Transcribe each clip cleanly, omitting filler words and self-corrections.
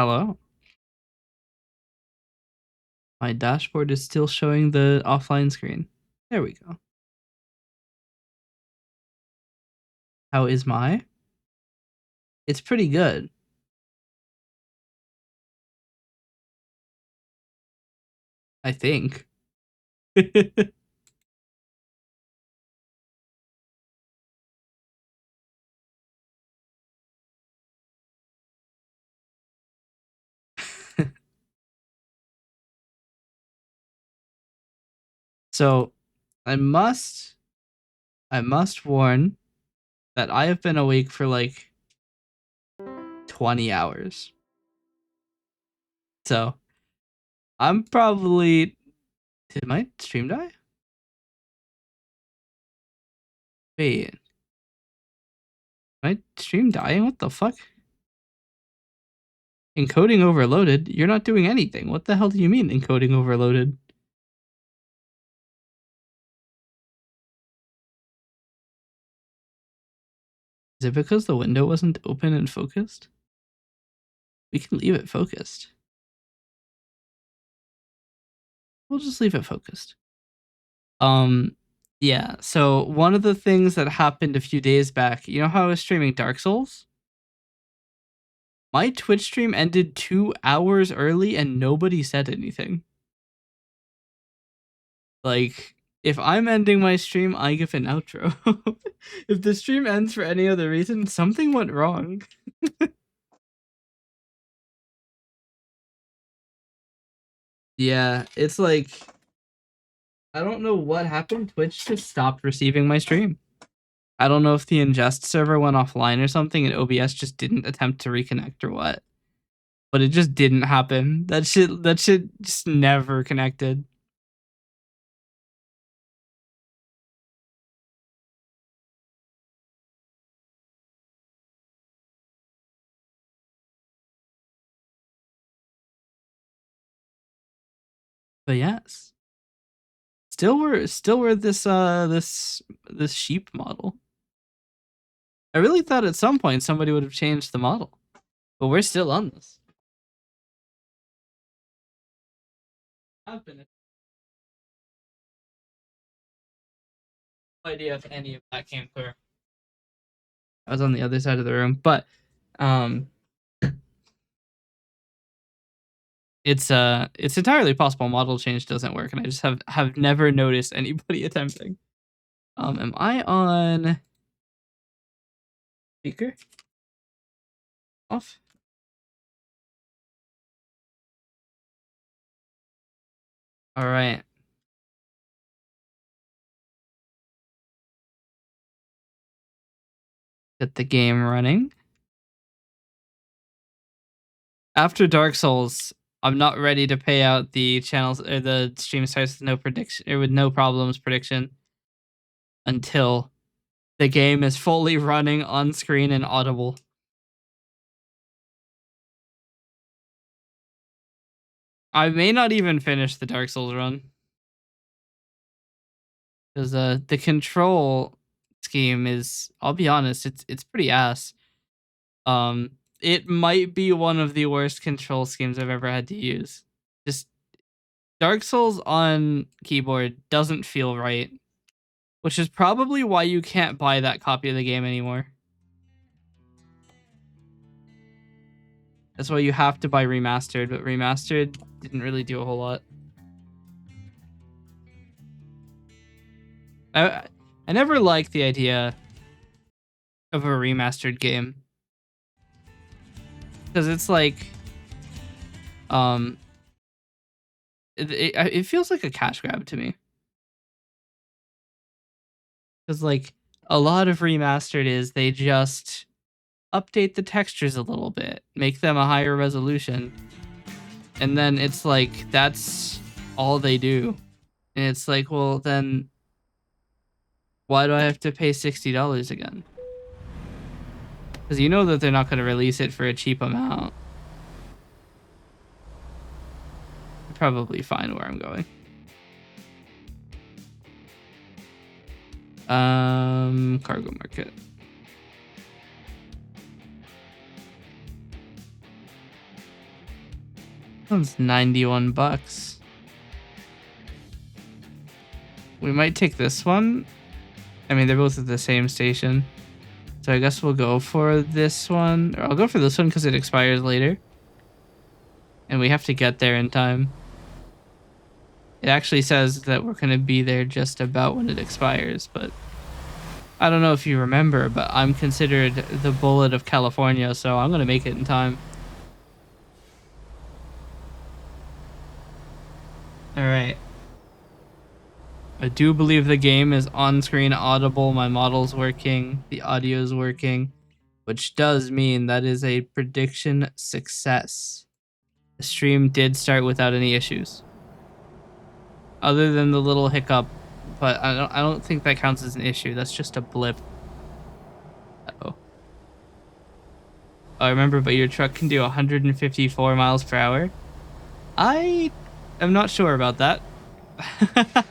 Hello. My dashboard is still showing the offline screen. There we go. How is my? It's pretty good. I think. So, I must warn that I have been awake for like 20 hours. So, I'm probably did my stream die? Wait. My stream dying? What the fuck? Encoding overloaded? You're not doing anything. What the hell do you mean encoding overloaded? Is it because the window wasn't open and focused? We can leave it focused. We'll just leave it focused. Yeah, so one of the things that happened a few days back, you know how I was streaming Dark Souls? My Twitch stream ended 2 hours early and nobody said anything. Like, if I'm ending my stream, I give an outro. If the stream ends for any other reason, something went wrong. Yeah, it's like, I don't know what happened. Twitch just stopped receiving my stream. I don't know if the ingest server went offline or something and OBS just didn't attempt to reconnect or what. But it just didn't happen. That shit just never connected. But yes. Still we're this sheep model. I really thought at some point somebody would have changed the model. But we're still on this. I've been no idea if any of that came through. I was on the other side of the room, but it's entirely possible model change doesn't work, and I just have never noticed anybody attempting. Am I on speaker? Off? All right. Get the game running. After Dark Souls, I'm not ready to pay out the channels or the stream starts with no prediction or with no problems prediction until the game is fully running on screen and audible. I may not even finish the Dark Souls run because the control scheme is, I'll be honest, it's pretty ass. It might be one of the worst control schemes I've ever had to use. Just Dark Souls on keyboard doesn't feel right, which is probably why you can't buy that copy of the game anymore. That's why you have to buy remastered, but remastered didn't really do a whole lot. I never liked the idea of a remastered game because it's like it feels like a cash grab to me, because like a lot of remastered is they just update the textures a little bit, make them a higher resolution, and then it's like that's all they do. And it's like, well, then why do I have to pay $60 again? Because you know that they're not going to release it for a cheap amount. I'd probably find where I'm going. Cargo market. That's $91. We might take this one. I mean, they're both at the same station. So I guess we'll go for this one. Or I'll go for this one because it expires later. And we have to get there in time. It actually says that we're going to be there just about when it expires, but I don't know if you remember, but I'm considered the bullet of California, so I'm going to make it in time. All right. I do believe the game is on-screen audible. My model's working. The audio's working, which does mean that is a prediction success. The stream did start without any issues, other than the little hiccup, but I don't think that counts as an issue. That's just a blip. Uh-oh. Oh, I remember, but your truck can do 154 miles per hour. I am not sure about that. I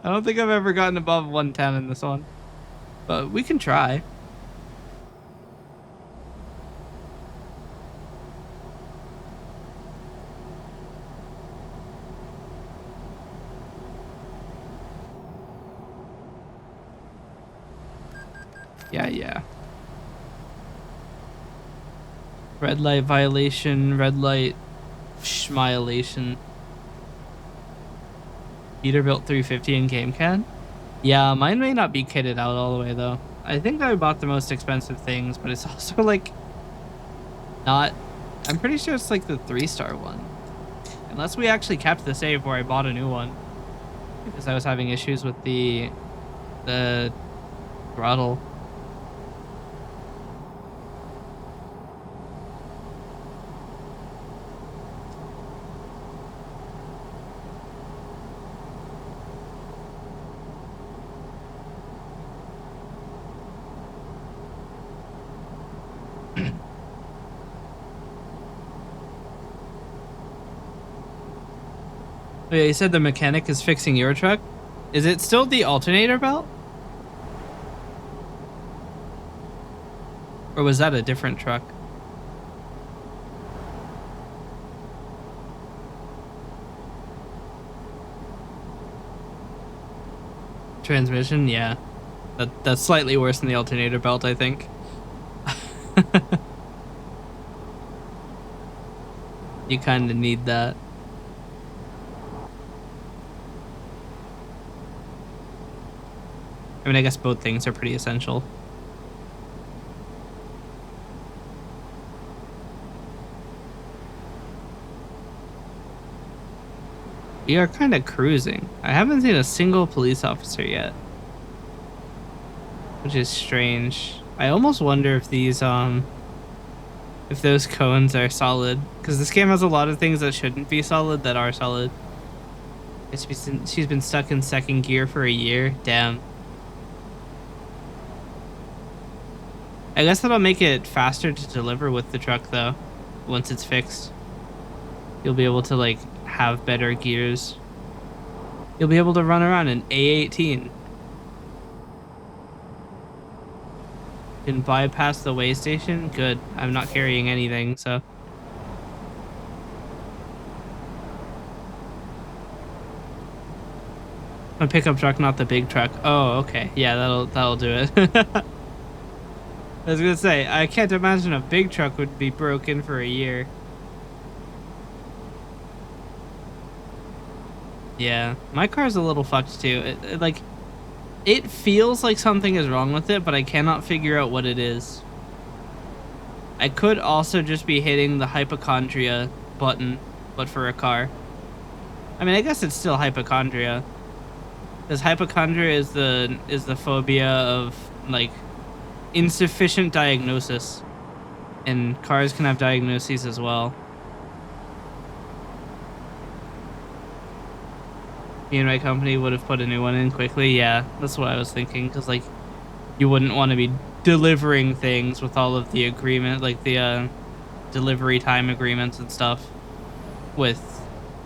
don't think I've ever gotten above 110 in this one, but we can try. Yeah. Red light violation, red light schmilation. Peterbilt 350 in game can? Yeah, mine may not be kitted out all the way though. I think I bought the most expensive things, but it's also like not. I'm pretty sure it's like the 3-star one. Unless we actually kept the save where I bought a new one, because I was having issues with the throttle. Oh yeah, you said the mechanic is fixing your truck? Is it still the alternator belt? Or was that a different truck? Transmission? Yeah. That's slightly worse than the alternator belt, I think. You kind of need that. I mean, I guess both things are pretty essential. We are kind of cruising. I haven't seen a single police officer yet, which is strange. I almost wonder if these if those cones are solid, because this game has a lot of things that shouldn't be solid that are solid. She's been stuck in second gear for a year. Damn. I guess that'll make it faster to deliver with the truck though. Once it's fixed, you'll be able to like have better gears. You'll be able to run around in A18. Can bypass the way station. Good. I'm not carrying anything, so. A pickup truck, not the big truck. Oh, okay. Yeah, that'll do it. I was gonna say, I can't imagine a big truck would be broken for a year. Yeah, my car's a little fucked too. It feels like something is wrong with it, but I cannot figure out what it is. I could also just be hitting the hypochondria button, but for a car. I mean, I guess it's still hypochondria. Because hypochondria is the phobia of like insufficient diagnosis, and cars can have diagnoses as well. Me and my company would have put a new one in quickly. Yeah, that's what I was thinking, because like you wouldn't want to be delivering things with all of the agreement, like the delivery time agreements and stuff with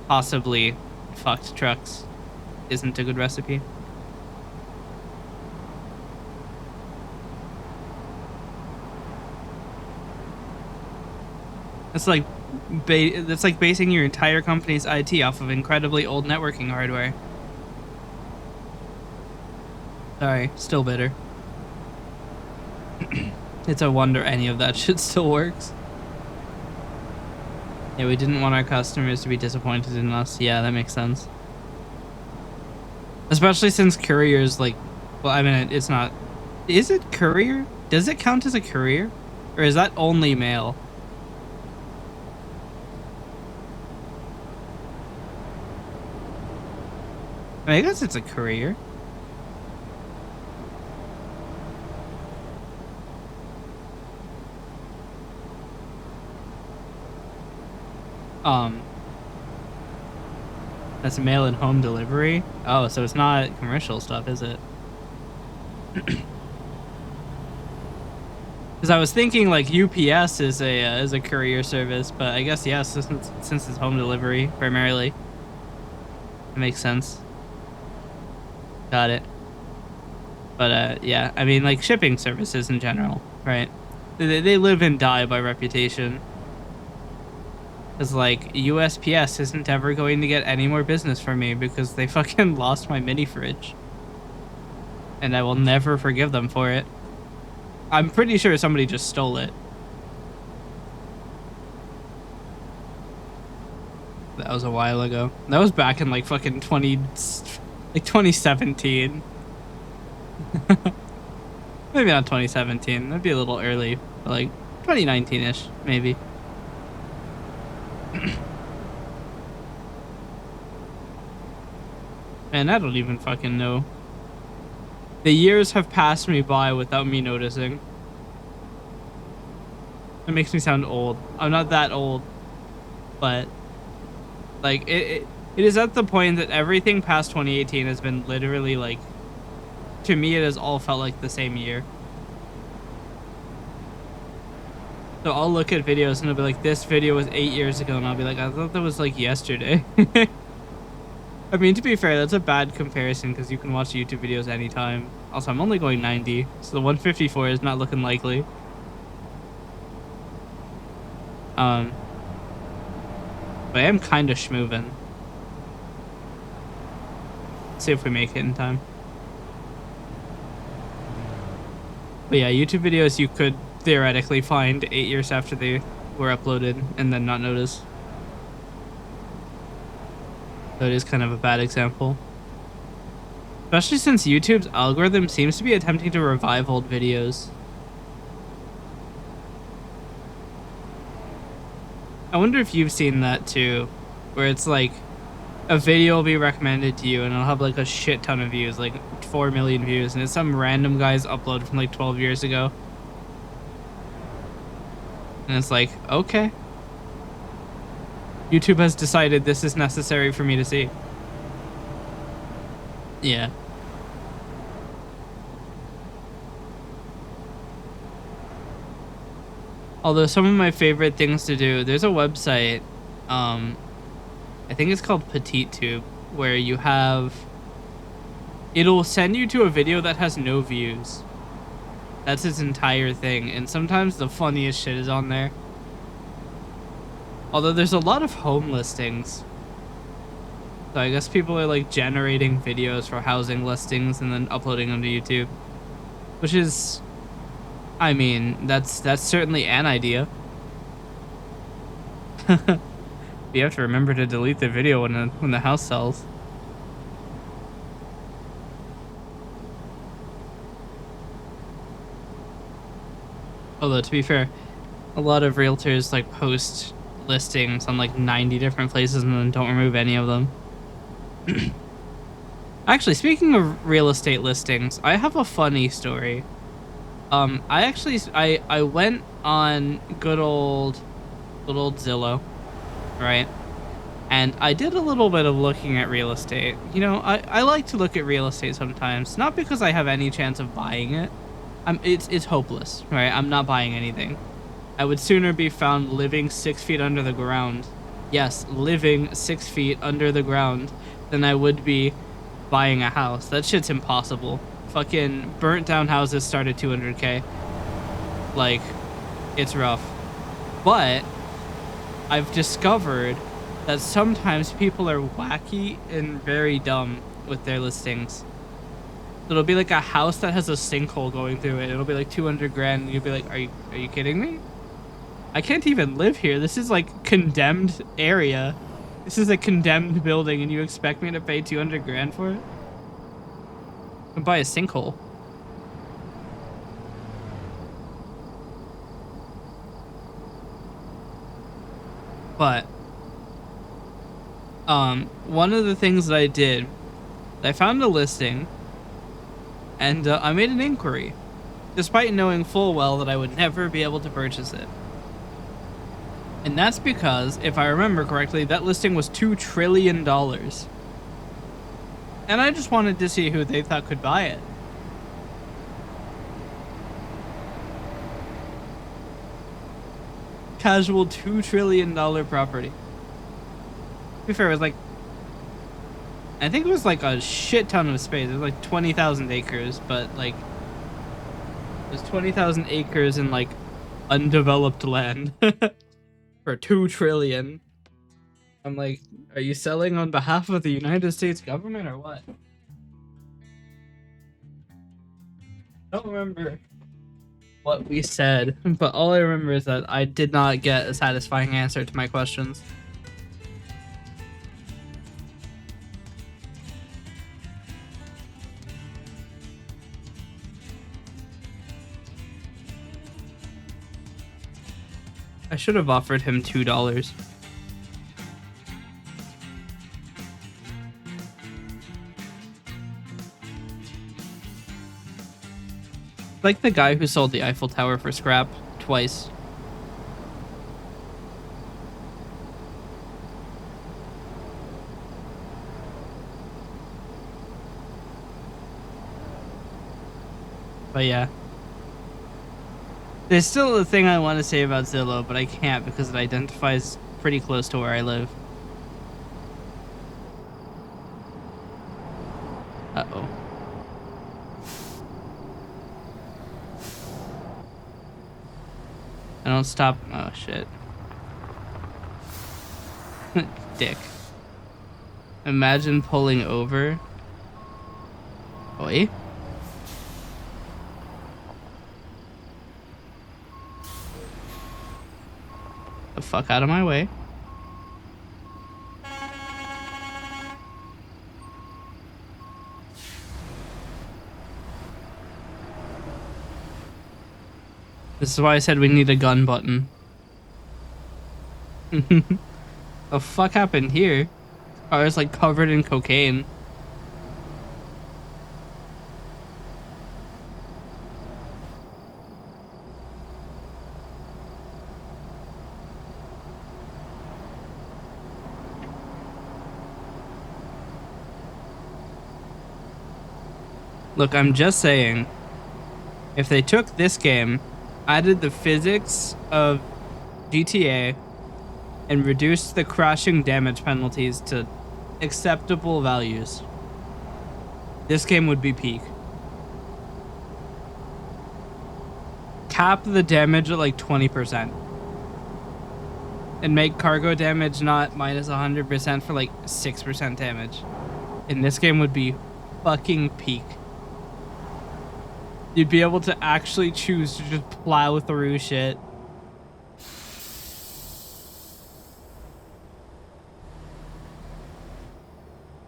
possibly fucked trucks. Isn't a good recipe. It's like that's like basing your entire company's IT off of incredibly old networking hardware. Sorry, still bitter. It's a wonder any of that shit still works. Yeah, we didn't want our customers to be disappointed in us. Yeah, that makes sense. Especially since couriers, like, well, I mean, it's not. Is it courier? Does it count as a courier? Or is that only mail? I mean, I guess it's a courier. That's mail and home delivery. Oh, so it's not commercial stuff, is it? Because I was thinking like UPS is a courier service, but I guess yes, since it's home delivery primarily, it makes sense. Got it. But yeah, I mean like shipping services in general, right? They live and die by reputation. Because, like, USPS isn't ever going to get any more business from me because they fucking lost my mini fridge. And I will never forgive them for it. I'm pretty sure somebody just stole it. That was a while ago. That was back in, like, fucking 2017. Maybe not 2017. That'd be a little early. But, like, 2019-ish, maybe. Man, I don't even fucking know. The years have passed me by without me noticing. It makes me sound old. I'm not that old. But, like, it is at the point that everything past 2018 has been literally, like, to me it has all felt like the same year. So I'll look at videos and it'll be like, this video was 8 years ago, and I'll be like, I thought that was like yesterday. I mean, to be fair, that's a bad comparison because you can watch YouTube videos anytime. Also, I'm only going 90, so the 154 is not looking likely. But I am kind of schmoovin'. See if we make it in time. But yeah, YouTube videos you could theoretically find 8 years after they were uploaded and then not notice. So it is kind of a bad example. Especially since YouTube's algorithm seems to be attempting to revive old videos. I wonder if you've seen that too, where it's like a video will be recommended to you and it'll have like a shit ton of views, like 4 million views, and it's some random guy's upload from like 12 years ago. And it's like, okay. YouTube has decided this is necessary for me to see. Yeah. Although some of my favorite things to do, there's a website, I think it's called PetiteTube, where you have, it'll send you to a video that has no views. That's its entire thing, and sometimes the funniest shit is on there. Although there's a lot of home listings. So I guess people are like generating videos for housing listings and then uploading them to YouTube. Which is, I mean, that's certainly an idea. You have to remember to delete the video when the house sells. Although to be fair, a lot of realtors like post listings on like 90 different places and then don't remove any of them. Actually, speaking of real estate listings, I have a funny story. I went on good old Zillow, right? And I did a little bit of looking at real estate. You know, I like to look at real estate sometimes, not because I have any chance of buying it. It's hopeless, right? I'm not buying anything. I would sooner be found living 6 feet under the ground. Yes, living 6 feet under the ground than I would be buying a house. That shit's impossible. Fucking burnt down houses start at 200K. Like, it's rough. But I've discovered that sometimes people are wacky and very dumb with their listings. It'll be like a house that has a sinkhole going through it. It'll be like 200 grand, and you'll be like, are you kidding me? I can't even live here. This is like condemned area. This is a condemned building, and you expect me to pay 200 grand for it? And buy a sinkhole. But one of the things that I did, I found a listing, and I made an inquiry, despite knowing full well that I would never be able to purchase it. And that's because, if I remember correctly, that listing was $2 trillion. And I just wanted to see who they thought could buy it. Casual $2 trillion property. To be fair, it was like, I think it was like a shit ton of space. It was like 20,000 acres, but like, there's 20,000 acres in like undeveloped land for $2 trillion. I'm like, are you selling on behalf of the United States government or what? I don't remember what we said, but all I remember is that I did not get a satisfying answer to my questions. I should have offered him $2. Like the guy who sold the Eiffel Tower for scrap twice. But yeah. There's still a thing I want to say about Zillow, but I can't because it identifies pretty close to where I live. Uh-oh. I don't stop. Oh, shit. Dick. Imagine pulling over. Oi. The fuck out of my way. This is why I said we need a gun button. The fuck happened here? I was like covered in cocaine. Look, I'm just saying, if they took this game, added the physics of GTA, and reduced the crashing damage penalties to acceptable values, this game would be peak. Cap the damage at like 20%. And make cargo damage not minus 100% for like 6% damage. And this game would be fucking peak. You'd be able to actually choose to just plow through shit.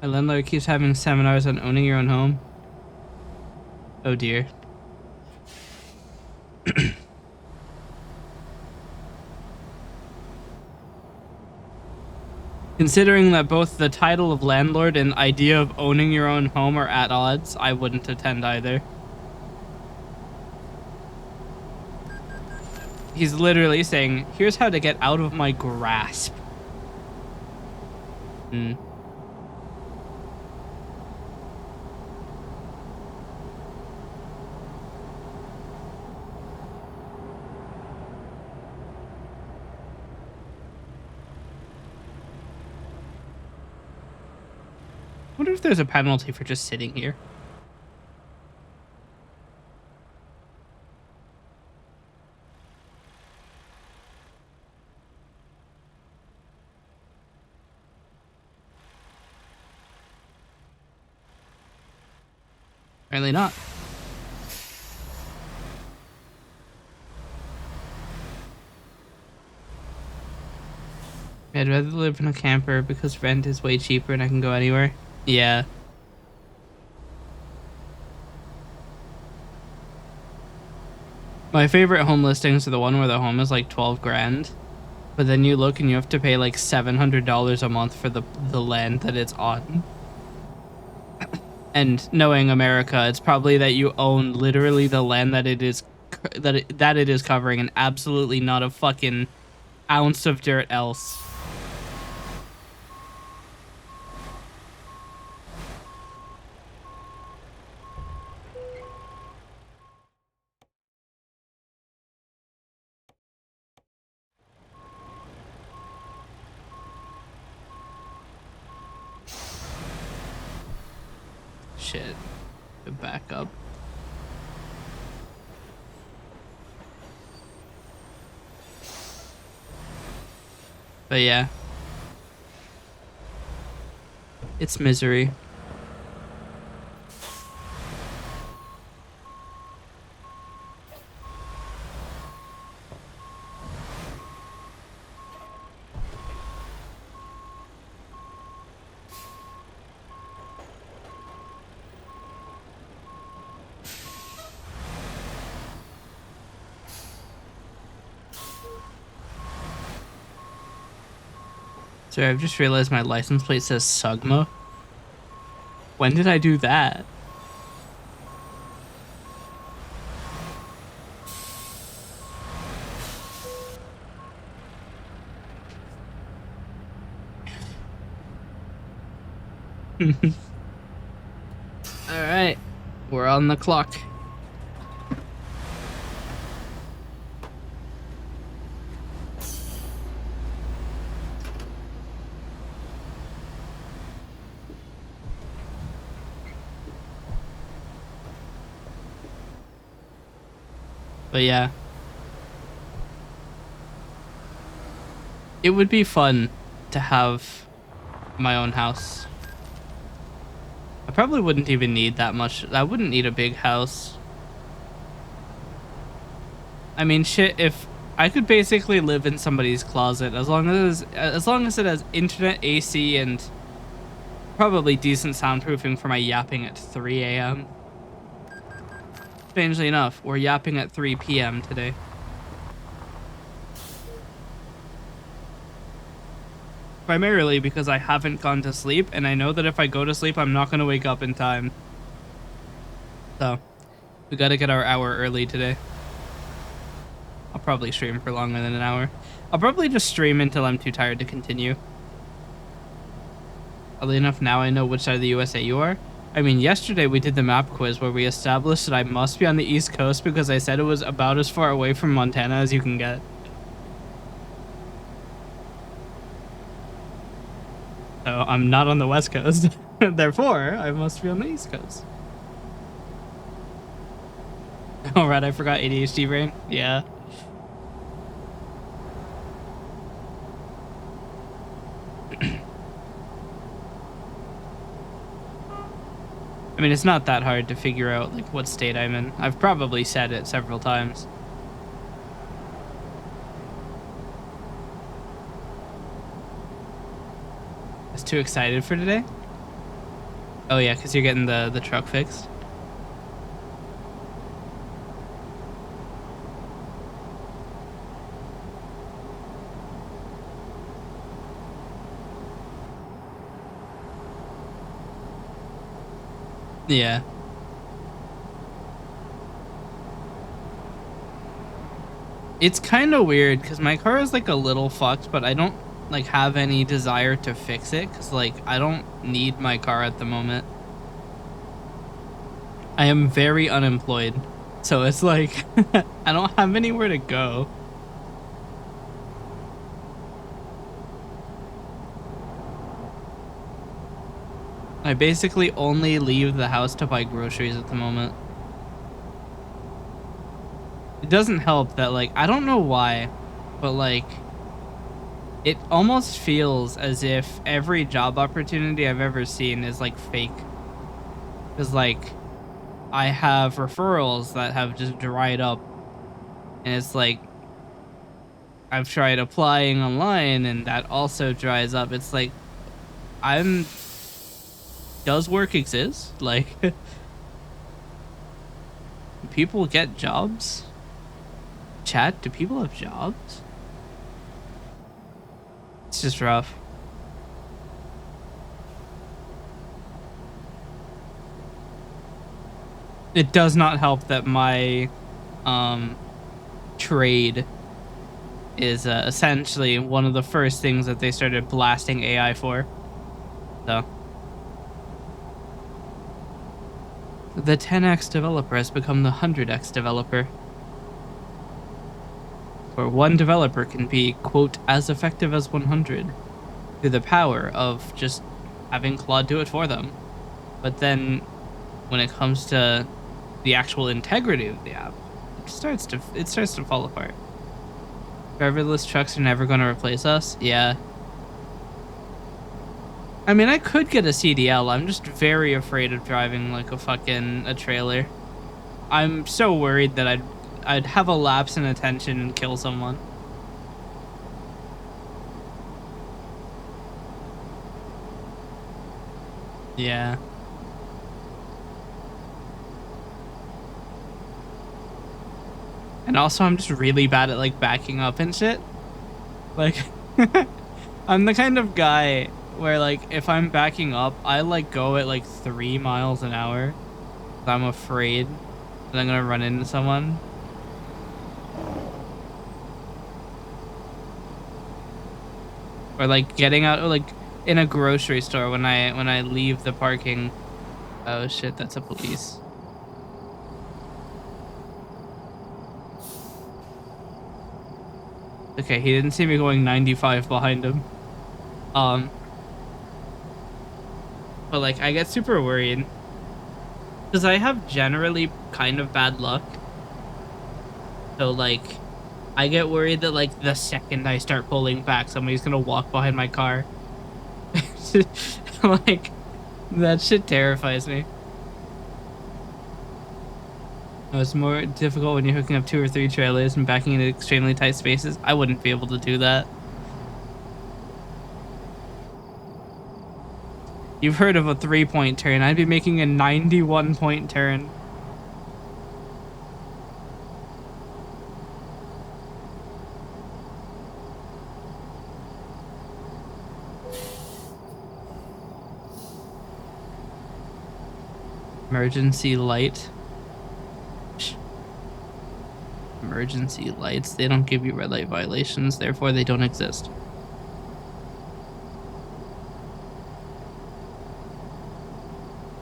My landlord keeps having seminars on owning your own home. Oh dear. Considering that both the title of landlord and idea of owning your own home are at odds, I wouldn't attend either. He's literally saying, here's how to get out of my grasp. I wonder if there's a penalty for just sitting here. Apparently not. I'd rather live in a camper because rent is way cheaper and I can go anywhere. Yeah. My favorite home listings are the one where the home is like 12 grand. But then you look and you have to pay like $700 a month for the land that it's on. And knowing America, it's probably that you own literally the land that it is covering, and absolutely not a fucking ounce of dirt else. Shit. Back up. But yeah. It's misery. Sorry, I've just realized my license plate says Sugma. When did I do that? Alright, we're on the clock. But yeah. It would be fun to have my own house. I probably wouldn't even need that much. I wouldn't need a big house. I mean, shit, if I could basically live in somebody's closet as long as it has internet, AC, and probably decent soundproofing for my yapping at 3 a.m. Strangely enough, we're yapping at 3 p.m. today. Primarily because I haven't gone to sleep, and I know that if I go to sleep, I'm not going to wake up in time. So, we got to get our hour early today. I'll probably stream for longer than an hour. I'll probably just stream until I'm too tired to continue. Oddly enough, now I know which side of the USA you are. I mean, yesterday we did the map quiz where we established that I must be on the East Coast because I said it was about as far away from Montana as you can get. So I'm not on the West Coast. Therefore, I must be on the East Coast. Oh, right, I forgot ADHD brain. Yeah. I mean, it's not that hard to figure out like what state I'm in. I've probably said it several times. I was too excited for today? Oh yeah, because you're getting the truck fixed. Yeah. It's kind of weird because my car is like a little fucked, but I don't like have any desire to fix it because like I don't need my car at the moment. I am very unemployed, so it's like I don't have anywhere to go. I basically only leave the house to buy groceries at the moment. It doesn't help that, like, I don't know why, but, like, it almost feels as if every job opportunity I've ever seen is, like, fake. Because, like, I have referrals that have just dried up, and it's like I've tried applying online and that also dries up. It's like I'm does work exist? Like people get jobs? Chat, do people have jobs? It's just rough. It does not help that my trade is essentially one of the first things that they started blasting AI for. So the 10x developer has become the 100x developer. Where one developer can be, quote, as effective as 100 through the power of just having Claude do it for them. But then when it comes to the actual integrity of the app, it starts to fall apart. Driverless trucks are never going to replace us. Yeah. I mean, I could get a CDL. I'm just very afraid of driving like a trailer. I'm so worried that I'd have a lapse in attention and kill someone. Yeah. And also I'm just really bad at like backing up and shit. Like I'm the kind of guy where like if I'm backing up, I like go at like 3 miles an hour. I'm afraid that I'm gonna run into someone. Or like getting out, or like in a grocery store when I leave the parking. Oh shit, that's a police. Okay, he didn't see me going 95 behind him. But like I get super worried because I have generally kind of bad luck. So like I get worried that like the second I start pulling back, somebody's gonna walk behind my car. Like that shit terrifies me. It's more difficult when you're hooking up 2 or 3 trailers and backing into extremely tight spaces. I wouldn't be able to do that. You've heard of a 3-point turn. I'd be making a 91-point turn. Emergency light. Emergency lights. They don't give you red light violations, therefore they don't exist.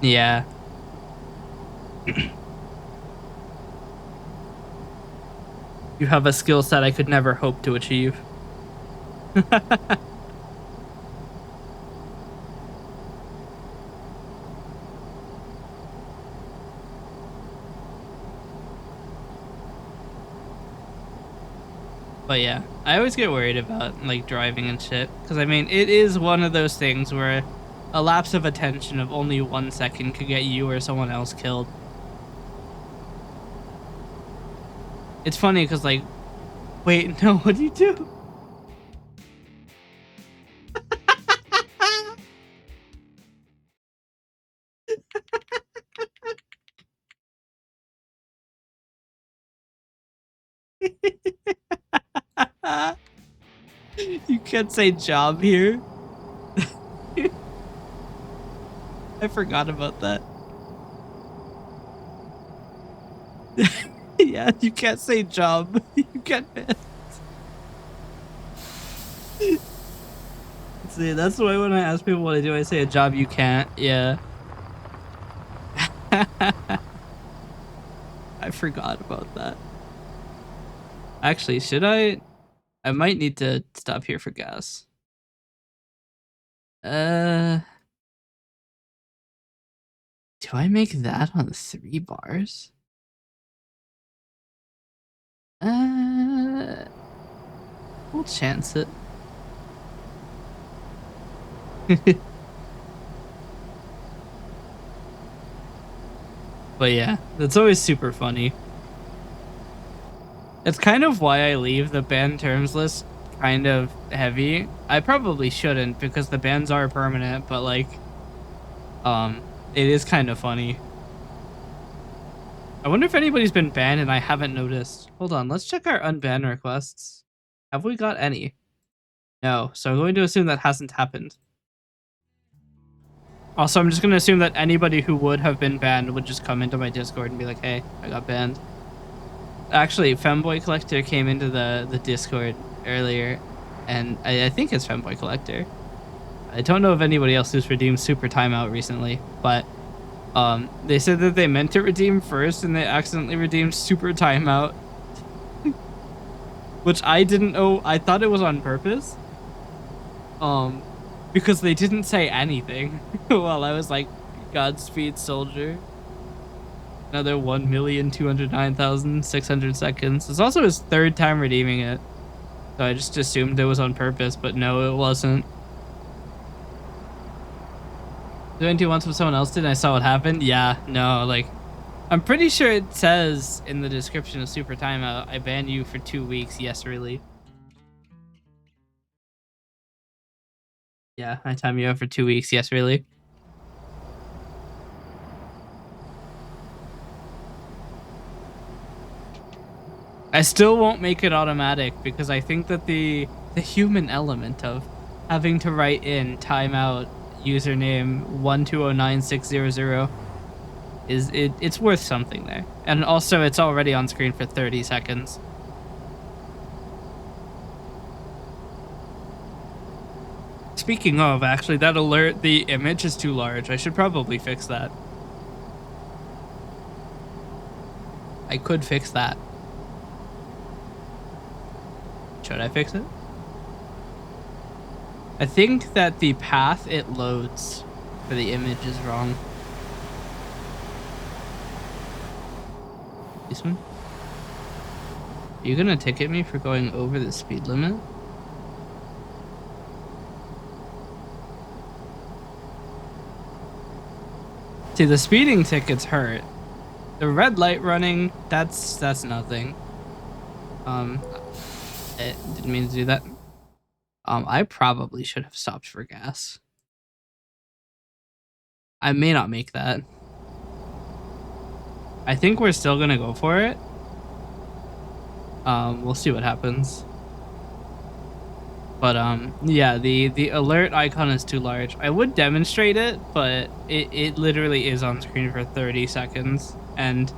Yeah. You have a skill set I could never hope to achieve. But yeah, I always get worried about like driving and shit. Because I mean, it is one of those things where a lapse of attention of only 1 second could get you or someone else killed. It's funny because like, wait, no, what do you do? You can't say job here. I forgot about that. Yeah, you can't say job. You get pissed. See, that's why when I ask people what I do, I say a job you can't. Yeah. I forgot about that. Actually, should I? I might need to stop here for gas. Do I make that on 3 bars? We'll chance it. But yeah, that's always super funny. It's kind of why I leave the banned terms list kind of heavy. I probably shouldn't because the bans are permanent, but like, it is kind of funny. I wonder if anybody's been banned and I haven't noticed. Hold on, let's check our unban requests. Have we got any? No, so I'm going to assume that hasn't happened. Also, I'm just going to assume that anybody who would have been banned would just come into my Discord and be like, hey, I got banned. Actually, Femboy Collector came into the Discord earlier, and I think it's Femboy Collector. I don't know if anybody else who's redeemed Super Timeout recently, but they said that they meant to redeem first and they accidentally redeemed Super Timeout, which I didn't know. I thought it was on purpose, because they didn't say anything while I was like, Godspeed, soldier. Another 1,209,600 seconds. It's also his third time redeeming it. So I just assumed it was on purpose, but no, it wasn't. Did I do once with someone else did and I saw what happened? Yeah, no, like, I'm pretty sure it says in the description of Super Timeout, I ban you for 2 weeks, yes, really. Yeah, I time you out for 2 weeks, yes, really. I still won't make it automatic because I think that the human element of having to write in timeout username 1209600 is it's worth something there. And also it's already on screen for 30 seconds. Speaking of, actually, that alert, the image is too large. I should probably fix that. I could fix that. Should I fix it? I think that the path it loads for the image is wrong. This one? Are you gonna ticket me for going over the speed limit? See, the speeding tickets hurt. The red light running, that's nothing. I didn't mean to do that. I probably should have stopped for gas. I may not make that. I think we're still gonna go for it. We'll see what happens. But yeah, the alert icon is too large. I would demonstrate it, but it literally is on screen for 30 seconds. And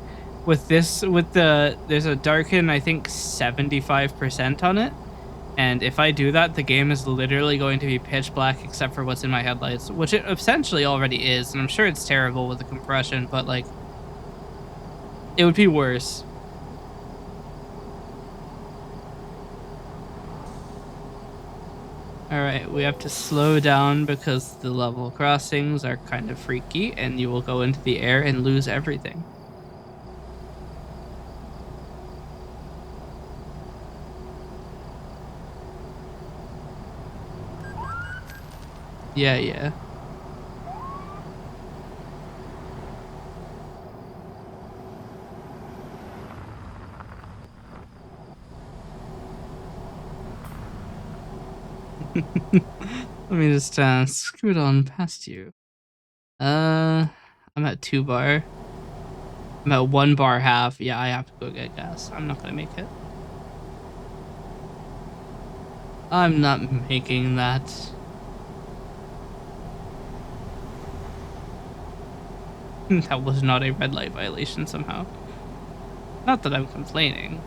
with this, there's a darken, I think 75% on it. And if I do that, the game is literally going to be pitch black except for what's in my headlights, which it essentially already is. And I'm sure it's terrible with the compression, but like, it would be worse. Alright, we have to slow down because the level crossings are kind of freaky and you will go into the air and lose everything. Yeah. Let me just scoot on past you. I'm at 2 bar. I'm at 1 bar half. Yeah, I have to go get gas. I'm not gonna make it. I'm not making that. That was not a red light violation somehow. Not that I'm complaining.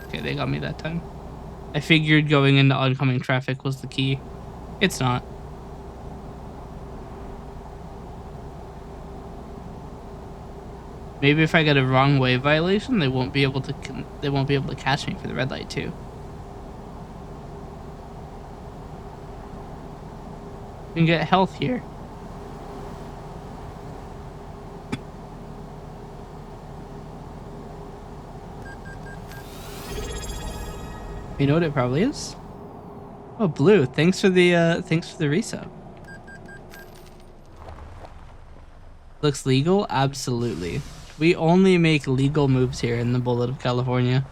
Okay, they got me that time. I figured going into oncoming traffic was the key. It's not. Maybe if I get a wrong way violation, they won't be able to catch me for the red light too. You can get health here. You know what it probably is? Oh, Blue, thanks for the resub. Looks legal? Absolutely. We only make legal moves here in the Bullet of California.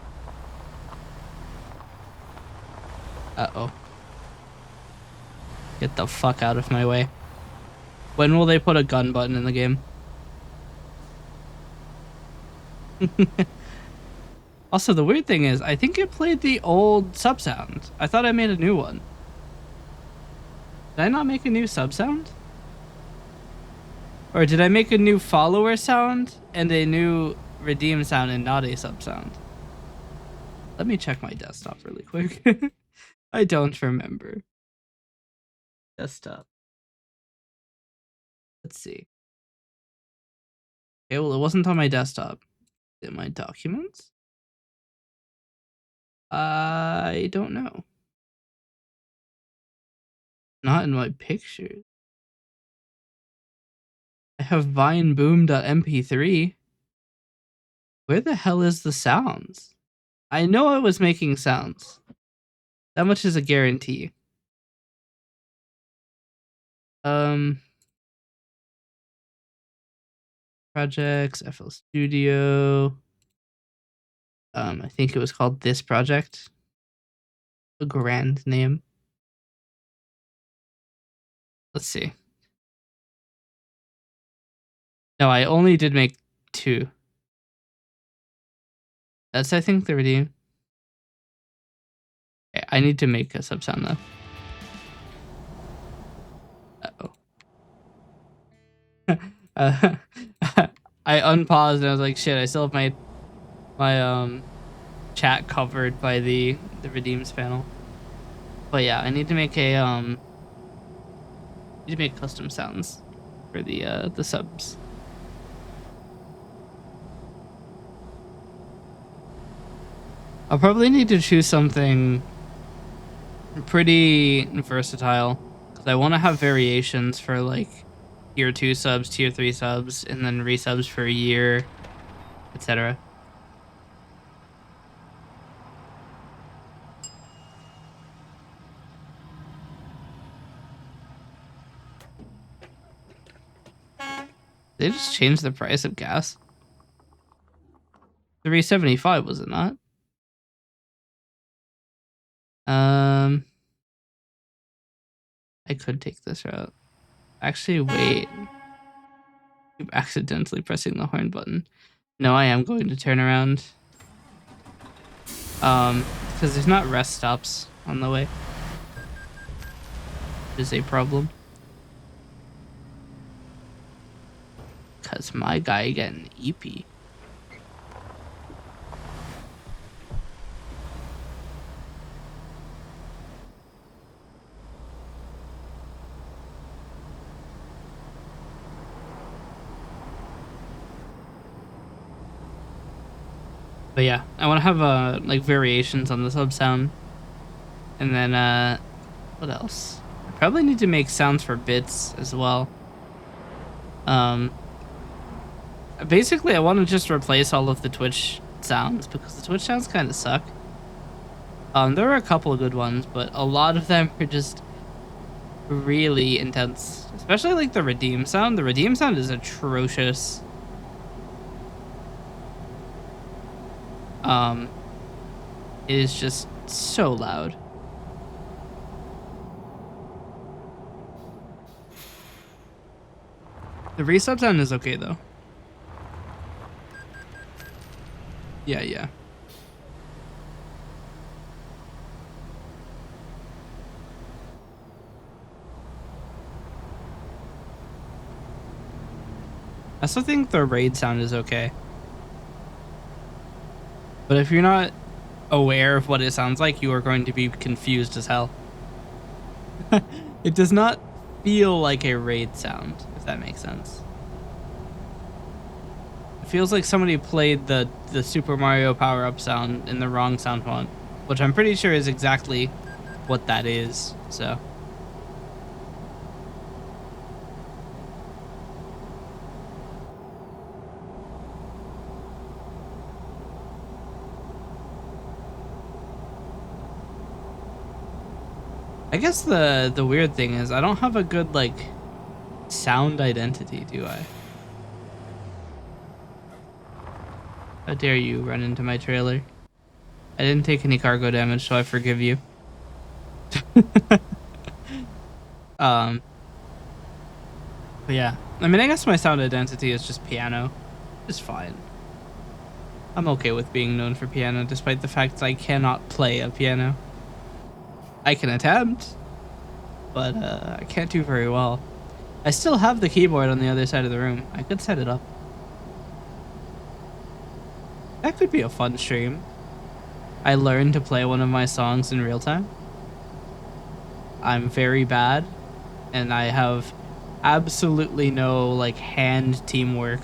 Uh-oh. Get the fuck out of my way. When will they put a gun button in the game? Also, the weird thing is, I think it played the old sub sound. I thought I made a new one. Did I not make a new sub sound? Or did I make a new follower sound and a new redeem sound and not a sub sound? Let me check my desktop really quick. I don't remember. Desktop. Let's see. Okay, well, it wasn't on my desktop. In my documents? I don't know. Not in my pictures. I have vineboom.mp3. Where the hell is the sounds? I know I was making sounds. That much is a guarantee. Projects, FL Studio. I think it was called This Project. A grand name. Let's see. No, I only did make 2. That's, I think, the redeem. Okay, I need to make a sub sound though. Uh-oh. I unpaused and I was like, shit, I still have my chat covered by the redeems panel. But yeah, I need to make a need to make custom sounds for the subs. I'll probably need to choose something pretty versatile because I want to have variations for like tier 2 subs, tier 3 subs, and then resubs for a year, etc. They just changed the price of gas. $3.75, was it not? I could take this route. Actually, wait. Keep accidentally pressing the horn button. No, I am going to turn around. Because there's not rest stops on the way. Which is a problem. Because my guy getting EP. But yeah, I want to have like variations on the sub sound. And then what else? I probably need to make sounds for bits as well. Basically I want to just replace all of the Twitch sounds because the Twitch sounds kind of suck. There are a couple of good ones, but a lot of them are just really intense. Especially like the redeem sound. The redeem sound is atrocious. It is just so loud. The resub sound is okay though. Yeah. I still think the raid sound is okay. But if you're not aware of what it sounds like, you are going to be confused as hell. It does not feel like a raid sound, if that makes sense. It feels like somebody played the Super Mario power-up sound in the wrong sound font, which I'm pretty sure is exactly what that is, so... I guess the weird thing is I don't have a good, like, sound identity, do I? How dare you run into my trailer? I didn't take any cargo damage, so I forgive you. But yeah. I mean, I guess my sound identity is just piano. It's fine. I'm okay with being known for piano, despite the fact that I cannot play a piano. I can attempt, but I can't do very well. I still have the keyboard on the other side of the room. I could set it up. That could be a fun stream. I learned to play one of my songs in real time. I'm very bad, and I have absolutely no like hand teamwork.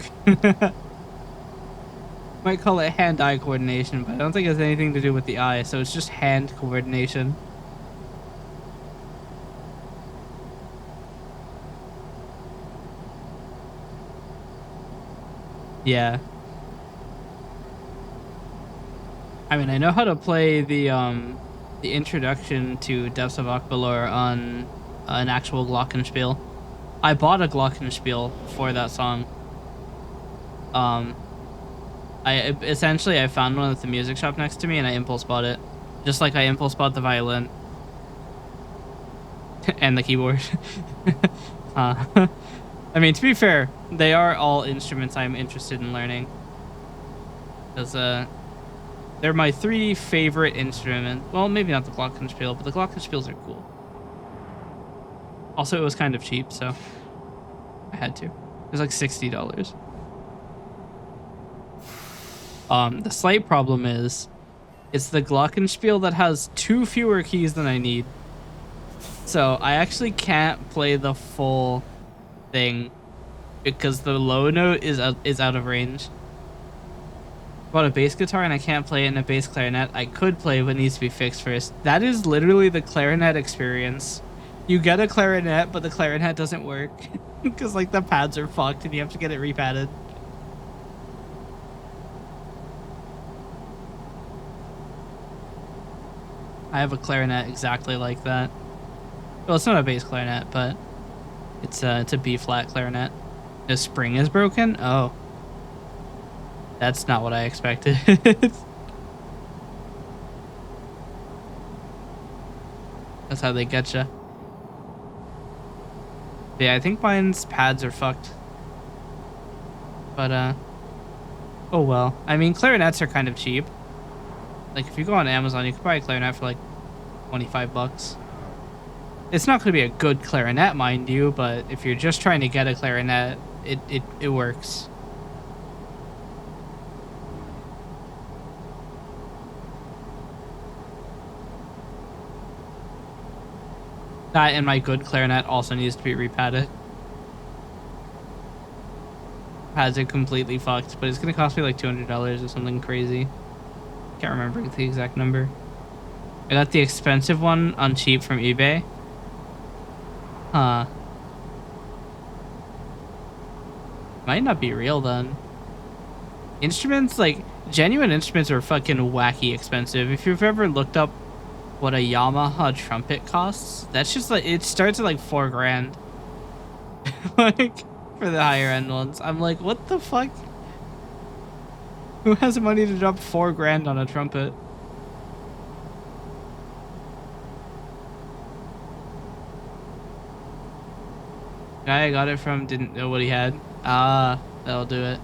Might call it hand-eye coordination, but I don't think it has anything to do with the eye, so it's just hand coordination. Yeah. I mean, I know how to play the introduction to Depths of Akbalor on an actual glockenspiel. I bought a glockenspiel for that song. I found one at the music shop next to me and I impulse bought it. Just like I impulse bought the violin. And the keyboard. I mean, to be fair, they are all instruments I'm interested in learning. Because, they're my 3 favorite instruments. Well, maybe not the glockenspiel, but the glockenspiels are cool. Also, it was kind of cheap, so I had to. It was like $60. The slight problem is, it's the glockenspiel that has 2 fewer keys than I need. So I actually can't play the full thing because the low note is out of range. I bought a bass guitar and I can't play it in a bass clarinet. I could play, but it needs to be fixed first. That is literally the clarinet experience. You get a clarinet, but the clarinet doesn't work because like the pads are fucked and you have to get it repadded. I have a clarinet exactly like that. Well, it's not a bass clarinet, but it's a B-flat clarinet. The spring is broken? Oh. That's not what I expected. That's how they get you. Yeah, I think mine's pads are fucked. But, oh well. I mean, clarinets are kind of cheap. Like, if you go on Amazon, you could buy a clarinet for like $25. It's not going to be a good clarinet, mind you, but if you're just trying to get a clarinet, it works. That and my good clarinet also needs to be repadded. Pads are completely fucked, but it's going to cost me like $200 or something crazy. Can't remember the exact number. I got the expensive one on cheap from eBay. Huh. Might not be real then. Instruments, like, genuine instruments are fucking wacky expensive. If you've ever looked up what a Yamaha trumpet costs, that's just like, it starts at like $4 grand. Like, for the higher end ones. I'm like, what the fuck? Who has the money to drop $4 grand on a trumpet? Guy I got it from didn't know what he had. Ah, that'll do it.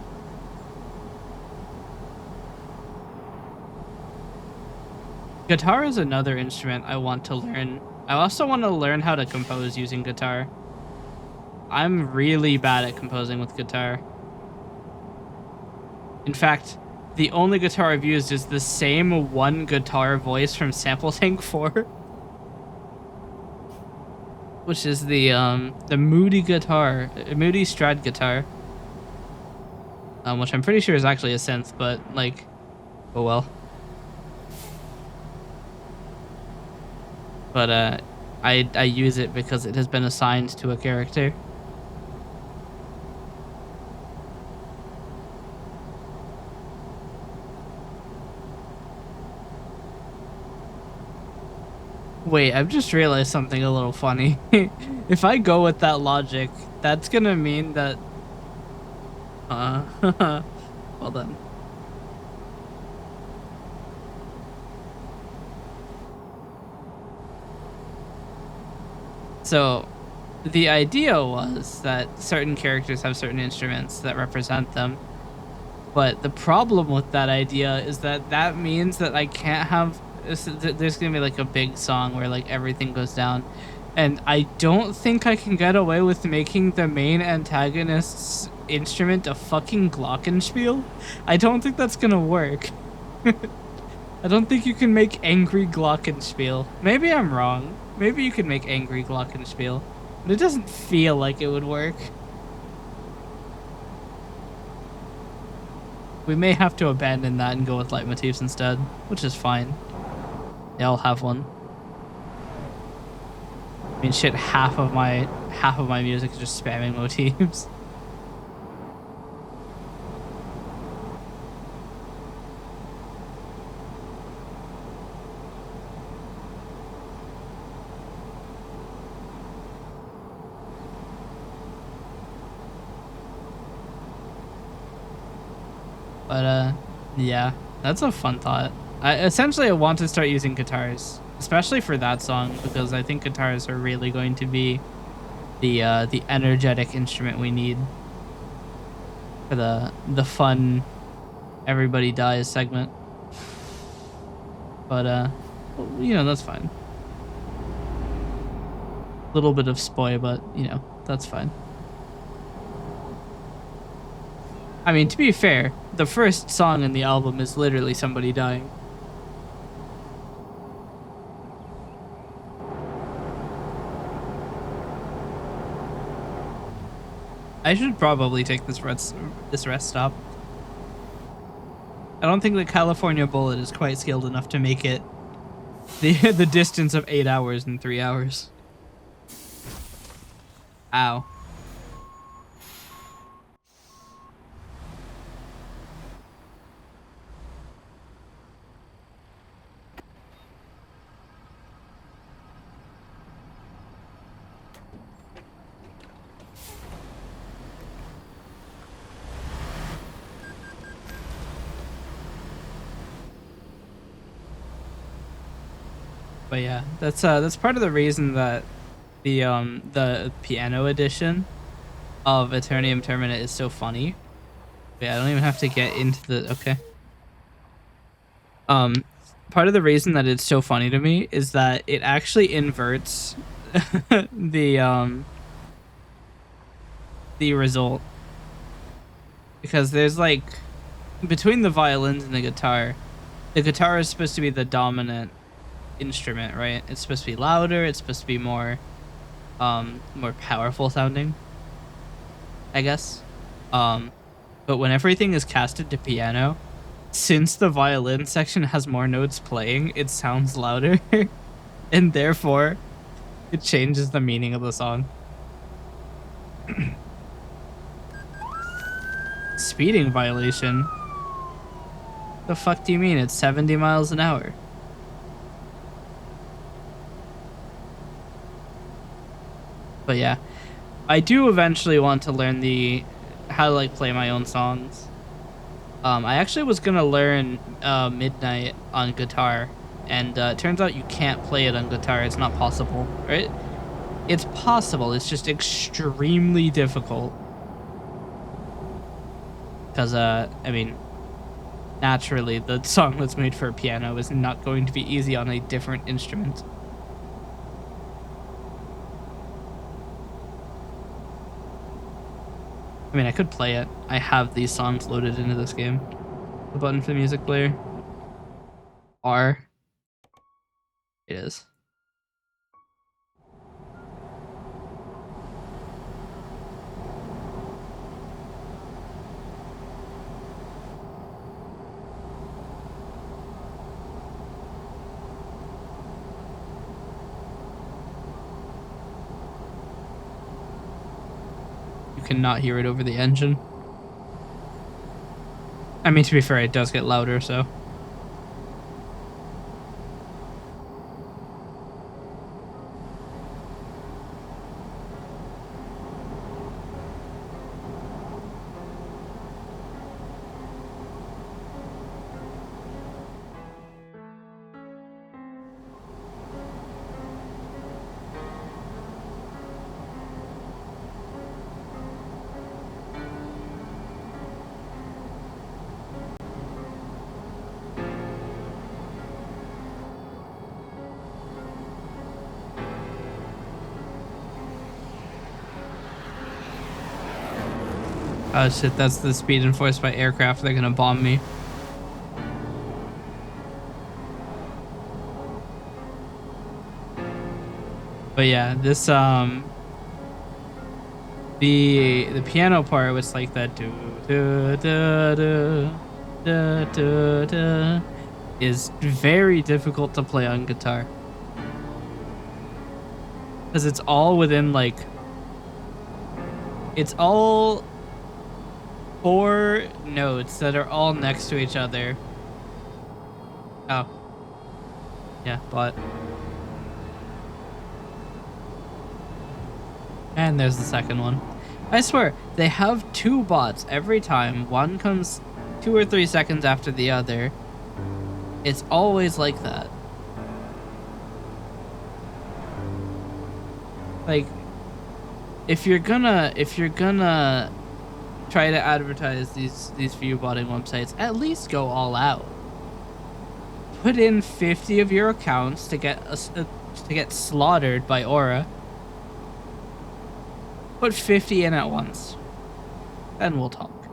Guitar is another instrument I want to learn. I also want to learn how to compose using guitar. I'm really bad at composing with guitar. In fact, the only guitar I've used is the same one guitar voice from Sample Tank 4. Which is the Moody guitar, Moody Strad guitar. Which I'm pretty sure is actually a synth, but like, oh well. But I use it because it has been assigned to a character. Wait, I've just realized something a little funny. If I go with that logic, that's gonna mean that... well then. So the idea was that certain characters have certain instruments that represent them. But the problem with that idea is that means that I can't have... There's gonna be like a big song where like everything goes down, and I don't think I can get away with making the main antagonist's instrument a fucking glockenspiel. I don't think that's gonna work. I don't think you can make angry glockenspiel. Maybe I'm wrong. Maybe you can make angry glockenspiel, but it doesn't feel like it would work. We may have to abandon that and go with leitmotifs instead, which is fine. They all have one. I mean, shit, half of my music is just spamming motifs. But yeah, that's a fun thought. Essentially, I want to start using guitars, especially for that song, because I think guitars are really going to be the energetic instrument we need for the fun everybody dies segment. But you know, that's fine. A little bit of spoil, but you know, that's fine. I mean, to be fair, the first song in the album is literally somebody dying. I should probably take this rest stop. I don't think the California Bullet is quite skilled enough to make it the distance of 8 hours in 3 hours. Ow. But yeah, that's part of the reason that the piano edition of Eternium Termina is so funny. Yeah, I don't even have to get into the... Okay. Part of the reason that it's so funny to me is that it actually inverts the result. Because there's like... Between the violins and the guitar is supposed to be the dominant instrument, right? It's supposed to be louder, it's supposed to be more powerful sounding, I guess. But when everything is casted to piano, since the violin section has more notes playing, it sounds louder, and therefore it changes the meaning of the song. Speeding violation? The fuck do you mean? It's 70 miles an hour. But yeah, I do eventually want to learn how to like play my own songs. I actually was gonna learn Midnight on guitar, and it turns out you can't play it on guitar. It's not possible, right? It's possible. It's just extremely difficult. Because I mean, naturally, the song that's made for a piano is not going to be easy on a different instrument. I mean, I could play it. I have these songs loaded into this game. The button for the music player. R. It is. You cannot hear it over the engine. I mean, to be fair, it does get louder, so... Oh shit, that's the speed enforced by aircraft. They're gonna bomb me. But yeah, this the piano part was like that do do do do do do do is very difficult to play on guitar. Because it's all within like it's all 4 notes that are all next to each other. Oh. Yeah, but and there's the second one. I swear, they have 2 bots every time. One comes 2 or 3 seconds after the other. It's always like that. Like, if you're gonna try to advertise these view botting websites, at least go all out. Put in 50 of your accounts to get slaughtered by Aura. Put 50 in at once. Then we'll talk.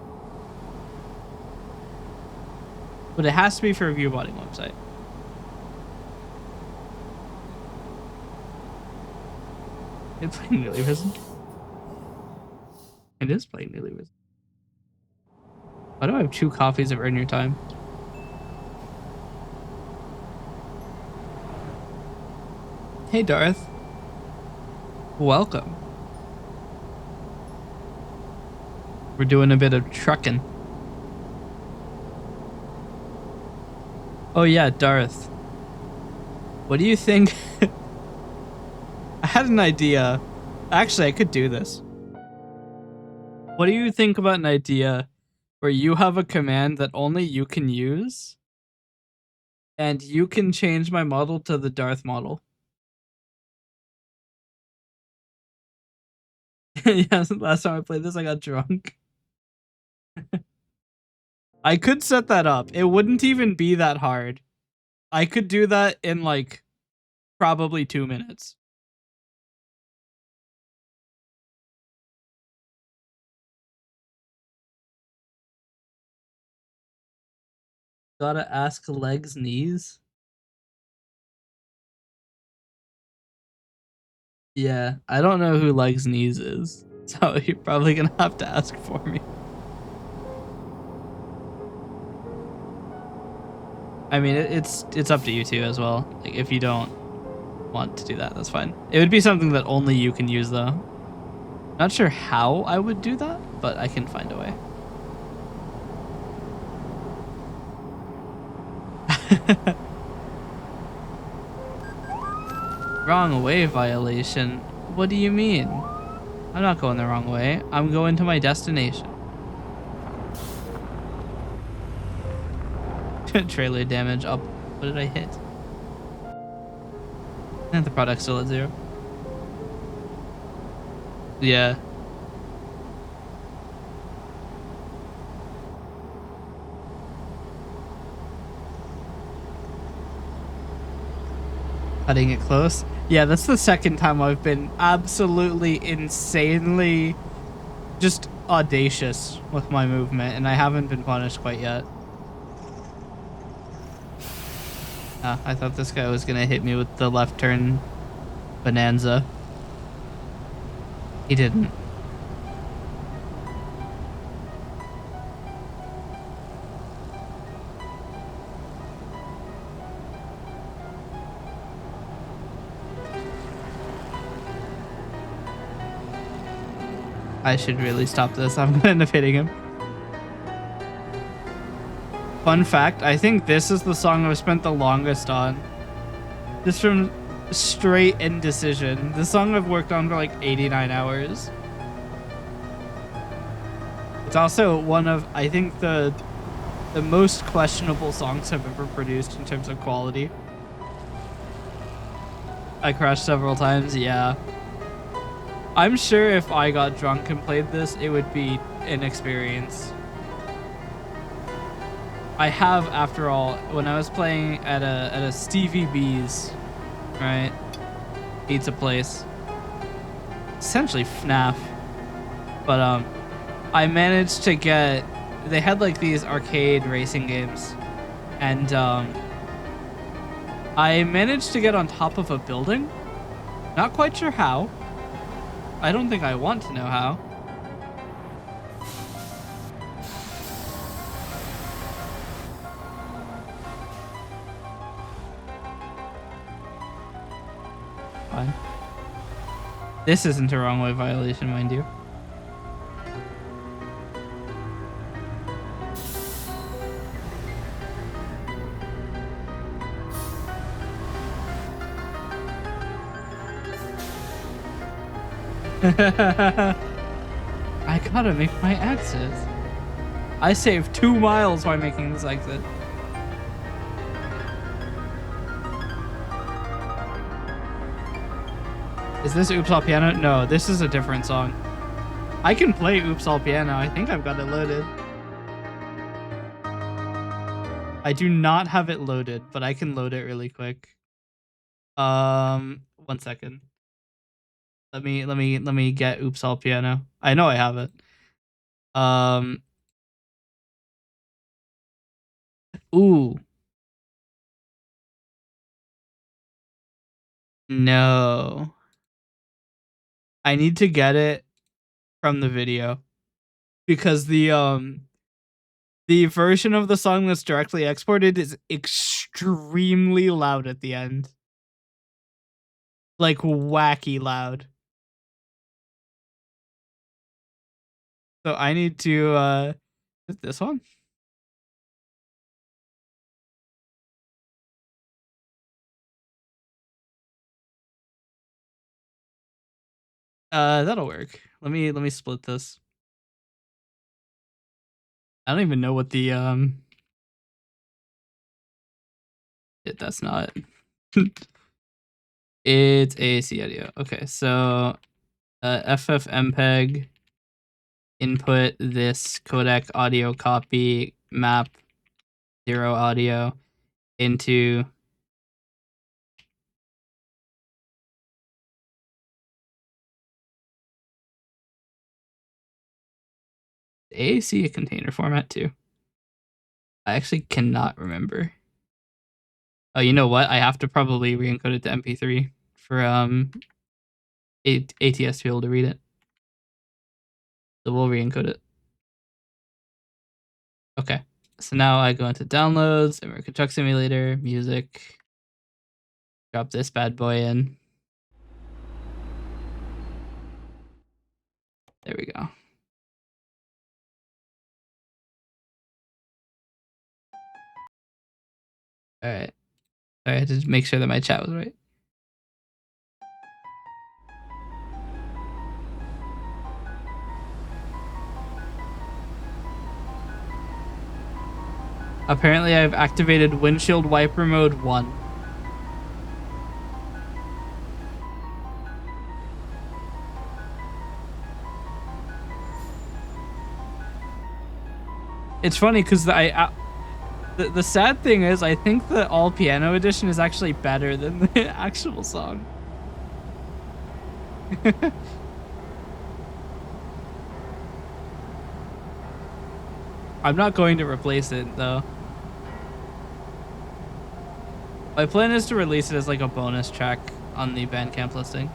But it has to be for a view botting website. It's playing Nearly Risen. It is playing Nearly Risen. Why do I have 2 copies of Earn Your Time? Hey Darth. Welcome. We're doing a bit of trucking. Oh yeah, Darth. What do you think? I had an idea. Actually, I could do this. What do you think about an idea where you have a command that only you can use, and you can change my model to the Darth model? Yes, last time I played this, I got drunk. I could set that up. It wouldn't even be that hard. I could do that in like probably 2 minutes. Gotta ask legs, knees. Yeah, I don't know who legs, knees is, so you're probably gonna have to ask for me. I mean, it's up to you too as well. Like, if you don't want to do that, that's fine. It would be something that only you can use, though. Not sure how I would do that, but I can find a way. Wrong way violation? What do you mean? I'm not going the wrong way. I'm going to my destination. Trailer damage up. What did I hit? And the product's still at 0. Yeah. Cutting it close. Yeah, that's the second time I've been absolutely insanely just audacious with my movement, and I haven't been punished quite yet. I thought this guy was gonna hit me with the left turn bonanza. He didn't. I should really stop this. I'm gonna end up hitting him. Fun fact, I think this is the song I've spent the longest on. Just from straight indecision. This song I've worked on for like 89 hours. It's also one of, I think, the most questionable songs I've ever produced in terms of quality. I crashed several times, yeah. I'm sure if I got drunk and played this, it would be an experience. I have, after all, when I was playing at a Stevie B's, right? Pizza place. Essentially FNAF. But I managed to get. They had like these arcade racing games, and I managed to get on top of a building. Not quite sure how. I don't think I want to know how. Fine. This isn't a wrong way violation, mind you. I gotta make my exit. I saved 2 miles by making this exit. Is this Oops All Piano? No, this is a different song. I can play Oops All Piano. I think I've got it loaded. I do not have it loaded, but I can load it really quick. 1 second. Let me get Oops All Piano. I know I have it. Ooh. No. I need to get it from the video because the version of the song that's directly exported is extremely loud at the end. Like wacky loud. So I need to is this one? That'll work. Let me split this. I don't even know what the that's not. It's AAC audio. Okay, so FFmpeg input this codec audio copy map 0 audio into AAC a container format too. I actually cannot remember. Oh, you know what? I have to probably re-encode it to MP3 for ATS to be able to read it. So we'll re-encode it. Okay. So now I go into downloads, American Truck Simulator, music. Drop this bad boy in. There we go. All right. Sorry, I had to make sure that my chat was right. Apparently, I've activated windshield wiper mode 1. It's funny because the sad thing is I think the all piano edition is actually better than the actual song. I'm not going to replace it though. My plan is to release it as like a bonus track on the Bandcamp listing.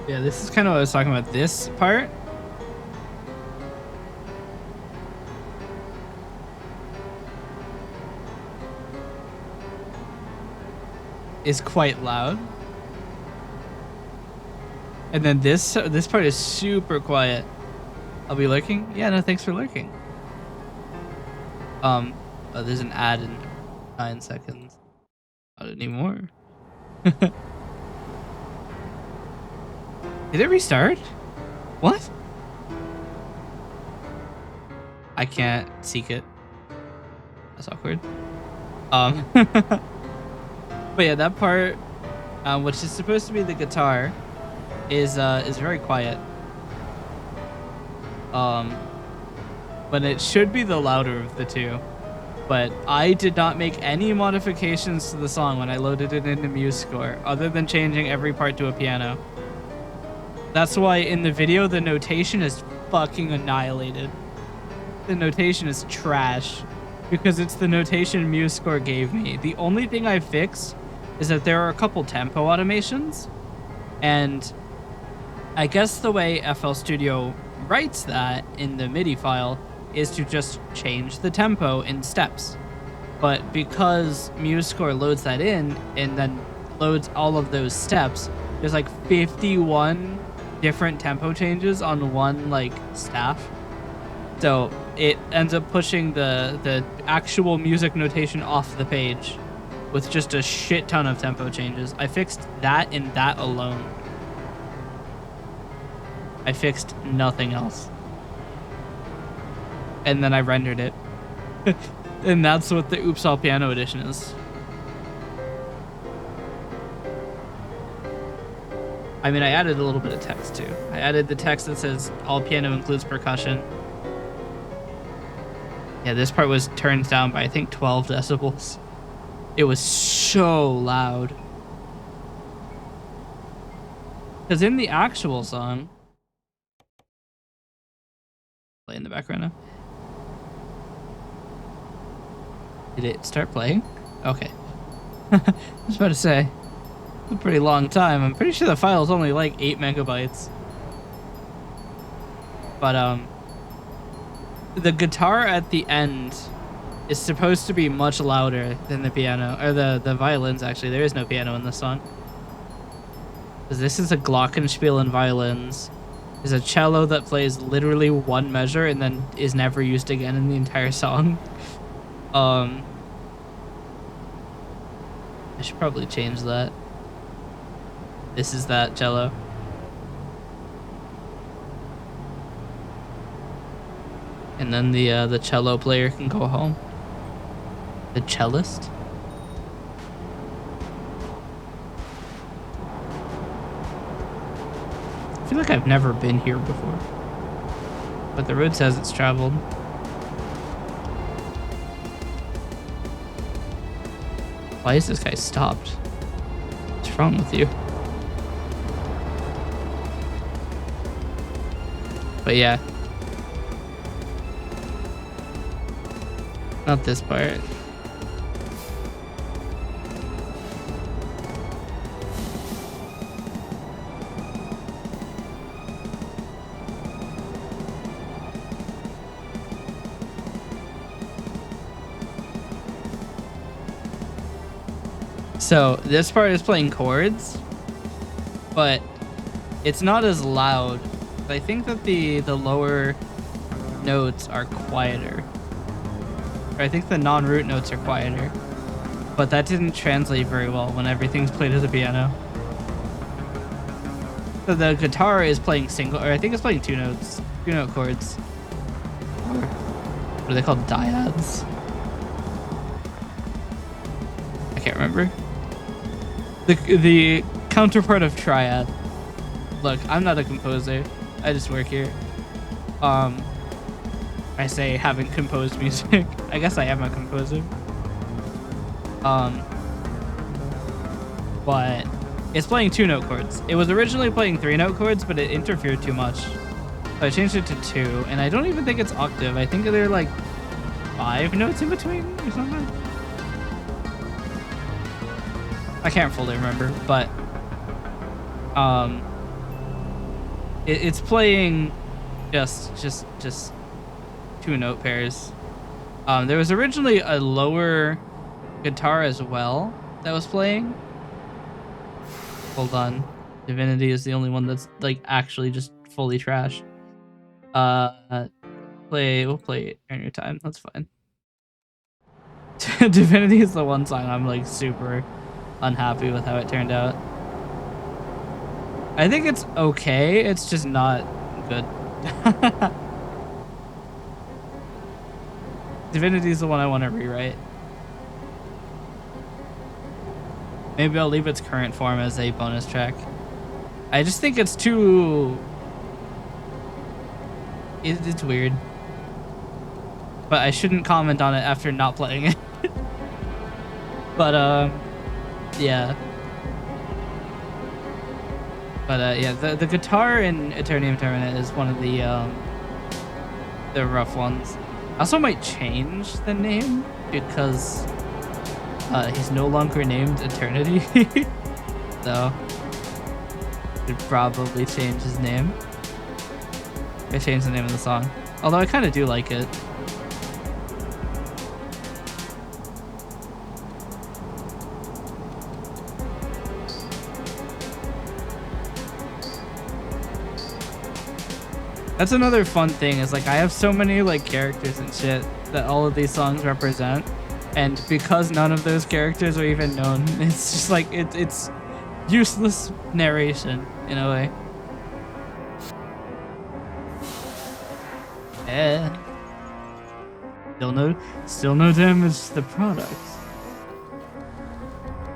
Yeah, this is kind of what I was talking about. This part is quite loud. And then this part is super quiet. I'll be lurking? Yeah, no, thanks for lurking. Oh, there's an ad in 9 seconds. Not anymore. Did it restart? What? I can't seek it. That's awkward. But yeah, that part, which is supposed to be the guitar, is very quiet. But it should be the louder of the two. But I did not make any modifications to the song when I loaded it into MuseScore, other than changing every part to a piano. That's why in the video, the notation is fucking annihilated. The notation is trash, because it's the notation MuseScore gave me. The only thing I fixed is that there are a couple tempo automations, and I guess the way FL Studio writes that in the MIDI file is to just change the tempo in steps. But because MuseScore loads that in and then loads all of those steps, there's like 51 different tempo changes on one like staff. So it ends up pushing the actual music notation off the page with just a shit ton of tempo changes. I fixed that and that alone. I fixed nothing else. And then I rendered it. And that's what the Oops All Piano edition is. I mean, I added a little bit of text too. I added the text that says all piano includes percussion. Yeah, this part was turned down by I think 12 decibels. It was so loud. Because in the actual song, play in the background now. Did it start playing? Okay. I was about to say, it's a pretty long time. I'm pretty sure the file is only like 8 megabytes. But the guitar at the end is supposed to be much louder than the piano, or the violins actually. There is no piano in this song. Because this is a glockenspiel and violins. There's a cello that plays literally one measure and then is never used again in the entire song. I should probably change that. This is that cello. And then the cello player can go home. The cellist. I feel like I've never been here before. But the road says it's traveled. Why is this guy stopped? What's wrong with you? But yeah. Not this part. So this part is playing chords, but it's not as loud. I think that the lower notes are quieter. Or I think the non-root notes are quieter, but that didn't translate very well when everything's played as a piano. So the guitar is playing single, or I think it's playing 2-note chords. Or what are they called? Dyads? I can't remember. The counterpart of triad. Look, I'm not a composer. I just work here. I say haven't composed music. I guess I am a composer. But it's playing 2-note chords. It was originally playing 3-note chords, but it interfered too much. So I changed it to 2, and I don't even think it's octave. I think they're like 5 notes in between or something. I can't fully remember, but it's playing just 2-note pairs. There was originally a lower guitar as well that was playing. Hold on, Divinity is the only one that's like actually just fully trash. We'll play it Earn Your Time. That's fine. Divinity is the one song I'm like super unhappy with how it turned out. I think it's okay, it's just not good. Divinity is the one I want to rewrite. Maybe I'll leave its current form as a bonus track. I just think it's too... It's weird. But I shouldn't comment on it after not playing it. But, yeah. But, yeah, the guitar in Eternium Terminate is one of the rough ones. I also might change the name because he's no longer named Eternity. So, should probably change his name. I changed the name of the song. Although I kind of do like it. That's another fun thing is like I have so many like characters and shit that all of these songs represent, and because none of those characters are even known, it's just like it's useless narration in a way. Yeah. Still no damage to the product.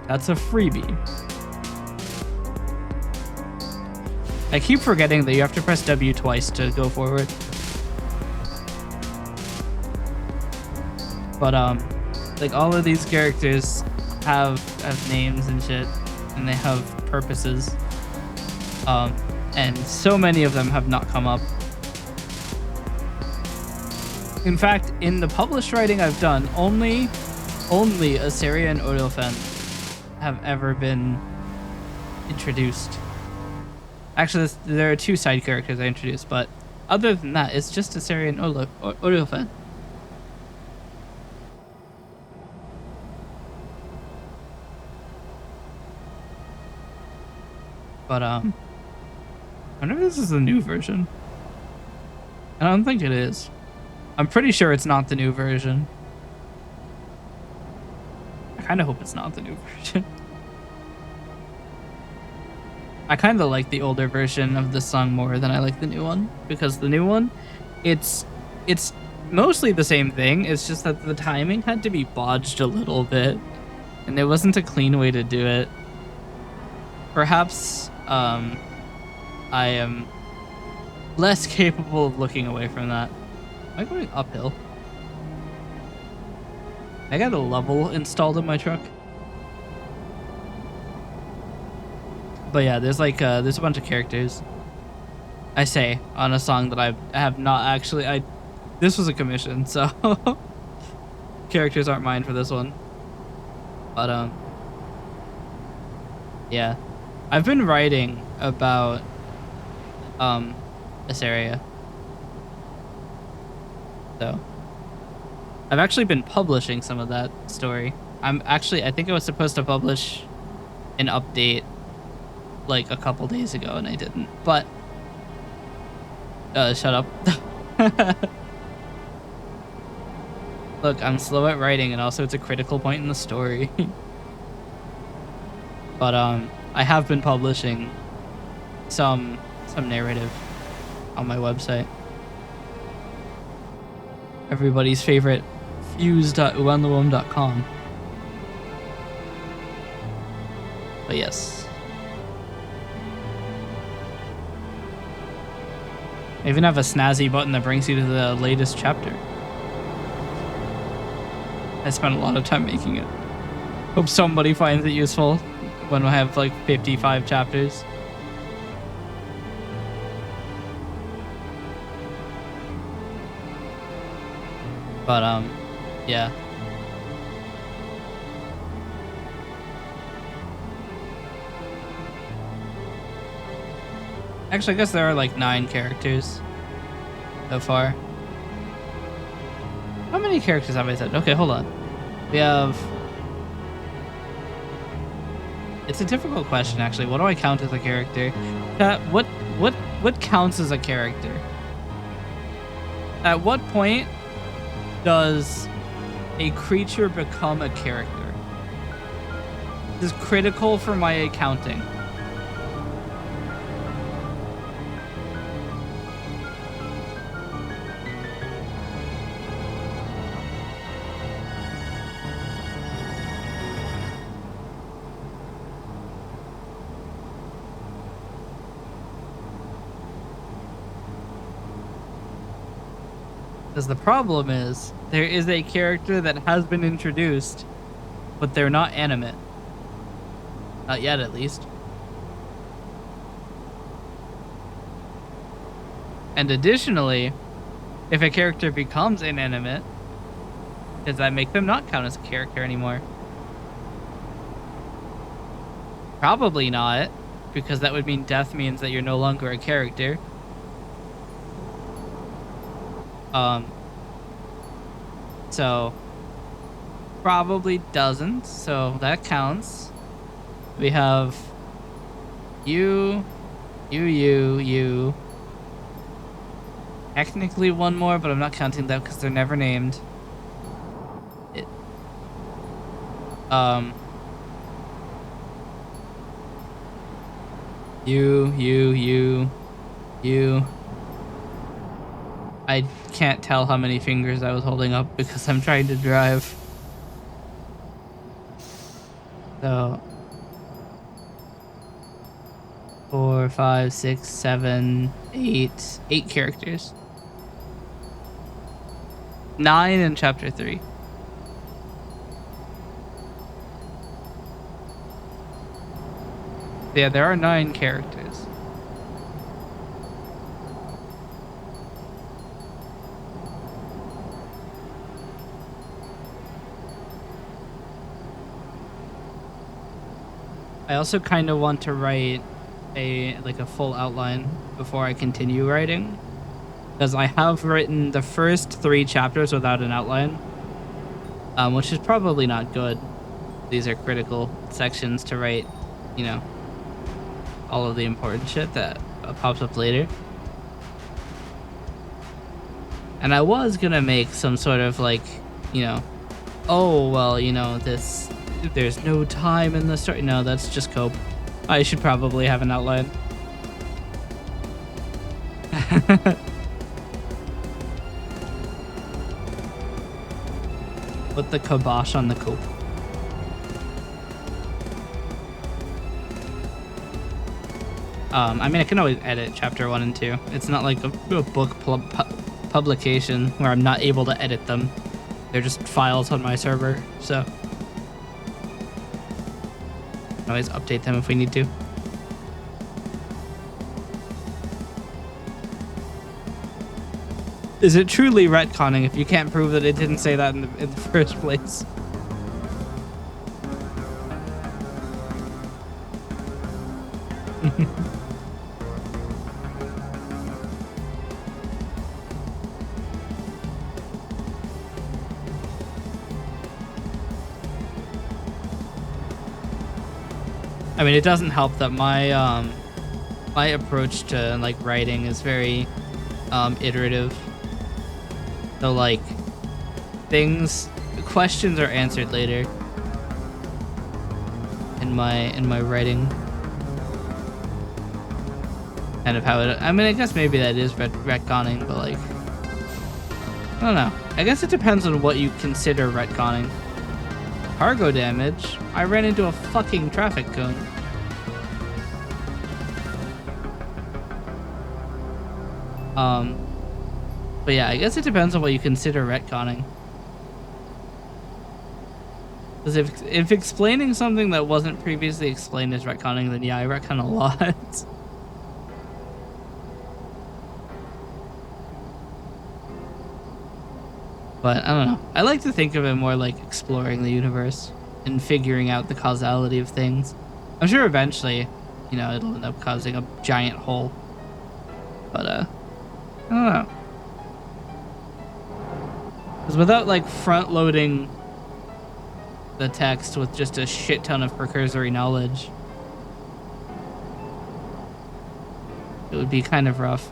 That's a freebie. I keep forgetting that you have to press W twice to go forward. But like all of these characters have names and shit, and they have purposes. And so many of them have not come up. In fact, in the published writing I've done, only Aseria and Odilfen have ever been introduced. Actually, there are 2 side characters I introduced, but other than that, it's just Aseria and Odilfen. But I wonder if this is the new version. I don't think it is. I'm pretty sure it's not the new version. I kind of hope it's not the new version. I kind of like the older version of this song more than I like the new one, because the new one, it's mostly the same thing. It's just that the timing had to be bodged a little bit, and there wasn't a clean way to do it. Perhaps I am less capable of looking away from that. Am I going uphill? I got a level installed in my truck. But yeah, there's like there's a bunch of characters. I say on a song that I have not actually. This was a commission, so characters aren't mine for this one. But yeah, I've been writing about Eseria. So I've actually been publishing some of that story. I think I was supposed to publish an update like a couple days ago and I didn't, but shut up. Look, I'm slow at writing, and also it's a critical point in the story. But I have been publishing some narrative on my website. Everybody's favorite fuse.uenluom.com. But yes. I even have a snazzy button that brings you to the latest chapter. I spent a lot of time making it. Hope somebody finds it useful when I have like 55 chapters. But yeah. Actually, I guess there are like 9 characters so far. How many characters have I said? Okay, hold on. We have... It's a difficult question, actually. What do I count as a character? What counts as a character? At what point does a creature become a character. This is critical for my accounting. Because the problem is, there is a character that has been introduced, but they're not animate. Not yet, at least. And additionally, if a character becomes inanimate, does that make them not count as a character anymore? Probably not, because that would mean death means that you're no longer a character. So probably doesn't, so that counts. We have you. Technically one more, but I'm not counting that because they're never named. You. I can't tell how many fingers I was holding up because I'm trying to drive. So 4, 5, 6, 7, 8. 8 characters. 9 in chapter 3. Yeah, there are 9 characters. I also kind of want to write a full outline before I continue writing, because I have written the first 3 chapters without an outline, which is probably not good. These are critical sections to write, you know, all of the important shit that pops up later. And I was gonna make some sort of like, you know, oh well, you know, there's no time in the story. No, that's just cope. I should probably have an outline. Put the kibosh on the cope. I mean, I can always edit chapter 1 and 2. It's not like a book publication where I'm not able to edit them. They're just files on my server, so I can always update them if we need to. Is it truly retconning if you can't prove that it didn't say that in the first place? I mean, it doesn't help that my my approach to like writing is very iterative. So like questions are answered later in my writing. Kind of how it. I mean, I guess maybe that is retconning, but like, I don't know. I guess it depends on what you consider retconning. Cargo damage. I ran into a fucking traffic cone. But yeah, I guess it depends on what you consider retconning. Because if explaining something that wasn't previously explained is retconning, then yeah, I retcon a lot. But I don't know. I like to think of it more like exploring the universe and figuring out the causality of things. I'm sure eventually, you know, it'll end up causing a giant hole. But I don't know. Because without like front loading the text with just a shit ton of precursory knowledge, it would be kind of rough.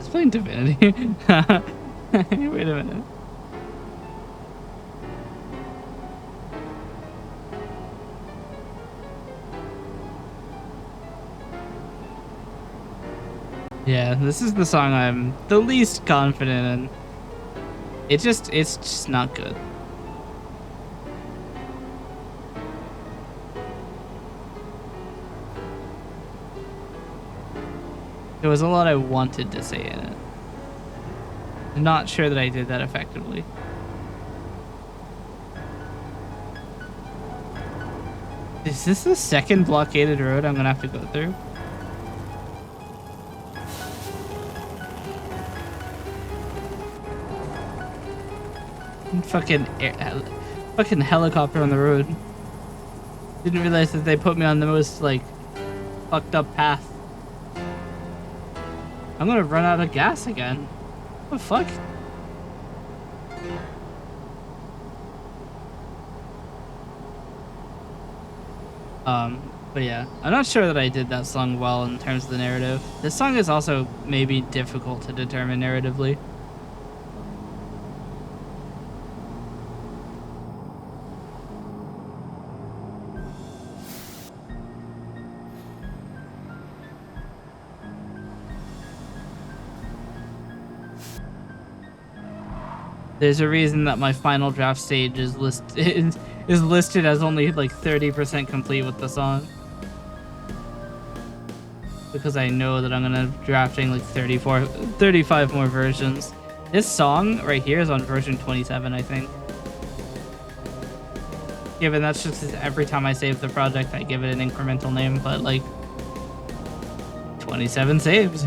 It's playing Divinity. Wait a minute. Yeah, this is the song I'm the least confident in. It's just not good. There was a lot I wanted to say in it. I'm not sure that I did that effectively. Is this the second blockaded road I'm gonna have to go through? Fucking helicopter on the road. Didn't realize that they put me on the most like fucked up path. I'm gonna run out of gas again. What the fuck? But yeah, I'm not sure that I did that song well in terms of the narrative. This song is also maybe difficult to determine narratively. There's a reason that my final draft stage is listed as only like 30% complete with the song. Because I know that I'm gonna be drafting like 35 more versions. This song right here is on version 27, I think. Given that's just every time I save the project, I give it an incremental name, but like 27 saves.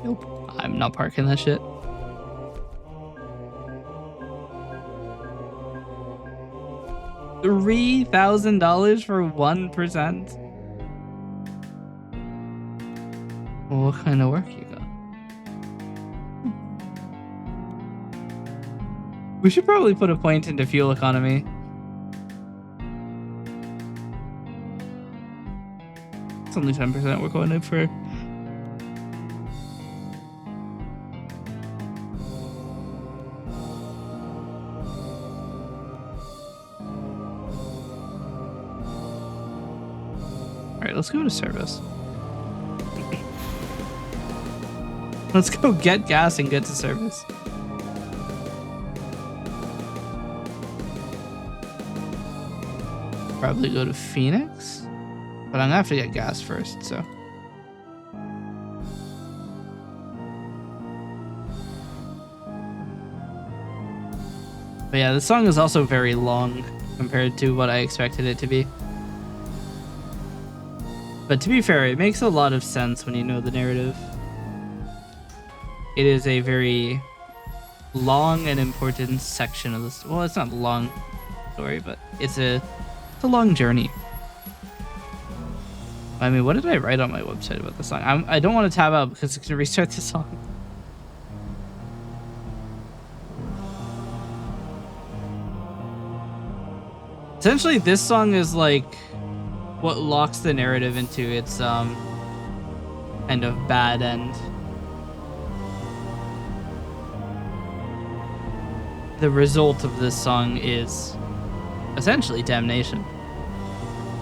Nope, I'm not parking that shit. $3,000 for 1%. Well, what kind of work you got? We should probably put a point into fuel economy. It's only 10% we're going in for. Alright, let's go to service. Let's go get gas and get to service. Probably go to Phoenix, but I'm gonna have to get gas first, so. But yeah, the song is also very long compared to what I expected it to be. But to be fair, it makes a lot of sense when you know the narrative. It is a very long and important section of this. Well, it's not a long story, but it's a long journey. I mean, what did I write on my website about the song? I don't want to tab out because it's going to restart the song. Essentially, this song is like what locks the narrative into its kind of bad end. The result of this song is essentially damnation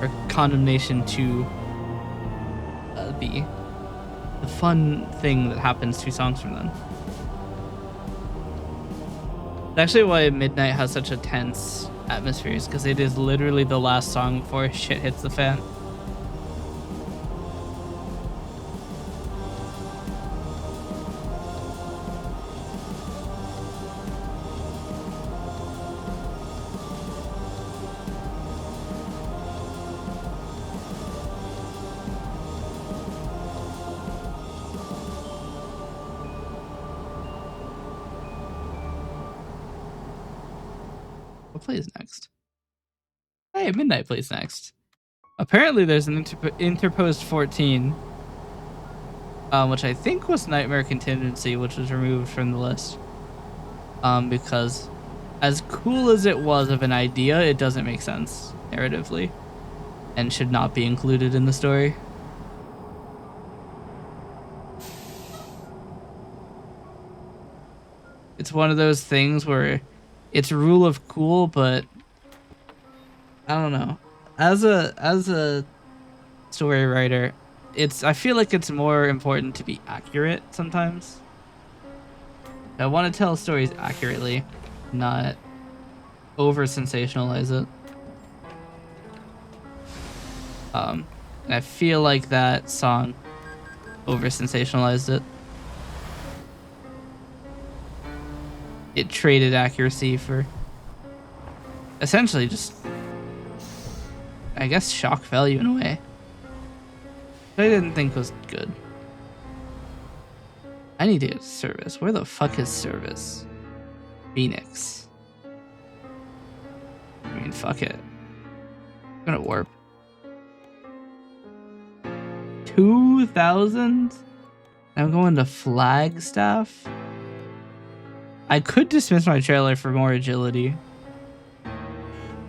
or condemnation to the fun thing that happens 2 songs from then. That's actually why Midnight has such a tense atmosphere, is because it is literally the last song before shit hits the fan. plays next? Hey, Midnight plays next. Apparently there's an interposed 14, which I think was Nightmare Contingency, which was removed from the list. Because as cool as it was of an idea, it doesn't make sense narratively and should not be included in the story. It's one of those things where it's a rule of cool, but I don't know. As a story writer, I feel like it's more important to be accurate sometimes. I want to tell stories accurately, not over sensationalize it. And I feel like that song over sensationalized it. It traded accuracy for essentially just, I guess, shock value in a way. I didn't think was good. I need to get Service. Where the fuck is Service? Phoenix. I mean, fuck it. I'm gonna warp. 2,000? I'm going to Flagstaff? I could dismiss my trailer for more agility.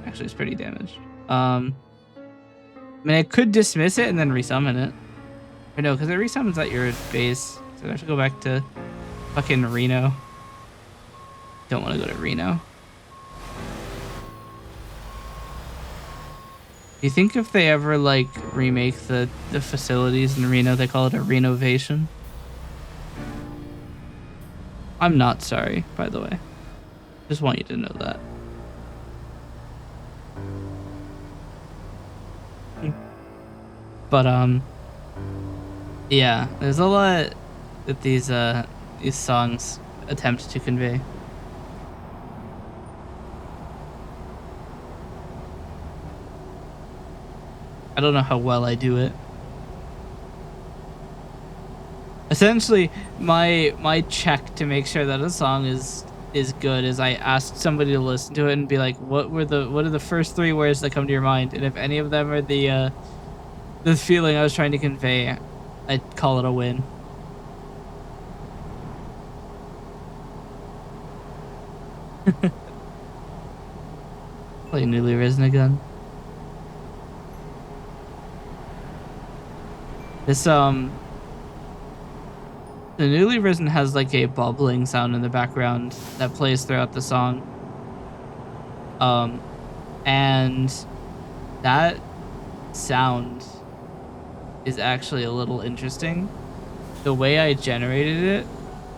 Actually, it's pretty damaged. I mean, I could dismiss it and then resummon it. Or no, because it resummons at your base. So I have to go back to fucking Reno. Don't want to go to Reno. Do you think if they ever, like, remake the facilities in Reno, they call it a renovation? I'm not sorry, by the way. Just want you to know that. But, yeah, there's a lot that these songs attempt to convey. I don't know how well I do it. Essentially, my check to make sure that a song is good is I asked somebody to listen to it and be like, what are the first 3 words that come to your mind? And if any of them are the feeling I was trying to convey, I'd call it a win. Play Newly Risen again. This the Newly Risen has like a bubbling sound in the background that plays throughout the song. And that sound is actually a little interesting. The way I generated it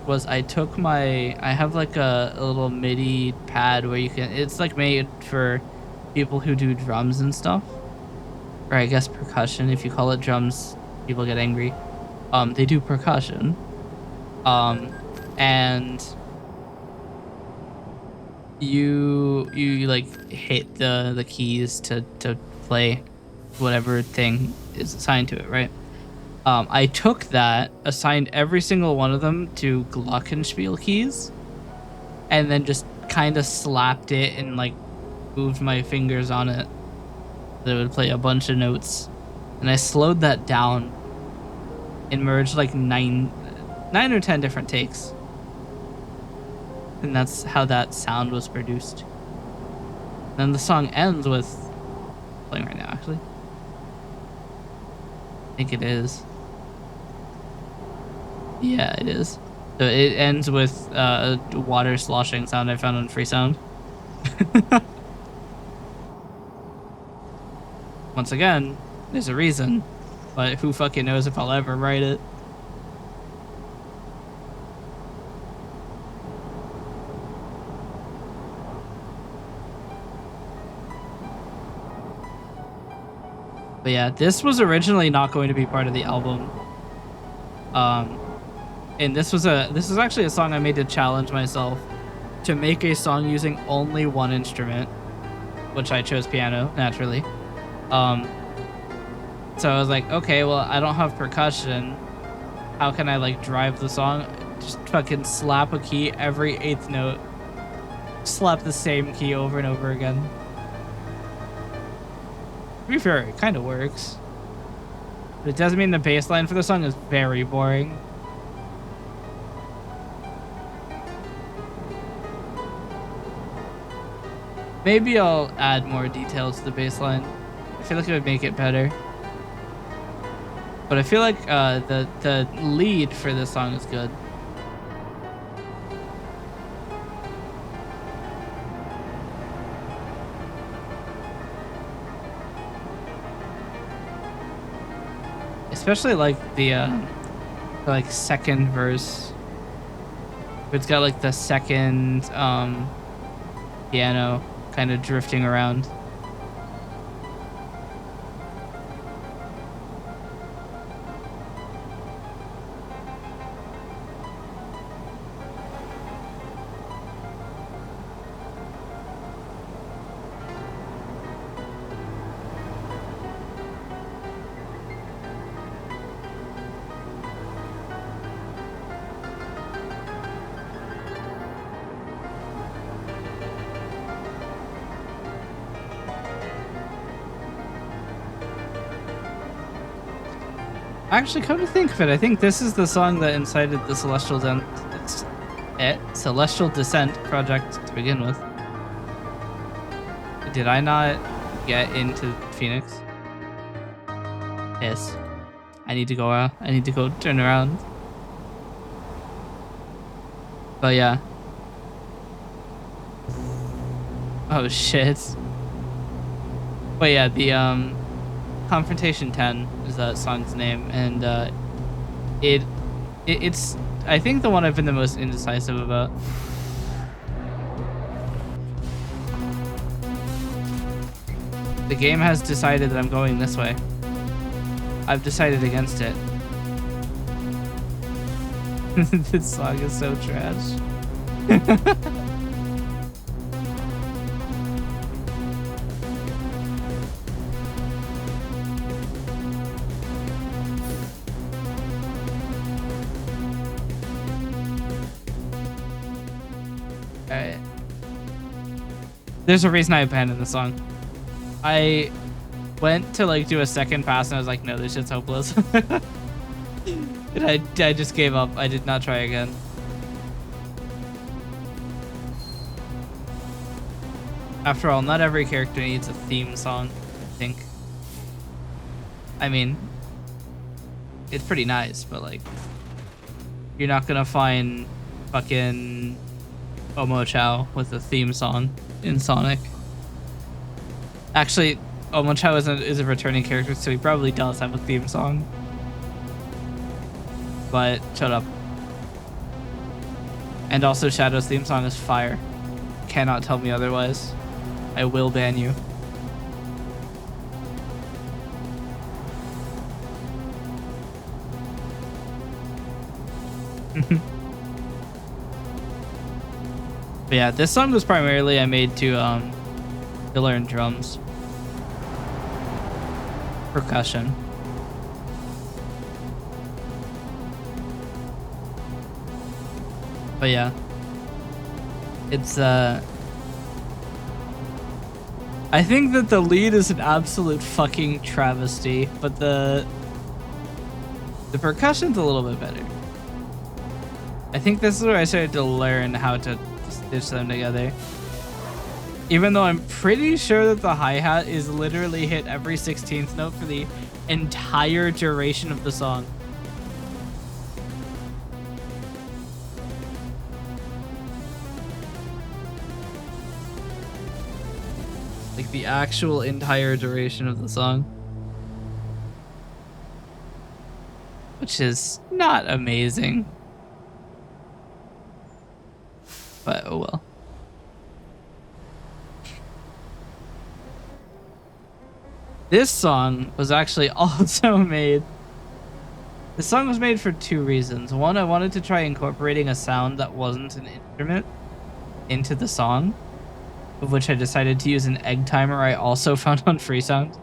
was I took I have like a little MIDI pad where it's like made for people who do drums and stuff. Or I guess percussion. If you call it drums, people get angry. They do percussion. And you like hit the keys to play whatever thing is assigned to it, right? I took that, assigned every single one of them to glockenspiel keys, and then just kind of slapped it and like moved my fingers on it that it would play a bunch of notes, and I slowed that down and merged like 9 or 10 different takes. And that's how that sound was produced. Then the song ends with playing right now, actually. I think it is. Yeah, it is. So it ends with a water sloshing sound I found on Freesound. Once again, there's a reason, but who fucking knows if I'll ever write it. But yeah, this was originally not going to be part of the album. And this is actually a song I made to challenge myself to make a song using only one instrument, which I chose piano, naturally. So I was like, okay, well, I don't have percussion. How can I like drive the song? Just fucking slap a key every 8th note. slap the same key over and over again. To be fair, it kind of works. But it doesn't mean the bass line for the song is very boring. Maybe I'll add more details to the bass line. I feel like it would make it better. But I feel like the lead for this song is good. Especially like the like second verse. It's got like the second piano kind of drifting around. Actually, come to think of it, I think this is the song that incited the Celestial Descent project to begin with. Did I not get into Phoenix? Yes. I need to go out. I need to go turn around. But yeah. Oh shit. But yeah, the Confrontation 10 is that song's name, and it's I think the one I've been the most indecisive about. The game has decided that I'm going this way. I've decided against it. This song is so trash. Alright. There's a reason I abandoned the song. I went to like do a second pass and I was like, no, this shit's hopeless. And I just gave up. I did not try again. After all, not every character needs a theme song, I think. I mean, it's pretty nice, but like, you're not gonna find fucking Omochao with a theme song in Sonic. Actually, Omochao is a returning character, so he probably does have a theme song. But shut up. And also, Shadow's theme song is fire. Cannot tell me otherwise. I will ban you. But yeah, this song was primarily I made to learn drums, percussion. But yeah, it's I think that the lead is an absolute fucking travesty, but the percussion's a little bit better. I think this is where I started to learn how to stitch them together. Even though I'm pretty sure that the hi-hat is literally hit every 16th note for the entire duration of the song. Like the actual entire duration of the song. Which is not amazing. But oh well. This song was actually also made. This song was made for two reasons. One, I wanted to try incorporating a sound that wasn't an instrument into the song, of which I decided to use an egg timer I also found on Freesound.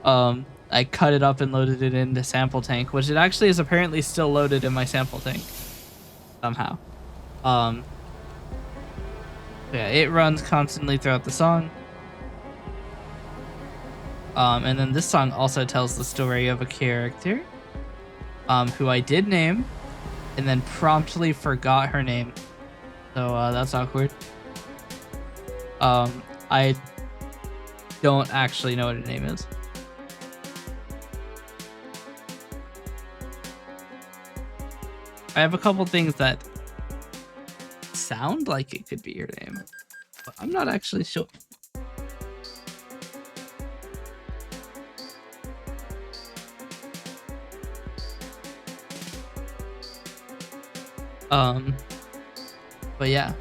I cut it up and loaded it into Sample Tank, which it actually is apparently still loaded in my Sample Tank somehow. Yeah, it runs constantly throughout the song. And then this song also tells the story of a character who I did name and then promptly forgot her name. So that's awkward. I don't actually know what her name is. I have a couple things that sound like it could be your name, but I'm not actually sure. But yeah.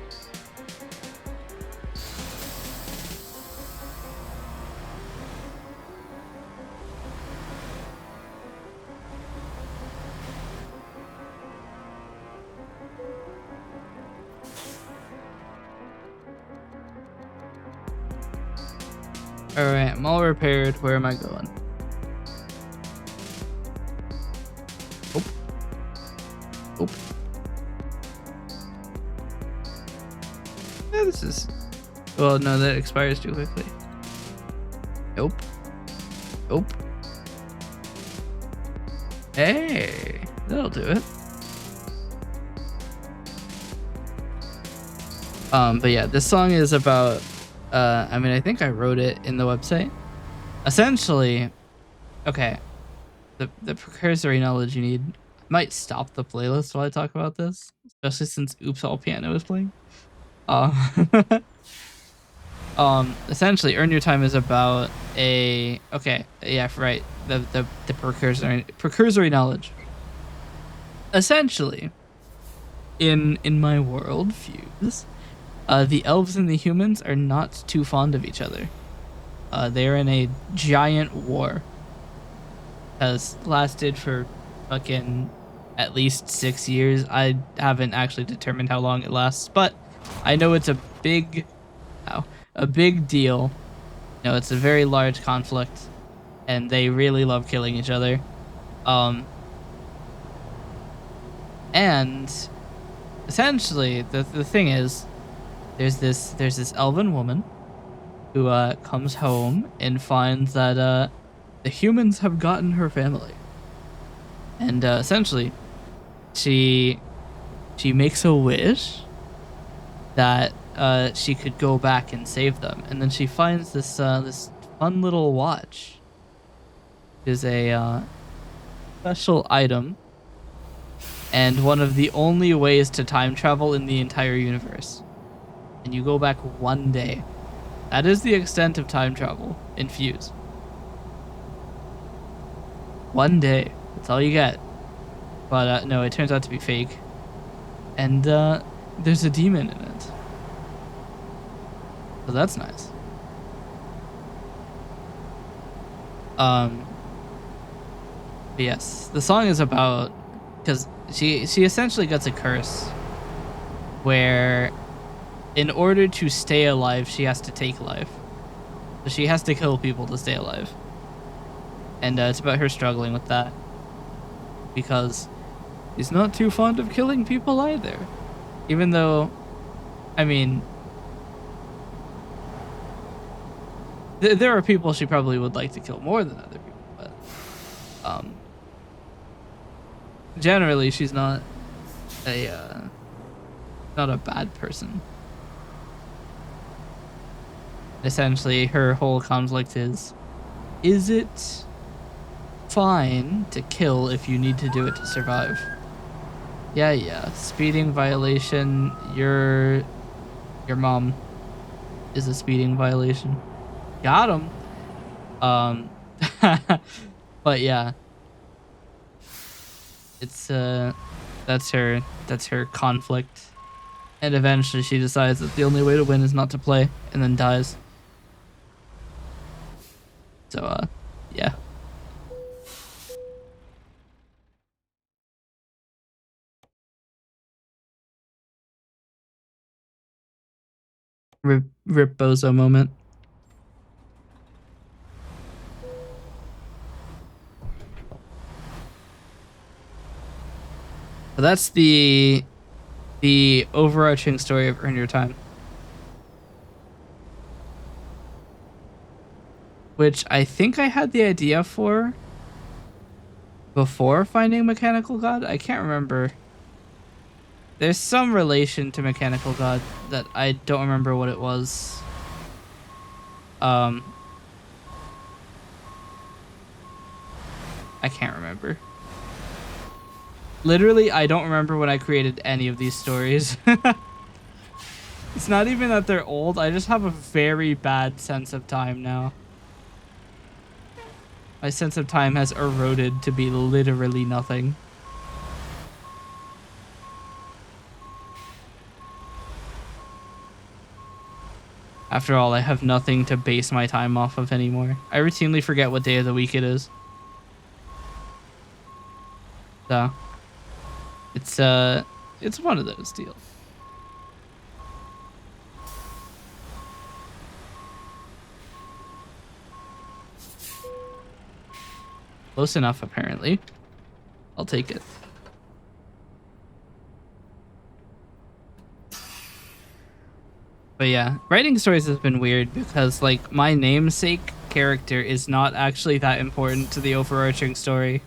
All right, I'm all repaired. Where am I going? Oh. Oh. Yeah, this is... Well, no, that expires too quickly. Nope. Nope. Hey, that'll do it. But yeah, this song is about... I mean, I think I wrote it in the website. Essentially, okay, the precursory knowledge you need... I might stop the playlist while I talk about this, especially since Oops All Piano is playing. Essentially, Earn Your Time is about a... Okay, yeah, right. The precursory knowledge. Essentially, in my world views, the elves and the humans are not too fond of each other. They're in a giant war. Has lasted for fucking at least 6 years. I haven't actually determined how long it lasts, but I know it's a big deal. You know, it's a very large conflict, and they really love killing each other. And essentially, the thing is, there's this elven woman who comes home and finds that the humans have gotten her family, and essentially, she makes a wish that she could go back and save them, and then she finds this this fun little watch. It is a special item, and one of the only ways to time travel in the entire universe. And you go back one day. That is the extent of time travel in Fuse. One day. That's all you get. But no, it turns out to be fake. And there's a demon in it. So that's nice. But yes, the song is about... Because she essentially gets a curse where in order to stay alive, she has to take life. So she has to kill people to stay alive. And it's about her struggling with that. Because she's not too fond of killing people either. Even though, I mean, there are people she probably would like to kill more than other people. But generally, she's not a bad person. Essentially, her whole conflict is it fine to kill if you need to do it to survive? Yeah. Speeding violation. Your mom is a speeding violation. Got him. But yeah. It's that's her conflict. And eventually she decides that the only way to win is not to play, and then dies. So yeah. Rip bozo moment. But that's the overarching story of Earn Your Time. which I think I had the idea for before finding Mechanical God. I can't remember. There's some relation to Mechanical God that I don't remember what it was. I can't remember. Literally, I don't remember when I created any of these stories. It's not even that they're old. I just have a very bad sense of time now. My sense of time has eroded to be literally nothing. After all, I have nothing to base my time off of anymore. I routinely forget what day of the week it is. So, it's one of those deals. Close enough, apparently. I'll take it. But yeah, writing stories has been weird because, like, my namesake character is not actually that important to the overarching story.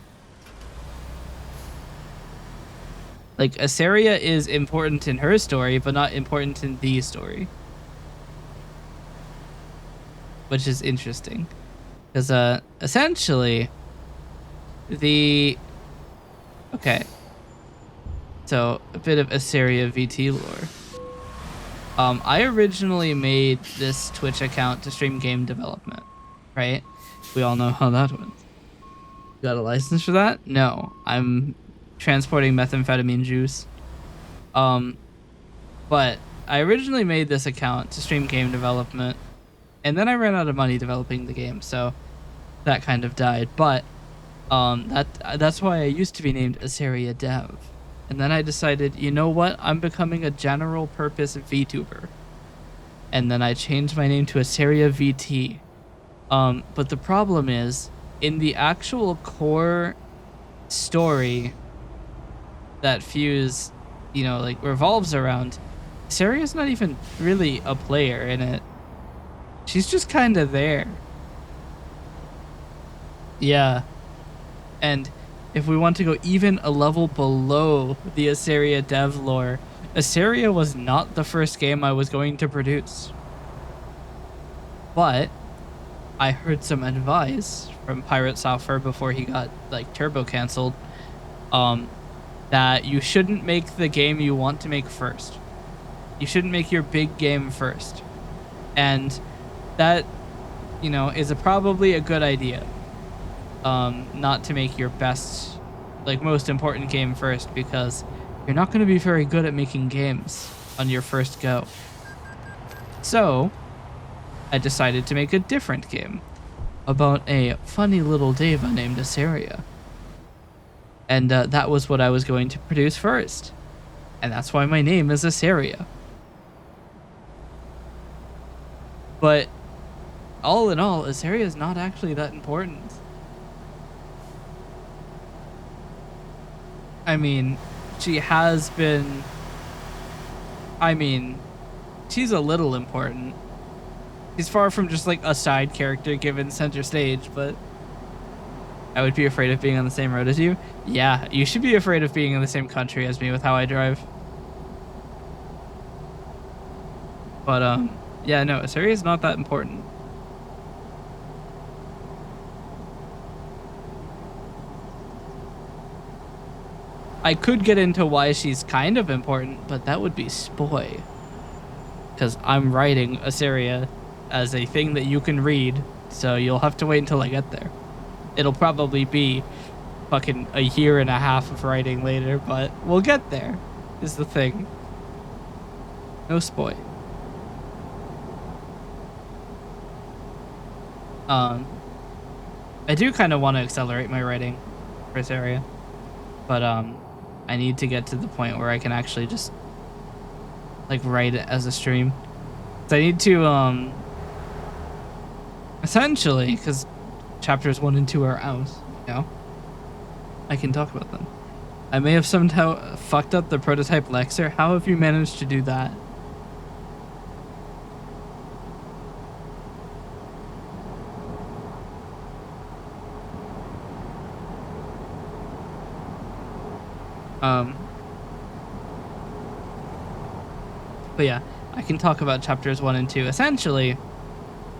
Like, Aseria is important in her story, but not important in the story. Which is interesting. Because, essentially, okay. So, a bit of eseriavt lore. I originally made this Twitch account to stream game development, right? We all know how that went. You got a license for that? No, I'm transporting methamphetamine juice. But I originally made this account to stream game development, and then I ran out of money developing the game, so that kind of died. But that's why I used to be named eseriavt. And then I decided, you know what? I'm becoming a general purpose vtuber. And then I changed my name to eseriavt. But the problem is, in the actual core story that Fuse, you know, like revolves around, Eseria's not even really a player in it. She's just kind of there. Yeah. And if we want to go even a level below the Eseria dev lore, Eseria was not the first game I was going to produce. But I heard some advice from Pirate Software before he got like turbo canceled, that you shouldn't make the game you want to make first. You shouldn't make your big game first. And that, you know, is probably a good idea. Not to make your best, like, most important game first, because you're not going to be very good at making games on your first go. So I decided to make a different game about a funny little diva named Eseria. And that was what I was going to produce first. And that's why my name is Eseria. But all in all, Eseria is not actually that important. I mean, she has been... I mean, she's a little important. She's far from just like a side character given center stage, but I would be afraid of being on the same road as you. Yeah, you should be afraid of being in the same country as me with how I drive. But, yeah, no, Eseria is not that important. I could get into why she's kind of important, but that would be spoy. Because I'm writing Eseria as a thing that you can read, so you'll have to wait until I get there. It'll probably be fucking a year and a half of writing later, but we'll get there, is the thing. No spoy. I do kind of want to accelerate my writing for this area, but I need to get to the point where I can actually just like write it as a stream. So I need to essentially, because chapters 1 and 2 are out, you know, I can talk about them. I may have somehow fucked up the prototype Lexer. How have you managed to do that? But yeah, I can talk about chapters 1 and 2. Essentially,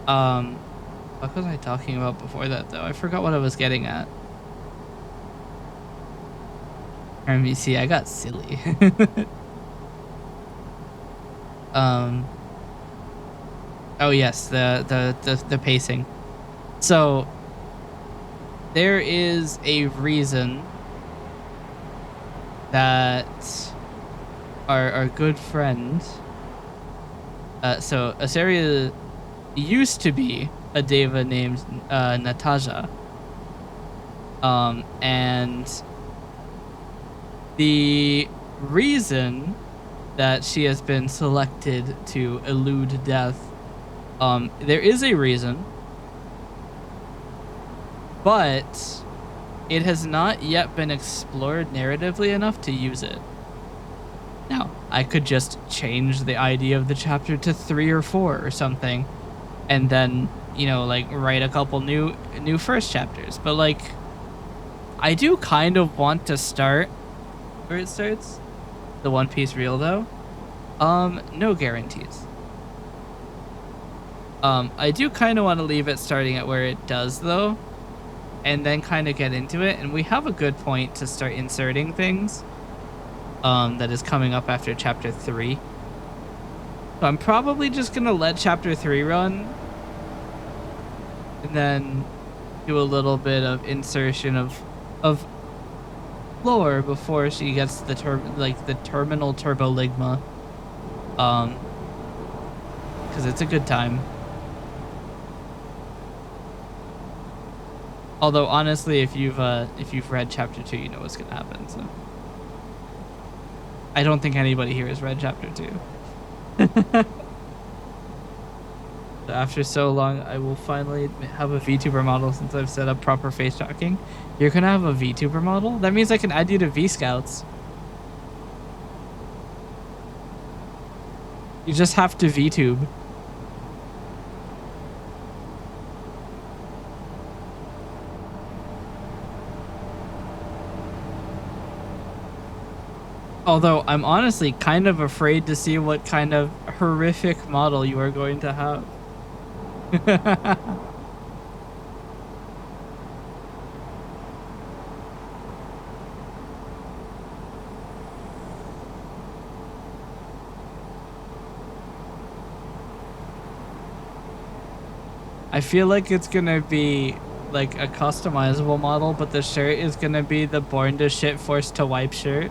what was I talking about before that though? I forgot what I was getting at. RMVC, I got silly. Oh yes, the pacing. So there is a reason that our good friend, so Aseria used to be a deva named Natasha, and the reason that she has been selected to elude death, there is a reason, but it has not yet been explored narratively enough to use it. Now, I could just change the idea of the chapter to 3 or 4 or something, and then, you know, like write a couple new first chapters. But like, I do kind of want to start where it starts. The One Piece reel though. No guarantees. I do kind of want to leave it starting at where it does though, and then kind of get into it. And we have a good point to start inserting things. That is coming up after chapter 3. So I'm probably just gonna let chapter 3 run, and then do a little bit of insertion of lore before she gets the terminal turboligma, because it's a good time. Although honestly, if you've read chapter 2, you know what's gonna happen. So I don't think anybody here has read chapter 2. So after so long, I will finally have a VTuber model since I've set up proper face tracking. You're gonna have a VTuber model? That means I can add you to V-Scouts. You just have to VTube. Although I'm honestly kind of afraid to see what kind of horrific model you are going to have. I feel like it's gonna be like a customizable model, but the shirt is gonna be the born to shit forced to wipe shirt.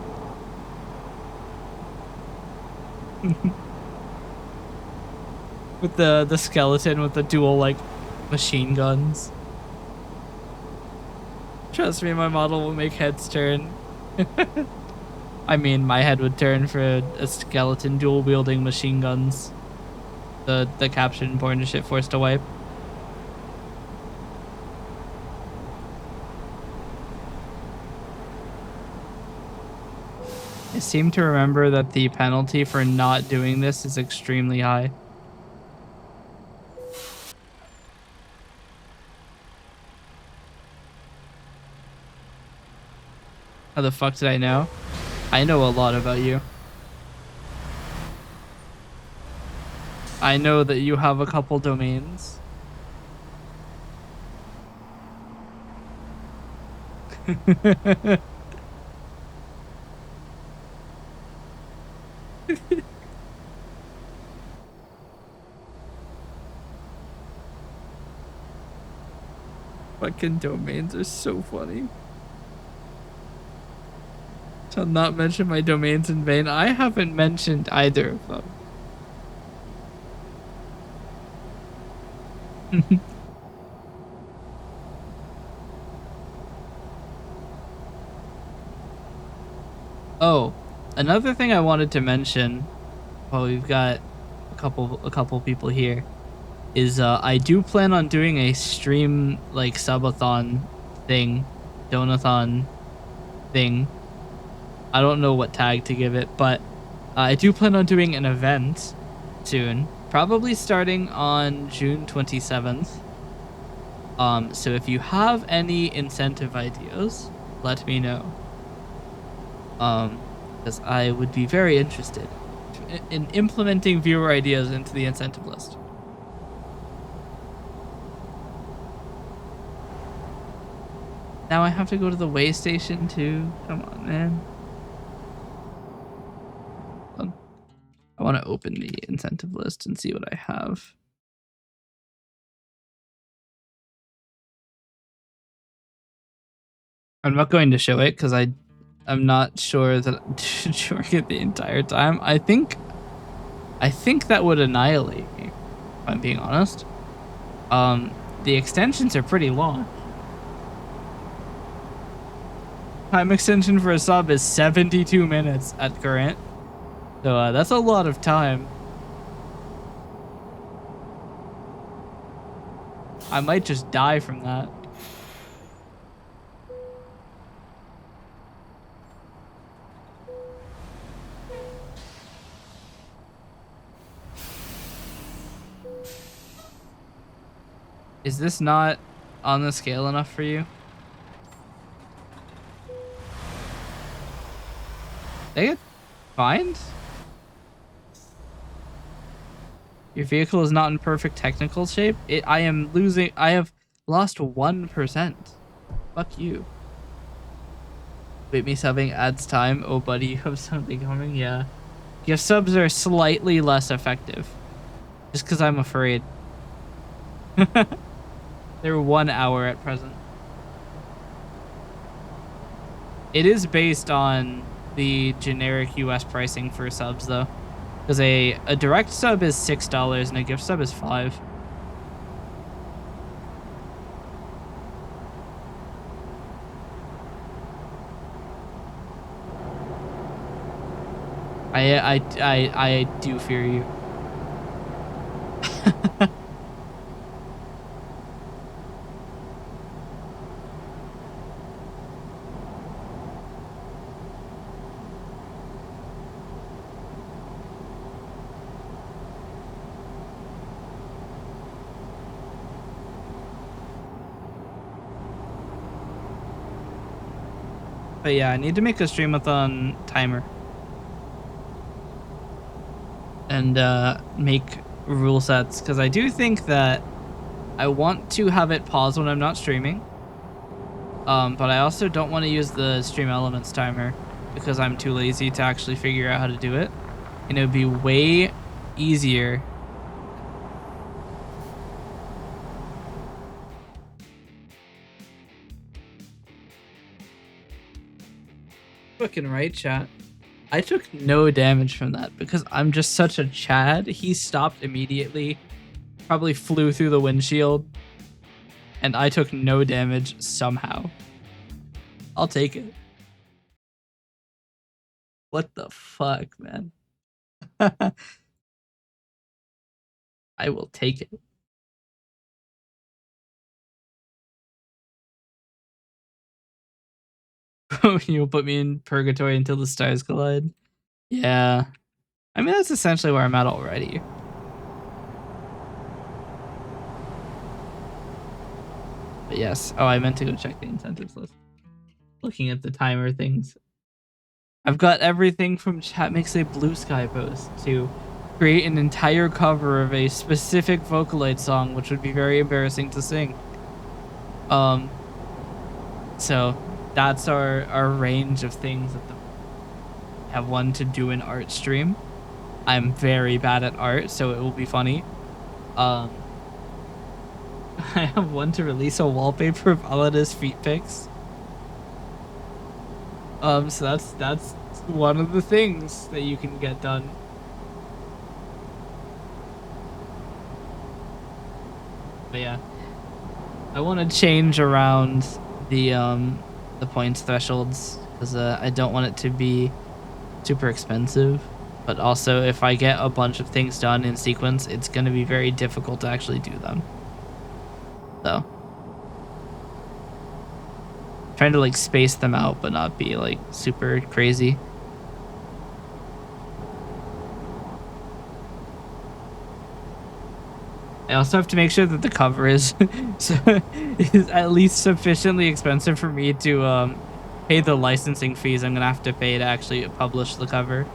With the skeleton with the dual like machine guns. Trust me, my model will make heads turn. I mean, my head would turn for a skeleton dual wielding machine guns. The caption born to shit forced to wipe. I seem to remember that the penalty for not doing this is extremely high. How the fuck did I know? I know a lot about you. I know that you have a couple domains. Fucking domains are so funny. Shall not mention my domains in vain. I haven't mentioned either of them. Oh, another thing I wanted to mention while we've got a couple people here is I do plan on doing a stream like subathon thing, donathon thing. I don't know what tag to give it, but I do plan on doing an event soon, probably starting on June 27th. So if you have any incentive ideas, let me know. Because I would be very interested in implementing viewer ideas into the incentive list. Now I have to go to the way station too. Come on, man. I want to open the incentive list and see what I have. I'm not going to show it because I'm not sure that I should show it the entire time. I think that would annihilate me, if I'm being honest. The extensions are pretty long. Time extension for a sub is 72 minutes at current. So that's a lot of time. I might just die from that. Is this not on the scale enough for you? They get fined? Your vehicle is not in perfect technical shape? I have lost 1%. Fuck you. Wait, me subbing adds time. Oh, buddy, you have something coming? Yeah. Gift subs are slightly less effective. Just because I'm afraid. They're 1 hour at present. It is based on the generic US pricing for subs, though. Because a direct sub is $6 and a gift sub is $5. I do fear you. But yeah, I need to make a streamathon timer. And make rule sets, because I do think that I want to have it pause when I'm not streaming. But I also don't want to use the stream elements timer because I'm too lazy to actually figure out how to do it. And it would be way easier. Fucking right, chat. I took no damage from that because I'm just such a Chad. He stopped immediately, probably flew through the windshield, and I took no damage somehow. I'll take it. What the fuck, man? I will take it. You'll put me in purgatory until the stars collide. Yeah. I mean, that's essentially where I'm at already. But yes. Oh, I meant to go check the incentives list. Looking at the timer things. I've got everything from chat makes a blue sky post to create an entire cover of a specific Vocaloid song, which would be very embarrassing to sing. So that's our range of things that have one to do an art stream. I'm very bad at art, so it will be funny. I have one to release a wallpaper of Alada's feet pics. So that's one of the things that you can get done. But yeah, I want to change around the points thresholds because I don't want it to be super expensive. But also, if I get a bunch of things done in sequence, it's going to be very difficult to actually do them. So, trying to like space them out, but not be like super crazy. I also have to make sure that the cover is at least sufficiently expensive for me to pay the licensing fees I'm gonna have to pay to actually publish the cover.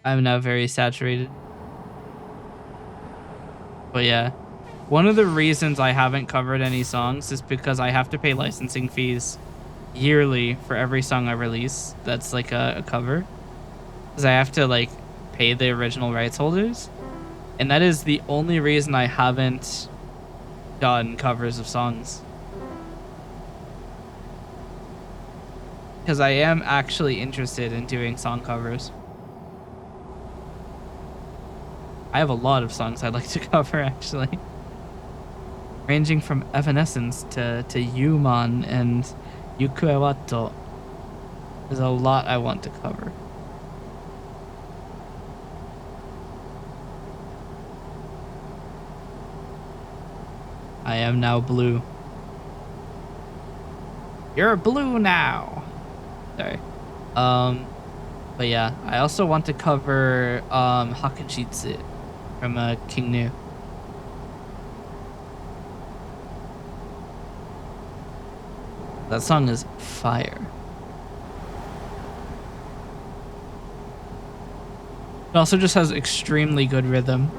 I'm now very saturated. But yeah, one of the reasons I haven't covered any songs is because I have to pay licensing fees yearly for every song I release that's like a cover. Because I have to like pay the original rights holders. And that is the only reason I haven't done covers of songs. Because I am actually interested in doing song covers. I have a lot of songs I'd like to cover, actually. Ranging from Evanescence to Human and uenluom. There's a lot I want to cover. I am now blue. You're blue now. Sorry. But yeah, I also want to cover Hakuchitsu from King New. That song is fire. It also just has extremely good rhythm.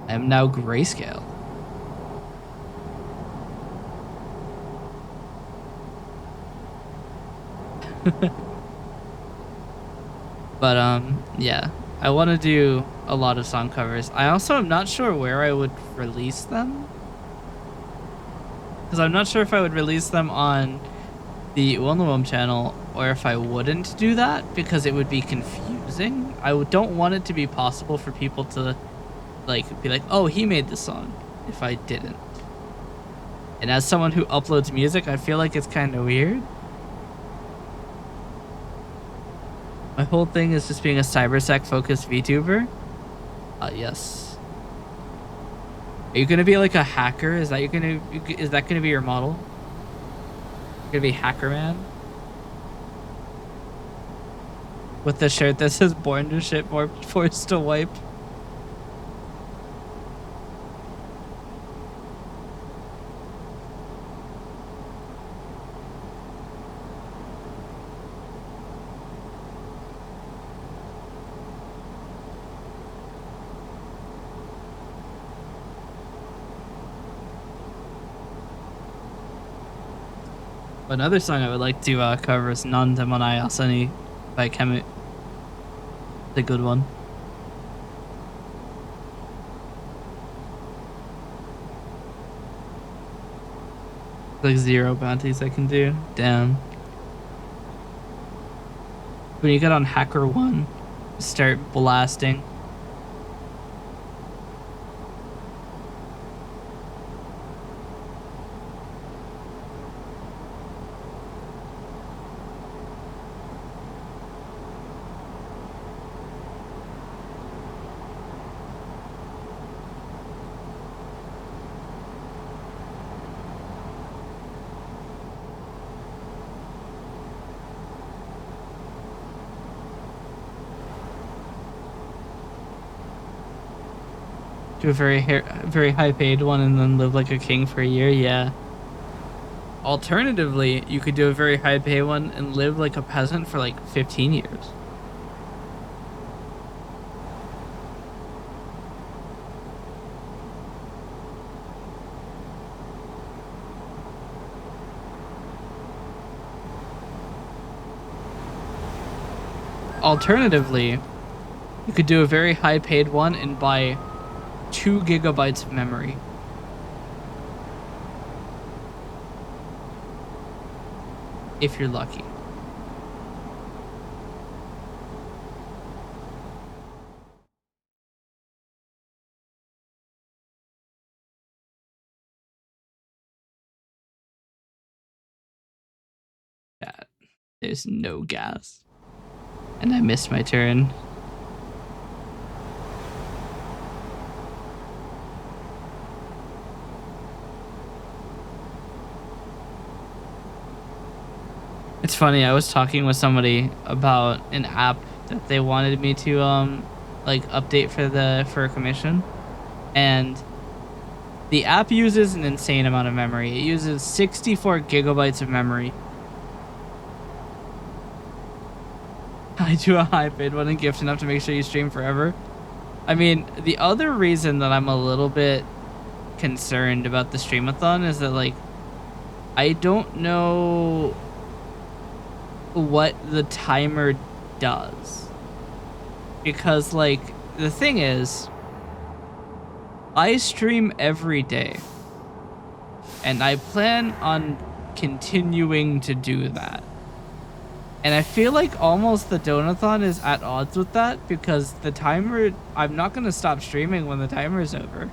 I am now grayscale. But yeah, I want to do a lot of song covers. I also am not sure where I would release them, because I'm not sure if I would release them on the uenluom channel or if I wouldn't do that, because it would be confusing. I don't want it to be possible for people to like be like, oh, he made the song, if I didn't. And as someone who uploads music, I feel like it's kind of weird. My whole thing is just being a cybersec focused VTuber. Yes. Are you gonna be like a hacker? Is that gonna be your model? You're gonna be Hacker Man? With the shirt that says born to shit, more forced to wipe. Another song I would like to cover is Non Demonai Asani by Kemi. It's a good one. Like 0 bounties I can do. Damn. When you get on Hacker 1, start blasting. Do a very high paid one and then live like a king for a year. Yeah. Alternatively, you could do a very high paid one and live like a peasant for like 15 years. Alternatively, you could do a very high paid one and buy 2 gigabytes of memory. If you're lucky. Yeah, there's no gas. And I missed my turn. It's funny, I was talking with somebody about an app that they wanted me to like update for a commission, and The app uses an insane amount of memory. It uses 64 gigabytes of memory. I do a high paid one and gift enough to make sure you stream forever. I mean, the other reason that I'm a little bit concerned about the streamathon is that, like, I don't know what the timer does. Because, like, the thing is, I stream every day. And I plan on continuing to do that. And I feel like almost the donathon is at odds with that, because the timer, I'm not going to stop streaming when the timer is over.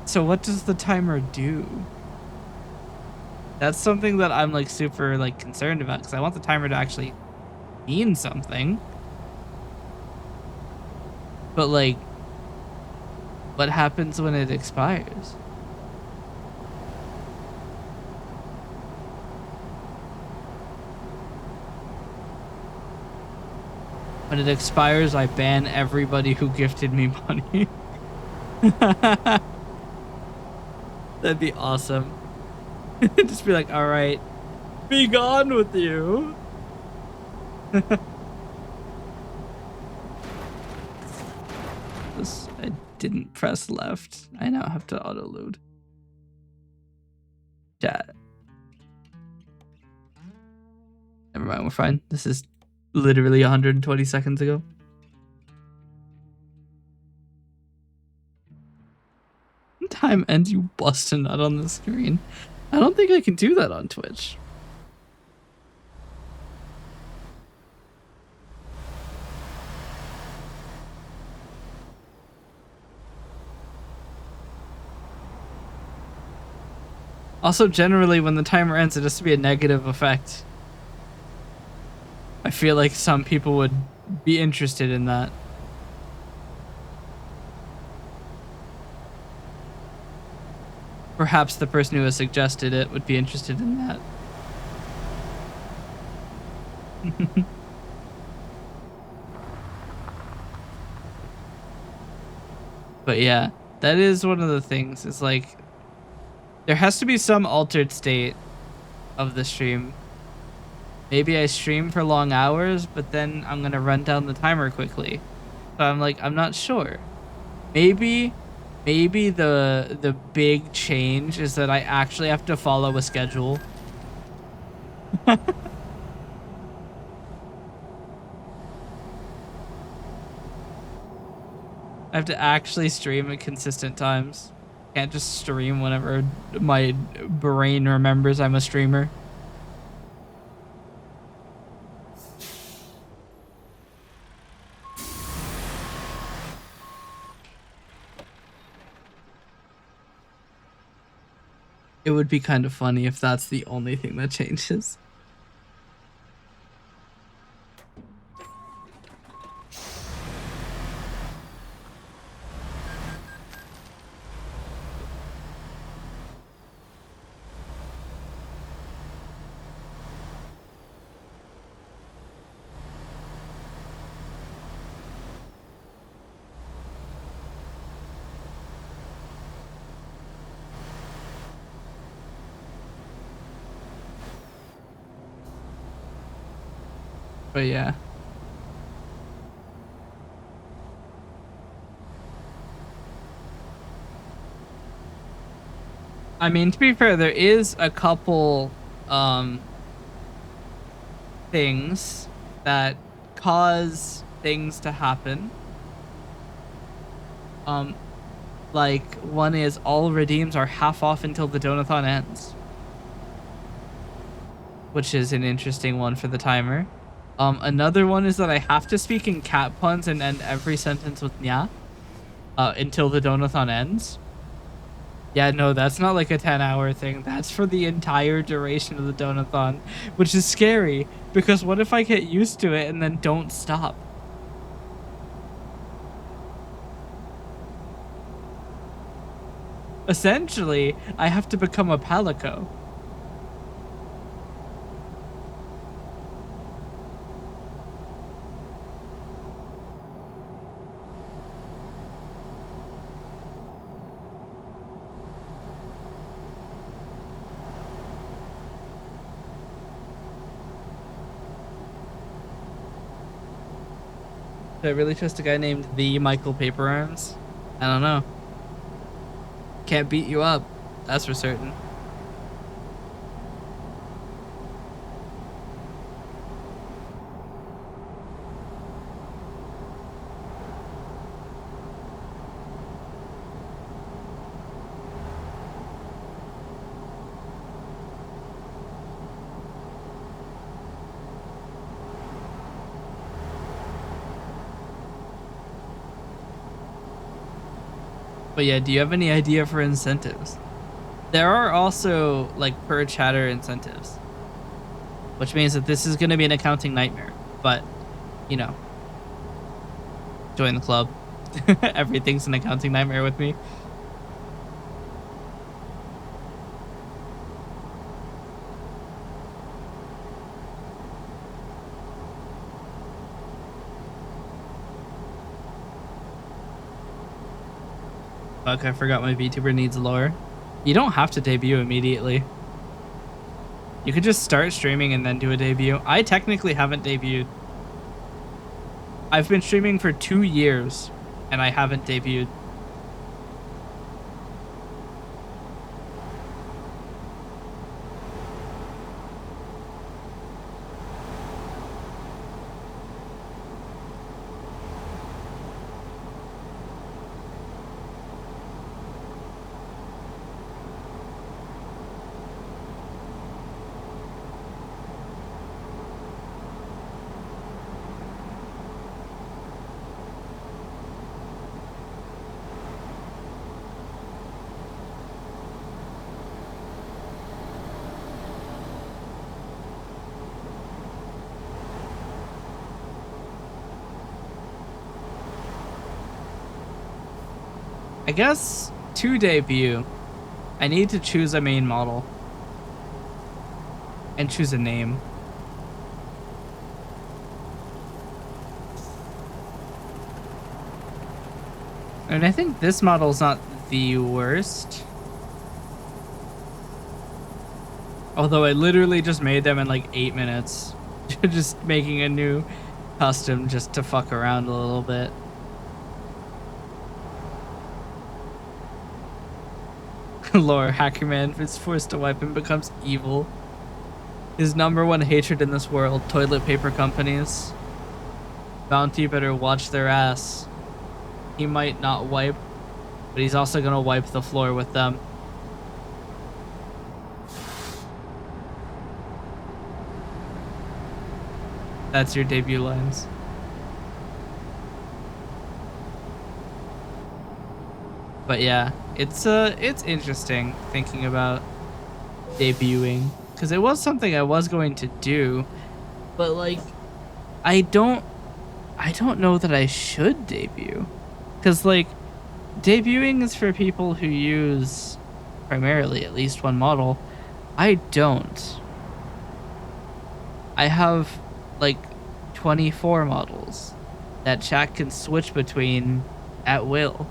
So what does the timer do? That's something that I'm like super like concerned about, because I want the timer to actually mean something. But like, what happens when it expires? When it expires, I ban everybody who gifted me money. That'd be awesome. Just be like, all right, be gone with you. I didn't press left. I now have to auto load. Chat. Never mind, we're fine. This is literally 120 seconds ago. Time ends, you bust a nut on the screen. I don't think I can do that on Twitch. Also, generally, when the timer ends, it has to be a negative effect. I feel like some people would be interested in that. Perhaps the person who has suggested it would be interested in that. But yeah, that is one of the things. It's like, there has to be some altered state of the stream. Maybe I stream for long hours, but then I'm gonna run down the timer quickly. So I'm like, I'm not sure. Maybe the big change is that I actually have to follow a schedule. I have to actually stream at consistent times. Can't just stream whenever my brain remembers I'm a streamer. It would be kind of funny if that's the only thing that changes. But yeah. I mean, to be fair, there is a couple things that cause things to happen. Like, one is all redeems are half off until the donathon ends, which is an interesting one for the timer. Another one is that I have to speak in cat puns and end every sentence with nya until the donathon ends. Yeah, no, that's not like a 10-hour thing. That's for the entire duration of the donathon, which is scary, because what if I get used to it and then don't stop? Essentially, I have to become a palico. Did I really trust a guy named the Michael Paperarms? I don't know. Can't beat you up. That's for certain. But yeah, do you have any idea for incentives? There are also like per chatter incentives, which means that this is going to be an accounting nightmare. But, you know, join the club. Everything's an accounting nightmare with me. Fuck, I forgot my VTuber needs lore. You don't have to debut immediately. You could just start streaming and then do a debut. I technically haven't debuted. I've been streaming for 2 years and I haven't debuted. I guess to debut, I need to choose a main model and choose a name. And I think this model's not the worst. Although I literally just made them in like 8 minutes. Just making a new custom just to fuck around a little bit. Lore, Hackerman is forced to wipe and becomes evil. His #1 hatred in this world, toilet paper companies. Bounty better watch their ass. He might not wipe, but he's also gonna wipe the floor with them. That's your debut lines. But yeah, it's interesting thinking about debuting, because it was something I was going to do, but like I don't know that I should debut, because like debuting is for people who use primarily at least one model. I don't. I have like 24 models that chat can switch between at will.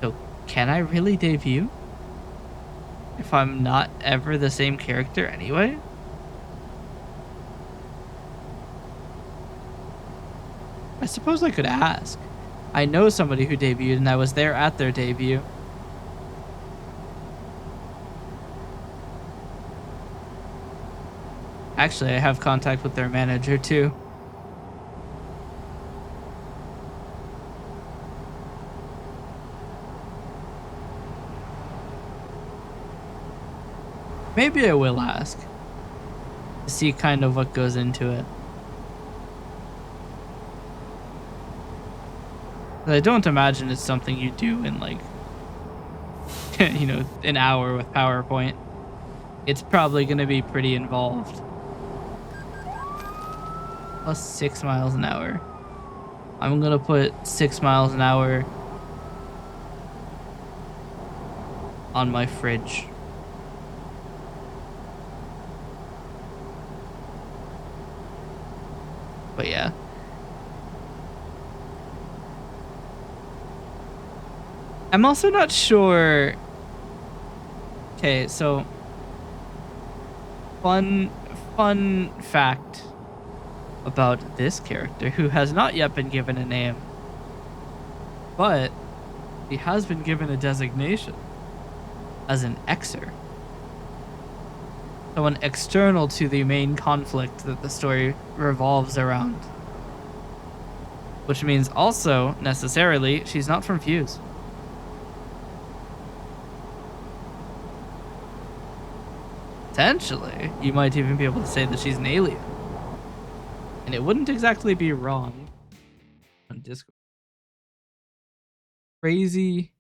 So can I really debut if I'm not ever the same character anyway? I suppose I could ask. I know somebody who debuted and I was there at their debut. Actually, I have contact with their manager too. Maybe I will ask to see kind of what goes into it. But I don't imagine it's something you do in like, you know, an hour with PowerPoint. It's probably going to be pretty involved. Plus 6 miles an hour. I'm going to put 6 miles an hour on my fridge. But yeah. I'm also not sure. Okay, so fun fact. about this character who has not yet been given a name, but he has been given a designation as an Xer. Someone external to the main conflict that the story revolves around. Which means also, necessarily, she's not from Fuse. Potentially, you might even be able to say that she's an alien. And it wouldn't exactly be wrong on Discord. Crazy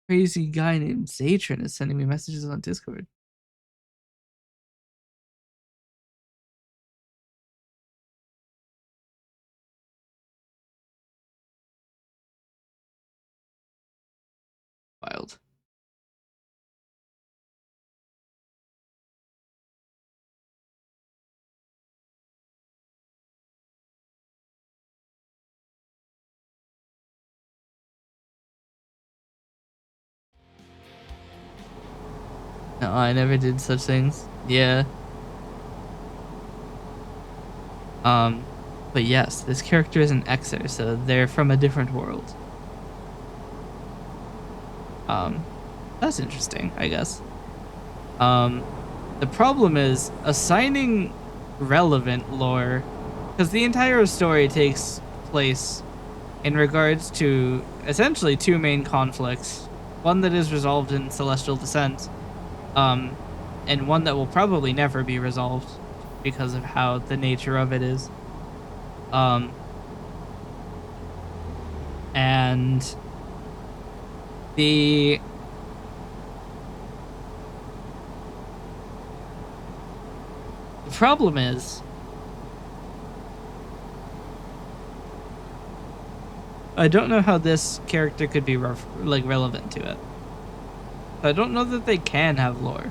guy named Zatrin is sending me messages on Discord. Wild. No, I never did such things. Yeah. But yes, this character is an Xer, so they're from a different world. That's interesting, I guess. The problem is assigning relevant lore, because the entire story takes place in regards to essentially two main conflicts. One that is resolved in Celestial Descent, and one that will probably never be resolved because of how the nature of it is. And the problem is I don't know how this character could be relevant to it. I don't know that they can have lore.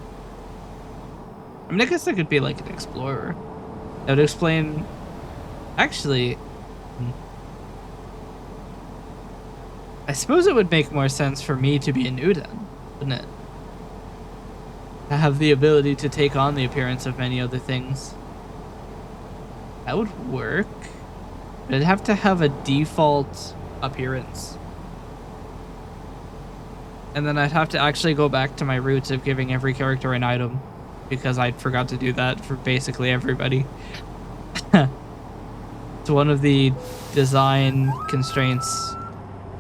I mean, I guess I could be like an explorer. That would explain. Actually, I suppose it would make more sense for me to be a Uden, wouldn't it? To have the ability to take on the appearance of many other things. That would work. But I'd have to have a default appearance. And then I'd have to actually go back to my roots of giving every character an item, because I forgot to do that for basically everybody. It's one of the design constraints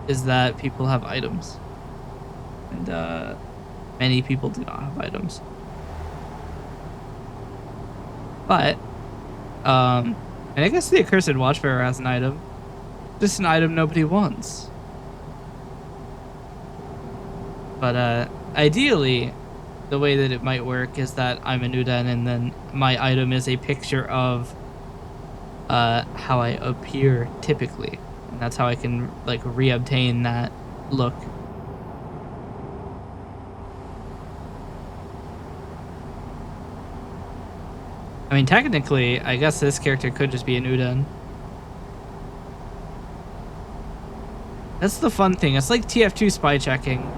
is that people have items. And many people do not have items. But, and I guess the Accursed Watchbearer has an item. Just an item nobody wants. But ideally, the way that it might work is that I'm an Uden and then my item is a picture of how I appear typically. And that's how I can like reobtain that look. I mean, technically, I guess this character could just be an Uden. That's the fun thing. It's like TF2 spy checking.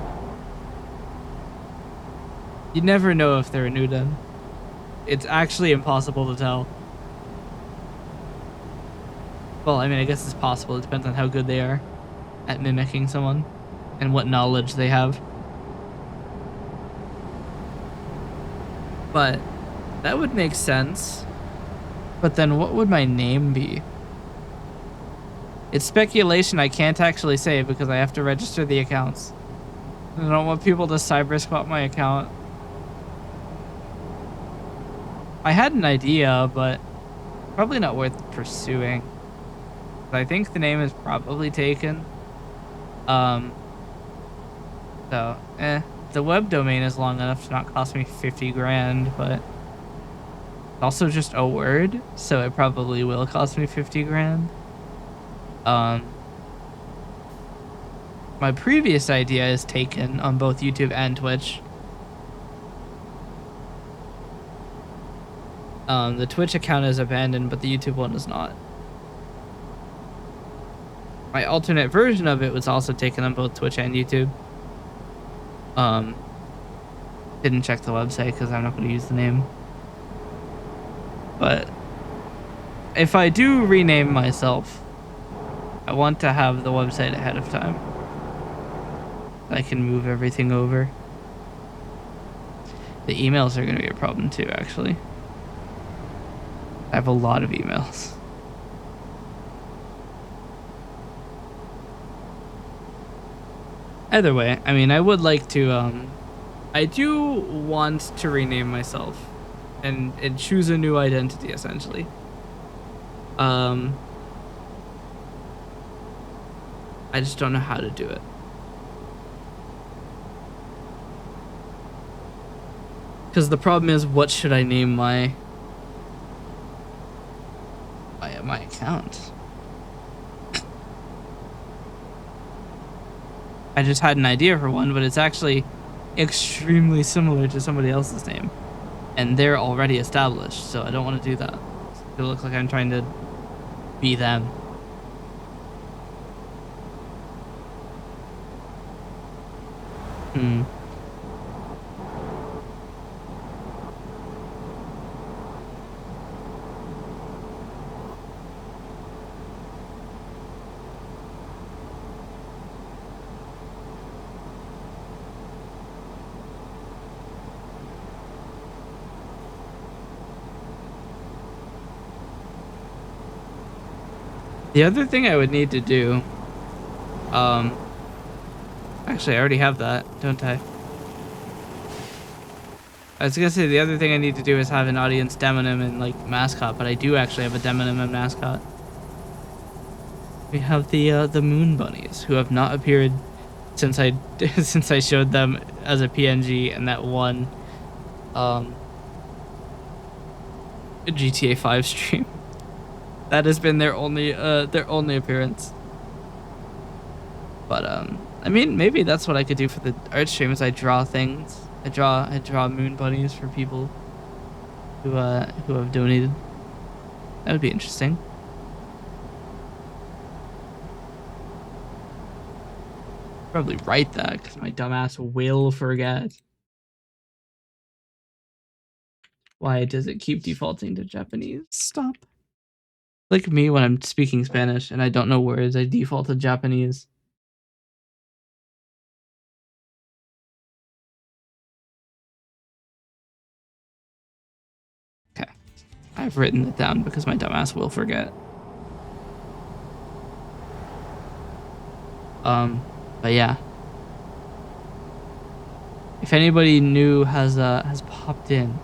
You never know if they're a Uden. It's actually impossible to tell. Well, I mean, I guess it's possible. It depends on how good they are at mimicking someone and what knowledge they have. But that would make sense. But then what would my name be? It's speculation I can't actually say because I have to register the accounts. I don't want people to cyber squat my account. I had an idea, but probably not worth pursuing. I think the name is probably taken. The web domain is long enough to not cost me 50 grand, but it's also just a word, so it probably will cost me 50 grand. My previous idea is taken on both YouTube and Twitch. The Twitch account is abandoned, but the YouTube one is not. My alternate version of it was also taken on both Twitch and YouTube. Didn't check the website because I'm not going to use the name. But if I do rename myself, I want to have the website ahead of time. I can move everything over. The emails are going to be a problem too, actually. I have a lot of emails. Either way, I mean, I would like to, I do want to rename myself and choose a new identity, essentially. I just don't know how to do it. Because the problem is, what should I name my account? I just had an idea for one, but it's actually extremely similar to somebody else's name. And they're already established, so I don't want to do that. It looks like I'm trying to be them. The other thing I would need to do, actually I already have that, don't I? I was gonna say the other thing I need to do is have an audience demonym and like mascot, but I do actually have a demonym and mascot. We have the moon bunnies who have not appeared since I since I showed them as a PNG in that one GTA 5 stream. That has been their only appearance. But I mean, maybe that's what I could do for the art stream is I draw things. I draw moon bunnies for people who have donated. That would be interesting. Probably write that because my dumbass will forget. Why does it keep defaulting to Japanese? Stop. Like me when I'm speaking Spanish and I don't know words, I default to Japanese. Okay. I've written it down because my dumbass will forget. But yeah. If anybody new has popped in,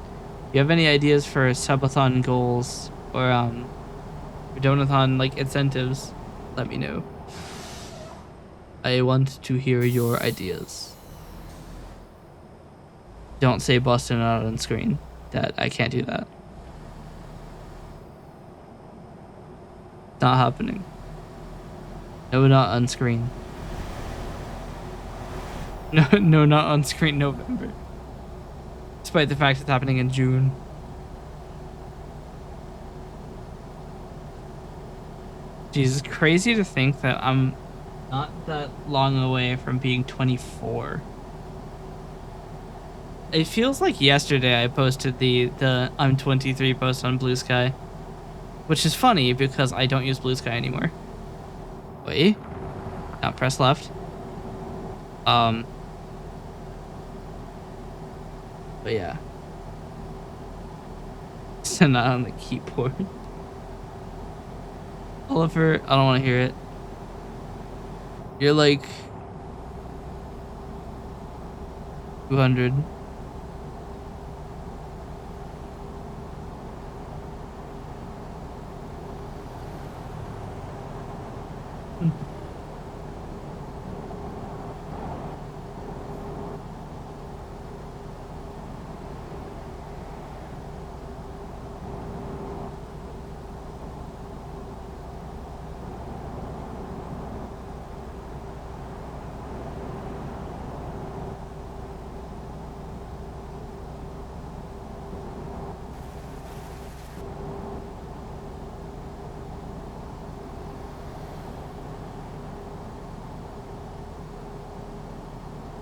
if you have any ideas for subathon goals or donathon like incentives, let me know. I want to hear your ideas. Don't say Boston out on screen. That I can't do that. Not happening. No, not on screen. No, not on screen November. Despite the fact it's happening in June. Jesus, crazy to think that I'm not that long away from being 24. It feels like yesterday I posted the I'm 23 post on Blue Sky, which is funny because I don't use Blue Sky anymore. Wait, now press left. But yeah, send that on the keyboard. Oliver, I don't want to hear it. You're like 200.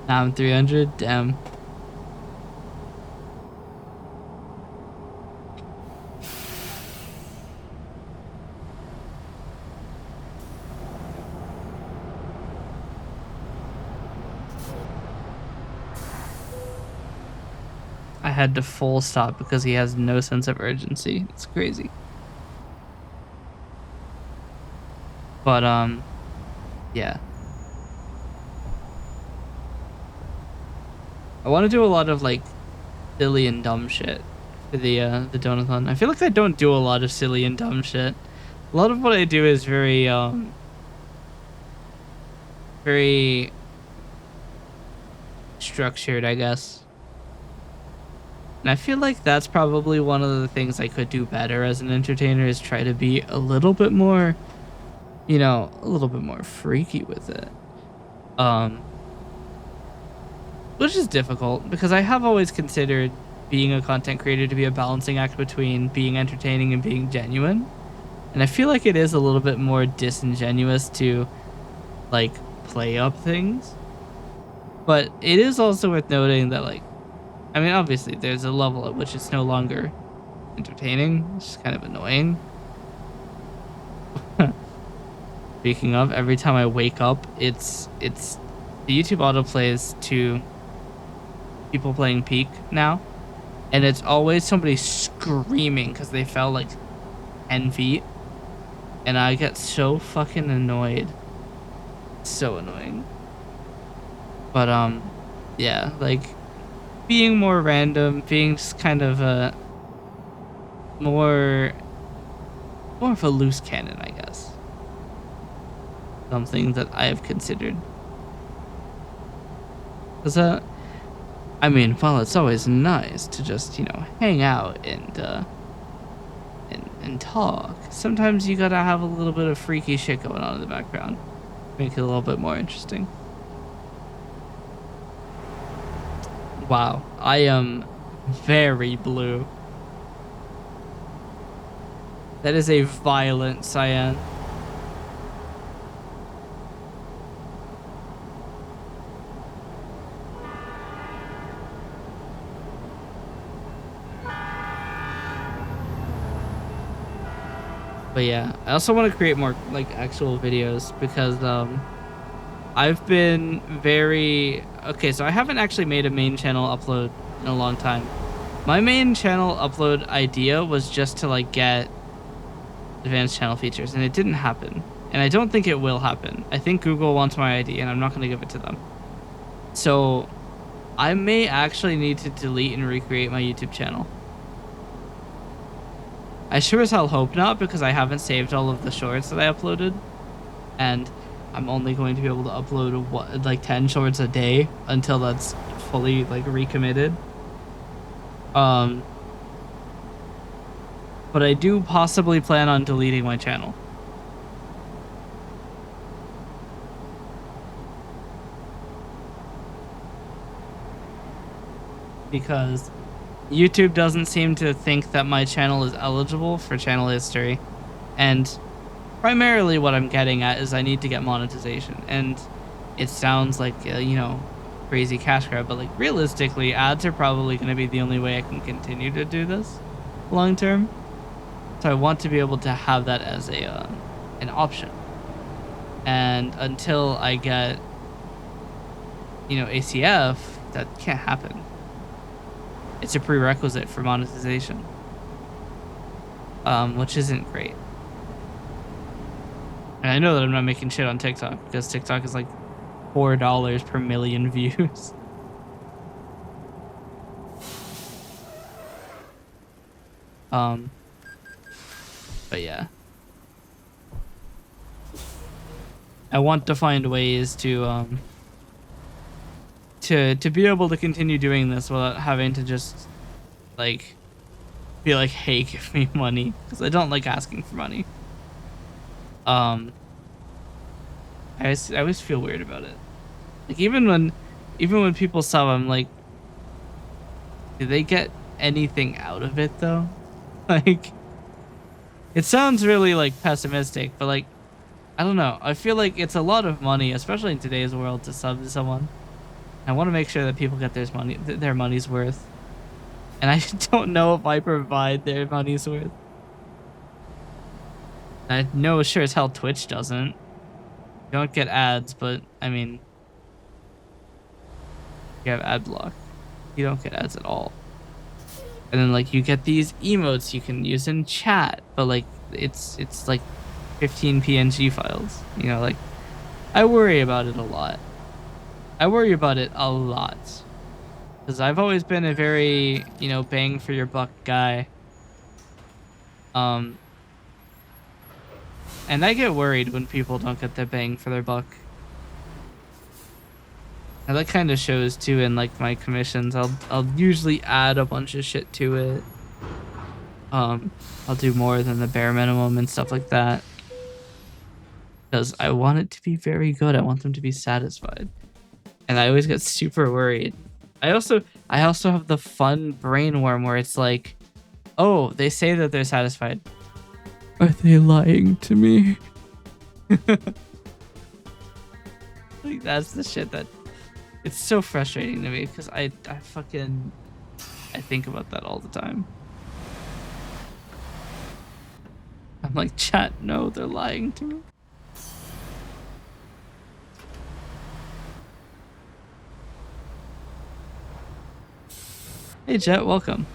Now I'm 300. Damn. I had to full stop because he has no sense of urgency. It's crazy. But yeah. I want to do a lot of like silly and dumb shit for the donathon. I feel like I don't do a lot of silly and dumb shit. A lot of what I do is very structured, I guess. And I feel like that's probably one of the things I could do better as an entertainer, is try to be a little bit more, you know, a little bit more freaky with it. Which is difficult because I have always considered being a content creator to be a balancing act between being entertaining and being genuine. And I feel like it is a little bit more disingenuous to like play up things. But it is also worth noting that, like, I mean, obviously there's a level at which it's no longer entertaining, which is kind of annoying. Speaking of, every time I wake up, it's the YouTube autoplays to people playing Peak now, and it's always somebody screaming because they fell like 10 feet, and I get so fucking annoyed. So annoying. But yeah, like being more random, being just kind of a more of a loose cannon, I guess. Something that I have considered. Cause I mean, while it's always nice to just, you know, hang out and talk, sometimes you gotta have a little bit of freaky shit going on in the background. Make it a little bit more interesting. Wow, I am very blue. That is a violent cyan. But yeah, I also want to create more like actual videos because I've been very okay, so I haven't actually made a main channel upload in a long time. My main channel upload idea was just to like get advanced channel features, and it didn't happen. And I don't think it will happen. I think Google wants my ID and I'm not going to give it to them. So I may actually need to delete and recreate my YouTube channel. I sure as hell hope not, because I haven't saved all of the shorts that I uploaded, and I'm only going to be able to upload like 10 shorts a day until that's fully like recommitted. But I do possibly plan on deleting my channel. Because YouTube doesn't seem to think that my channel is eligible for channel history, and primarily what I'm getting at is I need to get monetization. And it sounds like you know, crazy cash grab, but like realistically, ads are probably going to be the only way I can continue to do this long term. So I want to be able to have that as a an option. And until I get, you know, ACF, that can't happen. It's a prerequisite for monetization, which isn't great. And I know that I'm not making shit on TikTok because TikTok is like $4 per million views. But yeah, I want to find ways to be able to continue doing this without having to just like be like, hey, give me money, because I don't like asking for money. I always feel weird about it. Like even when people sub, I'm like, do they get anything out of it though? Like, it sounds really like pessimistic, but like, I don't know. I feel like it's a lot of money, especially in today's world, to sub to someone. I want to make sure that people get their money's worth. And I don't know if I provide their money's worth. I know sure as hell Twitch doesn't. You don't get ads, but I mean, you have ad block. You don't get ads at all. And then like you get these emotes you can use in chat, but like it's like 15 PNG files. You know, like I worry about it a lot. I worry about it a lot. Because I've always been a very, you know, bang for your buck guy. And I get worried when people don't get their bang for their buck. And that kind of shows too in like my commissions. I'll usually add a bunch of shit to it. I'll do more than the bare minimum and stuff like that. Because I want it to be very good. I want them to be satisfied. And I always get super worried. I also have the fun brain worm where it's like, oh, they say that they're satisfied. Are they lying to me? Like that's the shit that it's so frustrating to me because I think about that all the time. I'm like, chat, no, they're lying to me. Hey Jet, welcome.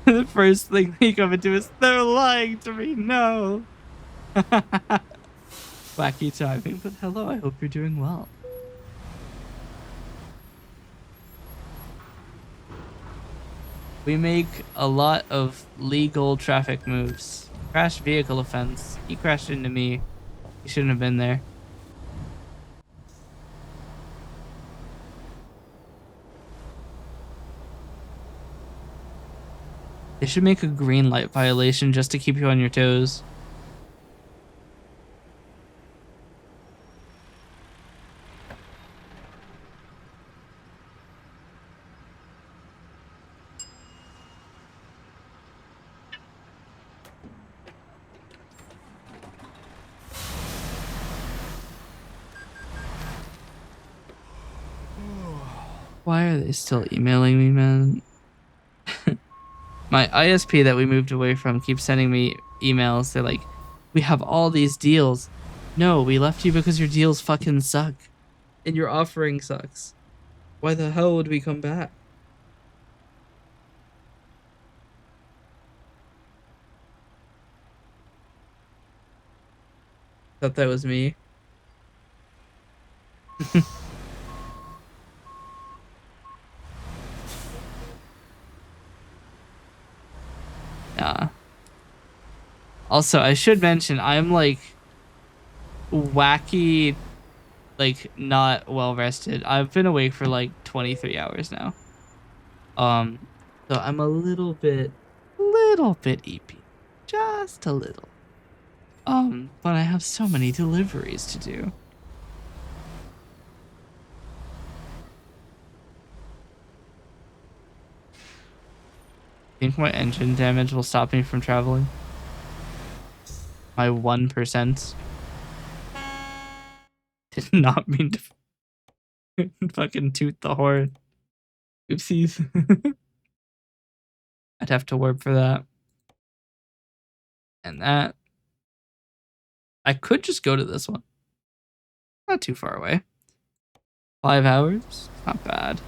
The first thing they come into is they're lying to me. No. Wacky timing, but hello, I hope you're doing well. We make a lot of legal traffic moves. Crash vehicle offense. He crashed into me. He shouldn't have been there. They should make a green light violation just to keep you on your toes. Why are they still emailing me, man? My ISP that we moved away from keeps sending me emails. They're like, we have all these deals. No, we left you because your deals fucking suck. And your offering sucks. Why the hell would we come back? Thought that was me. Nah. Also, I should mention, I'm like wacky, like not well rested. I've been awake for like 23 hours now. So I'm a little bit EP. Just a little. But I have so many deliveries to do. Think my engine damage will stop me from traveling? My 1%. Did not mean to fucking toot the horn. Oopsies. I'd have to warp for that. And that. I could just go to this one. Not too far away. 5 hours? Not bad.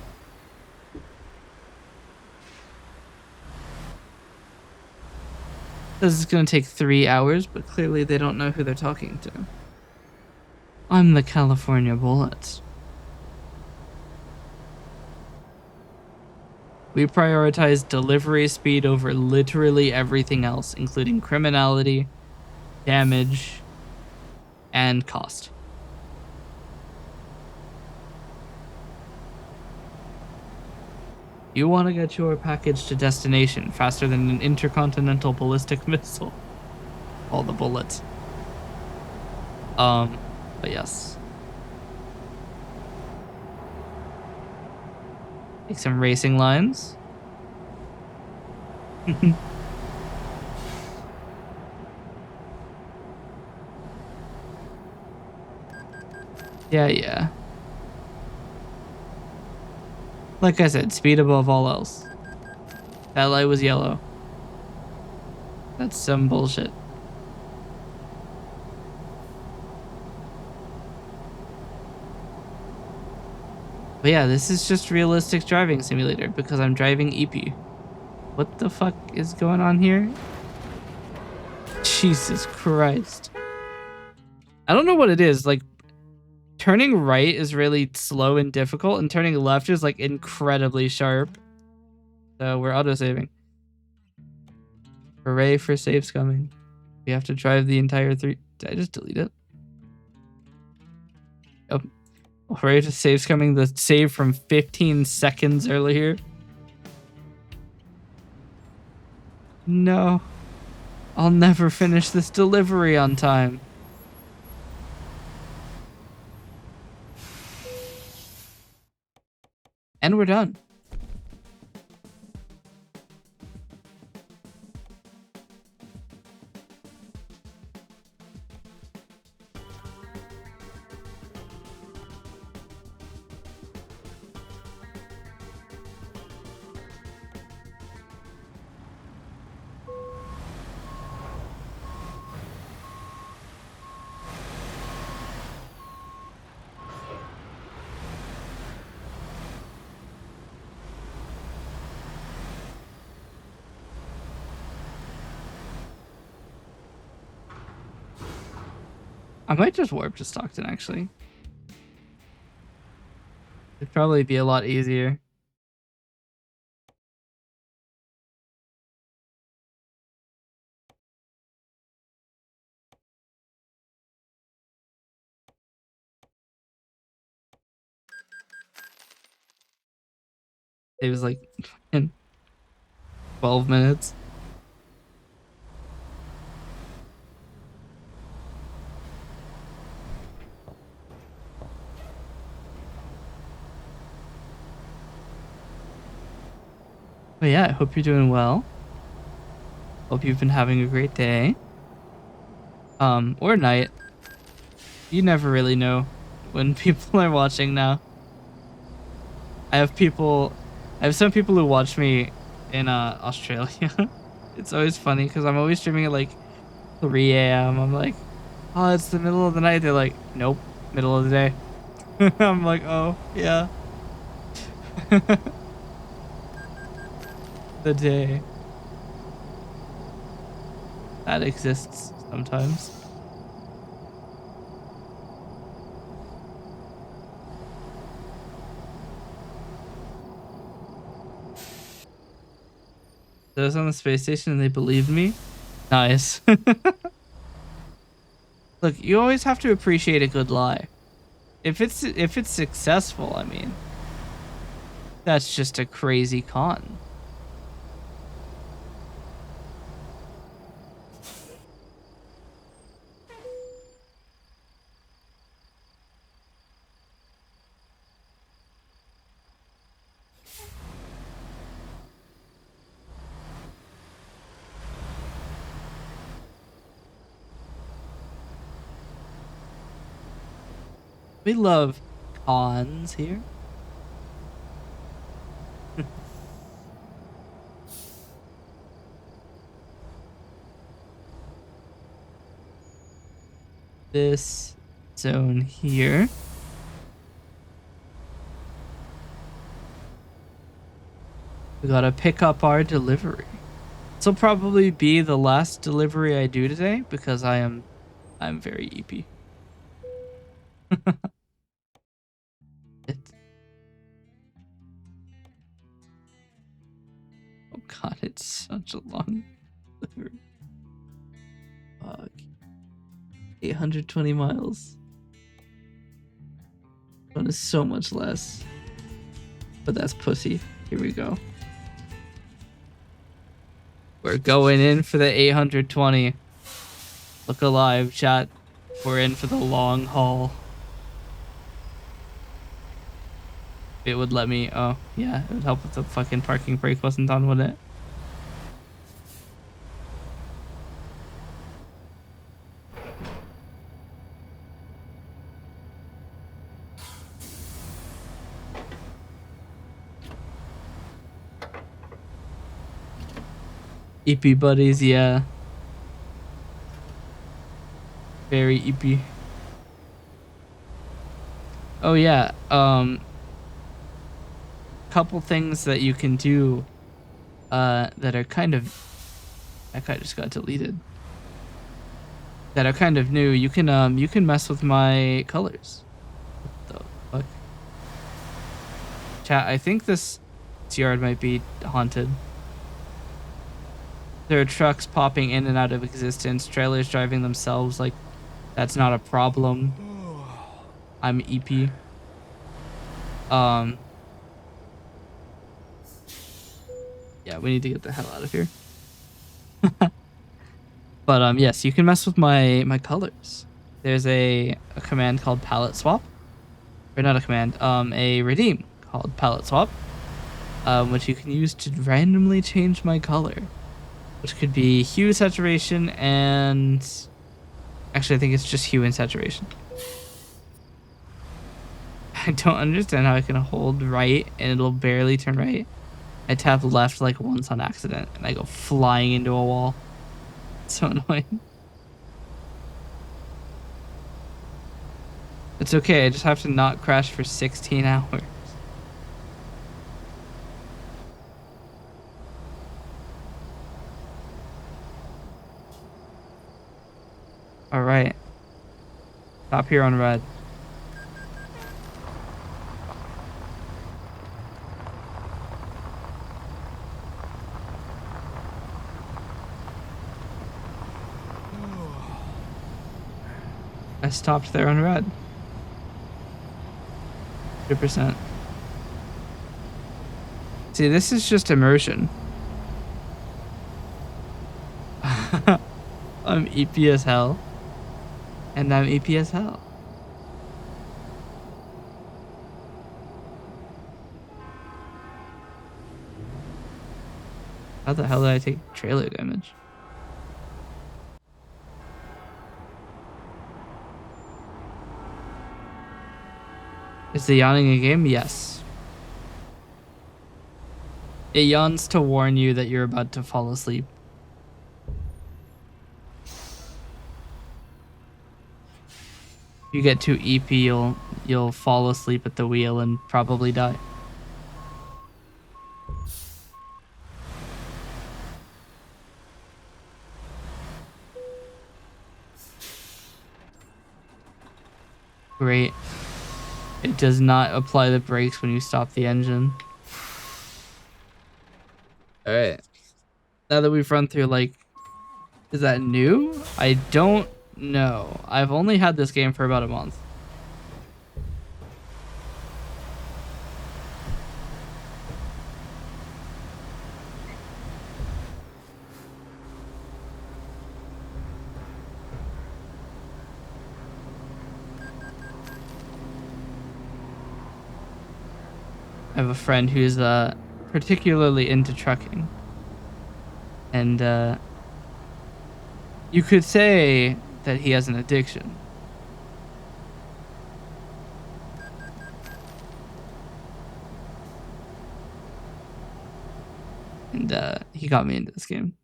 This is going to take 3 hours, but clearly they don't know who they're talking to. I'm the California Bullet. We prioritize delivery speed over literally everything else, including criminality, damage, and cost. You want to get your package to destination faster than an intercontinental ballistic missile. All the bullets. But yes. Take some racing lines. Yeah. Like I said, speed above all else. That light was yellow. That's some bullshit. But yeah, this is just realistic driving simulator because I'm driving EP. What the fuck is going on here? Jesus Christ. I don't know what it is. Like, turning right is really slow and difficult, and turning left is like incredibly sharp. So we're auto-saving. Hooray for saves coming. We have to drive the entire 3. Did I just delete it? Oh. Hooray for saves coming. The save from 15 seconds earlier. No. I'll never finish this delivery on time. And we're done. I might just warp to Stockton, actually. It'd probably be a lot easier. It was like in 12 minutes. But yeah, I hope you're doing well. Hope you've been having a great day. Or night. You never really know when people are watching now. I have some people who watch me in Australia. It's always funny because I'm always streaming at like 3 a.m. I'm like, oh, it's the middle of the night. They're like, nope, middle of the day. I'm like, oh, yeah. The day. That exists sometimes. I was on the space station and they believed me. Nice. Look, you always have to appreciate a good lie. If it's successful, I mean, that's just a crazy con. We love cons here. This zone here. We gotta pick up our delivery. This will probably be the last delivery I do today because I'm very EP. Oh god, it's such a long delivery. Fuck. 820 miles. One is so much less. But that's pussy. Here we go. We're going in for the 820. Look alive, chat. We're in for the long haul. It would let me. Oh, yeah. It would help if the fucking parking brake wasn't on, wouldn't it? EP buddies, yeah. Very EP. Oh yeah. couple things that you can do that are kind of... That guy just got deleted. That are kind of new. You can mess with my colors. What the fuck? Chat, I think this yard might be haunted. There are trucks popping in and out of existence, trailers driving themselves, like that's not a problem. I'm EP. Yeah, we need to get the hell out of here. But yes, you can mess with my colors. There's a command called palette swap. Or not a command, a redeem called palette swap. Which you can use to randomly change my color. Which could be hue, saturation, and... Actually, I think it's just hue and saturation. I don't understand how I can hold right and it'll barely turn right. I tap left like once on accident and I go flying into a wall. It's so annoying. It's okay, I just have to not crash for 16 hours. Alright. Stop here on red. I stopped there on red. 100%. See, this is just immersion. I'm EP as hell. And I'm EP as hell. How the hell did I take trailer damage? Is the yawning a game? Yes. It yawns to warn you that you're about to fall asleep. If you get too EP, you'll fall asleep at the wheel and probably die. Great. It does not apply the brakes when you stop the engine. Alright. Now that we've run through, like... Is that new? I don't know. I've only had this game for about a month. I have a friend who's particularly into trucking. And you could say that he has an addiction. And he got me into this game.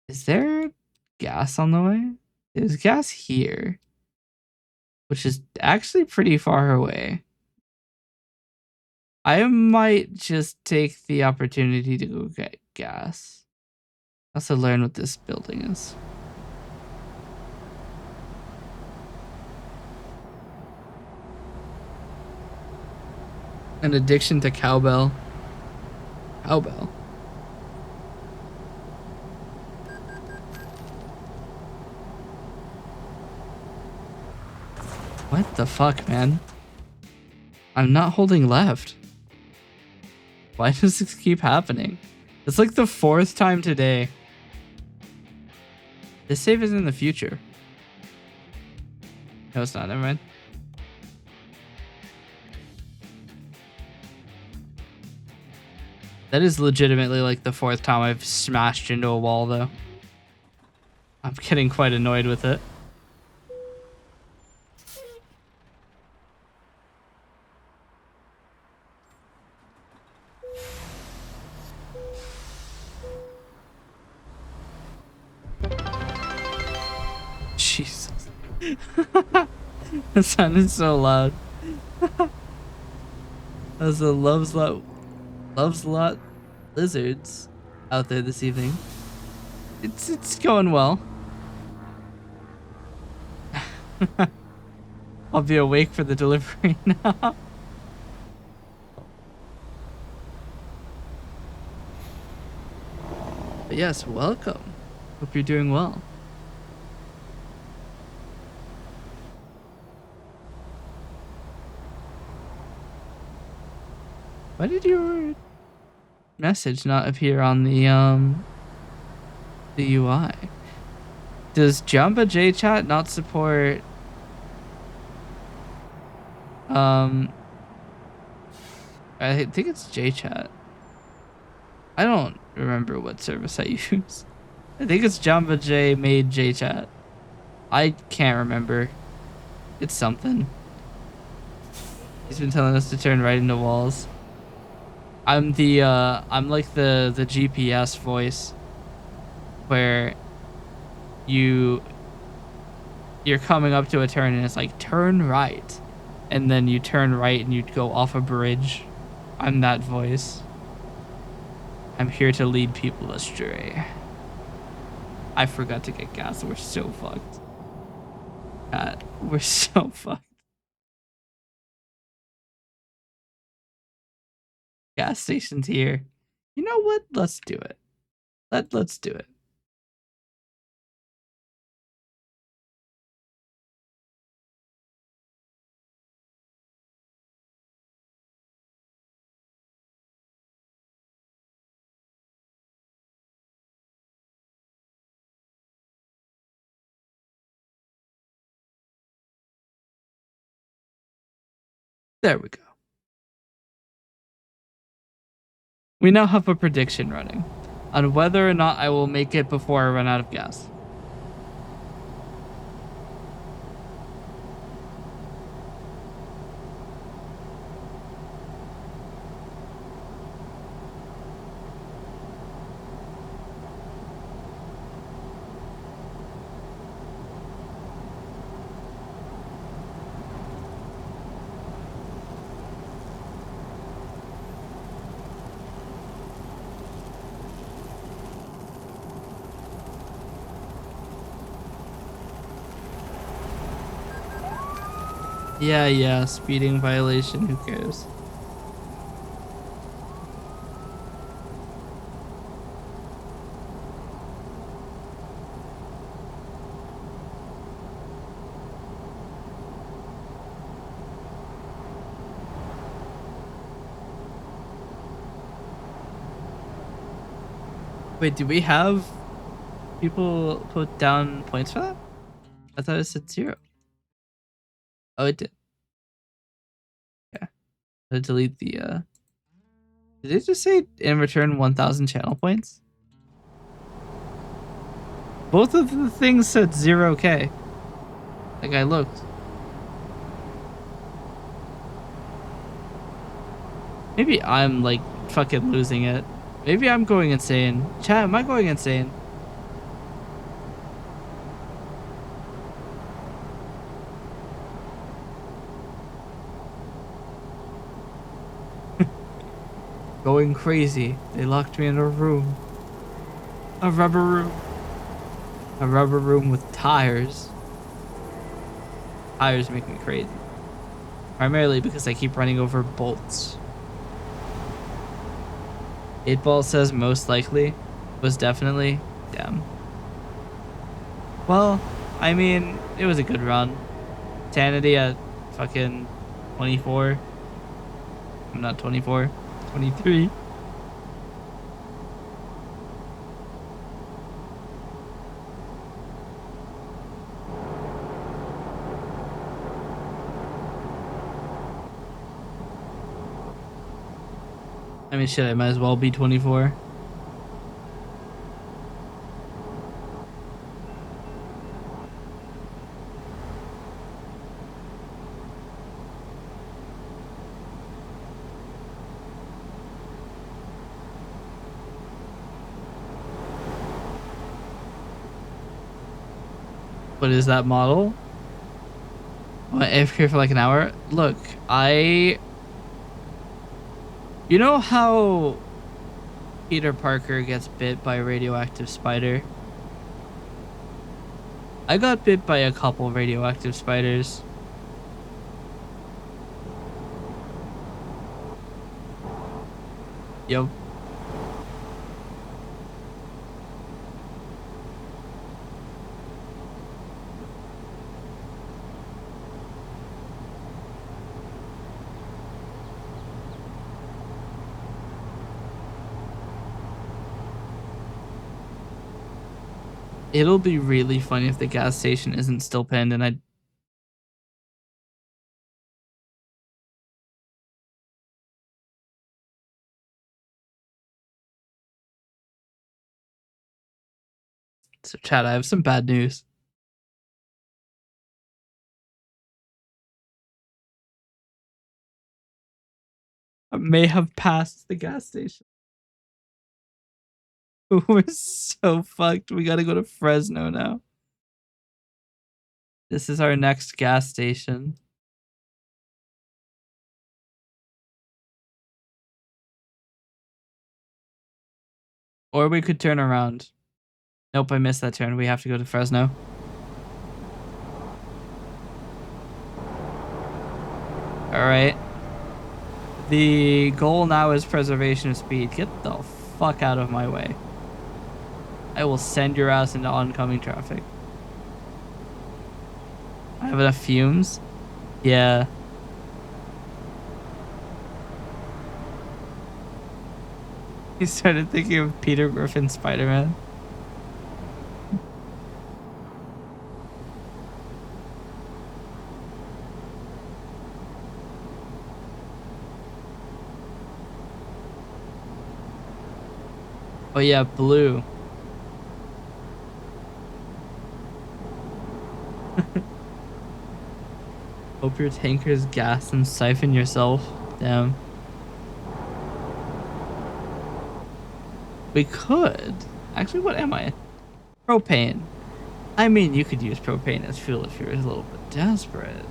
Is there gas on the way? There's gas here, which is actually pretty far away. I might just take the opportunity to go get gas. Also learn what this building is. An addiction to cowbell. Cowbell. What the fuck, man? I'm not holding left. Why does this keep happening? It's like the 4th time today. This save is in the future. No, it's not. Never mind. That is legitimately like the 4th time I've smashed into a wall, though. I'm getting quite annoyed with it. Jesus. That sounded so loud. As a loves a lot lizards out there this evening. It's going well. I'll be awake for the delivery now. But yes, welcome. Hope you're doing well. Why did your message not appear on the UI? Does Jamba JChat not support I think it's JChat. I don't remember what service I use. I think it's Jamba J made JChat. I can't remember. It's something. He's been telling us to turn right into walls. I'm like the GPS voice where you're coming up to a turn and it's like turn right, and then you turn right and you go off a bridge. I'm that voice. I'm here to lead people astray. I forgot to get gas. We're so fucked. We're so fucked. Gas station's here. You know what? Let's do it. Let's do it. There we go. We now have a prediction running on whether or not I will make it before I run out of gas. Yeah, speeding violation, who cares? Wait, do we have people put down points for that? I thought it said 0. Oh, it did. Yeah. I delete the did it just say in return 1,000 channel points? Both of the things said 0K. Like I looked. Maybe I'm like fucking losing it. Maybe I'm going insane. Chat, am I going insane? Going crazy. They locked me in a room. A rubber room. A rubber room with tires. Tires make me crazy. Primarily because I keep running over bolts. 8-Ball says most likely was definitely them. Well, I mean, it was a good run. Sanity at fucking 24. I'm not 24. 23. I mean, shit, I might as well be 24. What is that model? What, AFK for like an hour? Look, I You know how Peter Parker gets bit by a radioactive spider? I got bit by a couple radioactive spiders. Yep. It'll be really funny if the gas station isn't still pinned and I... So chat, I have some bad news. I may have passed the gas station. We're so fucked. We gotta go to Fresno now. This is our next gas station. Or we could turn around. Nope, I missed that turn. We have to go to Fresno. Alright. The goal now is preservation of speed. Get the fuck out of my way. I will send your ass into oncoming traffic. I have enough fumes? Yeah. He started thinking of Peter Griffin Spider-Man. Oh yeah, blue. Hope your tanker's gas and siphon yourself. Damn. We could. Actually, what am I? Propane. I mean, you could use propane as fuel if you're a little bit desperate.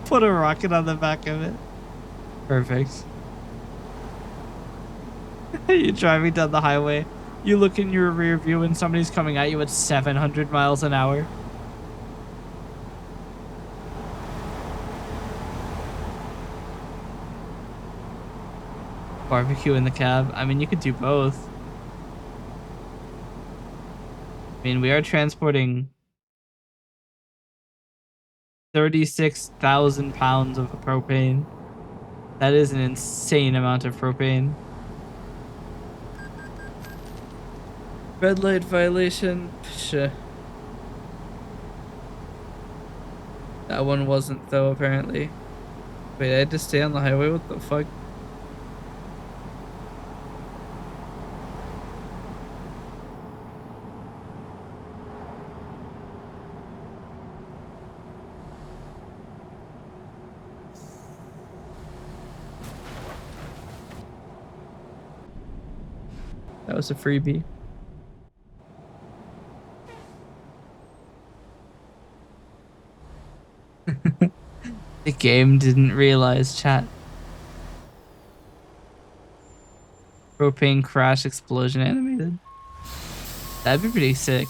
Put a rocket on the back of it. Perfect. You're driving down the highway. You look in your rear view and somebody's coming at you at 700 miles an hour. Barbecue in the cab. I mean, you could do both. I mean, we are transporting 36,000 pounds of propane. That is an insane amount of propane. Red light violation. Psh. That one wasn't though, apparently. Wait, I had to stay on the highway? What the fuck? That was a freebie. The game didn't realize, chat. Propane crash explosion animated. That'd be pretty sick.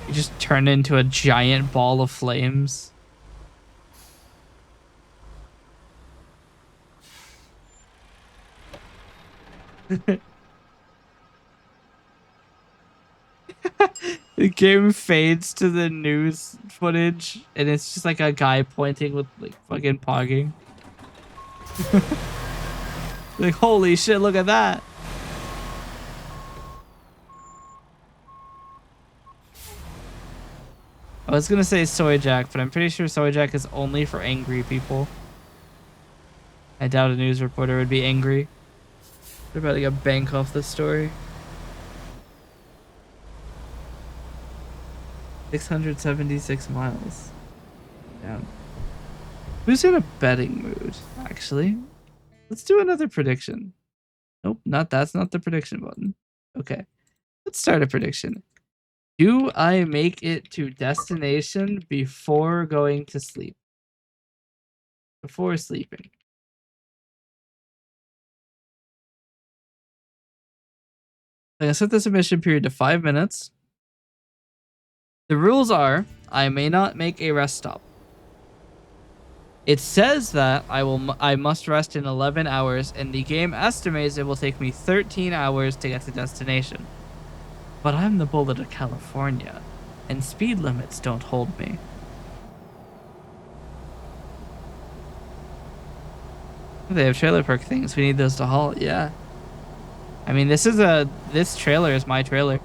You just turn into a giant ball of flames. The game fades to the news footage and it's just like a guy pointing with like fucking pogging. Like, holy shit, look at that. I was gonna say Soy Jack, but I'm pretty sure Soy Jack is only for angry people. I doubt a news reporter would be angry. They're about to get bank off this story. 676 miles. Damn. Who's in a betting mood, actually? Let's do another prediction. Nope, that's not the prediction button. Okay, let's start a prediction. Do I make it to destination before going to sleep? Before sleeping. I'm gonna set the submission period to 5 minutes. The rules are I may not make a rest stop. It says that I must rest in 11 hours, and the game estimates it will take me 13 hours to get to destination. But I'm the bullet of California, and speed limits don't hold me. They have trailer park things. We need those to haul. Yeah. I mean, this trailer is my trailer.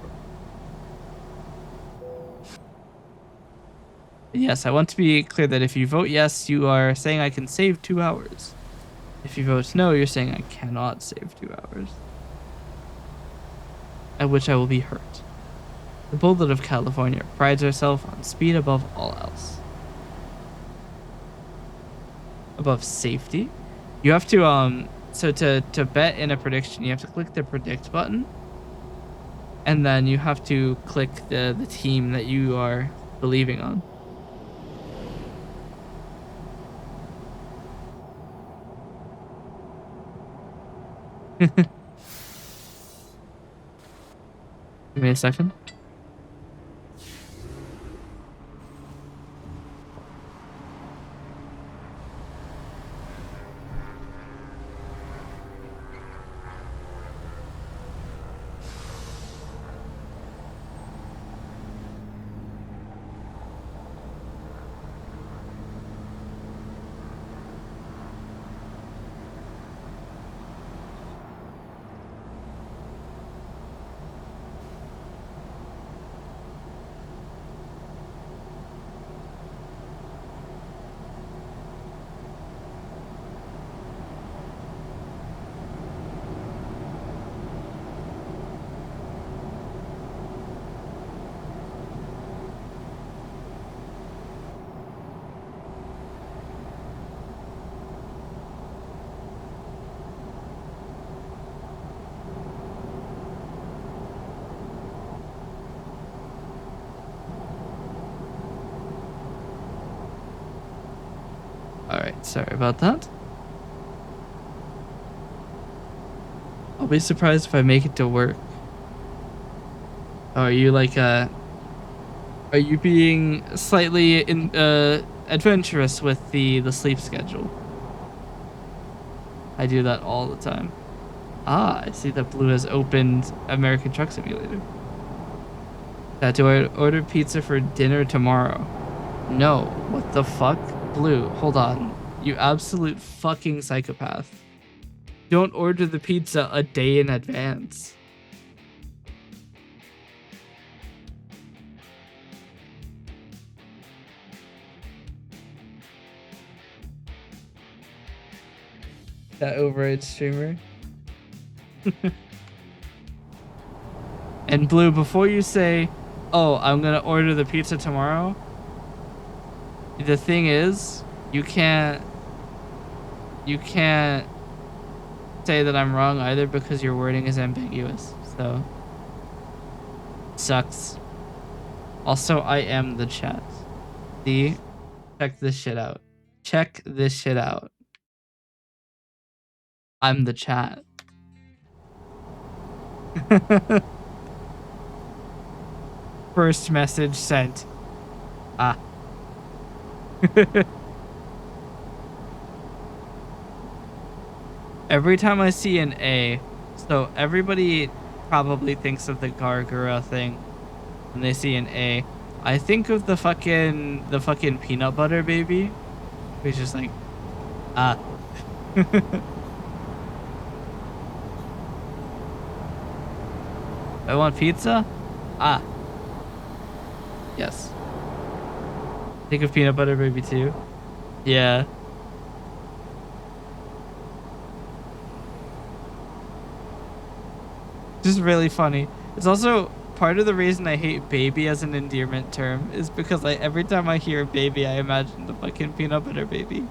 Yes, I want to be clear that if you vote yes, you are saying I can save 2 hours. If you vote no, you're saying I cannot save 2 hours. At which I will be hurt. The bullet of California prides herself on speed above all else. Above safety? You have to, so to bet in a prediction, you have to click the predict button. And then you have to click the team that you are believing on. Give me a second. Alright, sorry about that. I'll be surprised if I make it to work. Oh, are you like, are you being slightly adventurous with the sleep schedule? I do that all the time. Ah, I see that Blue has opened American Truck Simulator. Do I order pizza for dinner tomorrow? No. What the fuck? Blue, hold on. You absolute fucking psychopath. Don't order the pizza a day in advance. That overage streamer. And Blue, before you say, oh, I'm gonna order the pizza tomorrow, the thing is, you can't say that I'm wrong either because your wording is ambiguous. So sucks. Also, I am the chat. See? Check this shit out. Check this shit out. I'm the chat. First message sent. Ah. Every time I see an A, so everybody probably thinks of the Gargura thing when they see an A. I think of the fucking peanut butter baby, which is like, ah. I want pizza? Ah. Yes. Think of peanut butter baby too? Yeah. Just really funny. It's also part of the reason I hate baby as an endearment term is because every time I hear baby, I imagine the fucking peanut butter baby.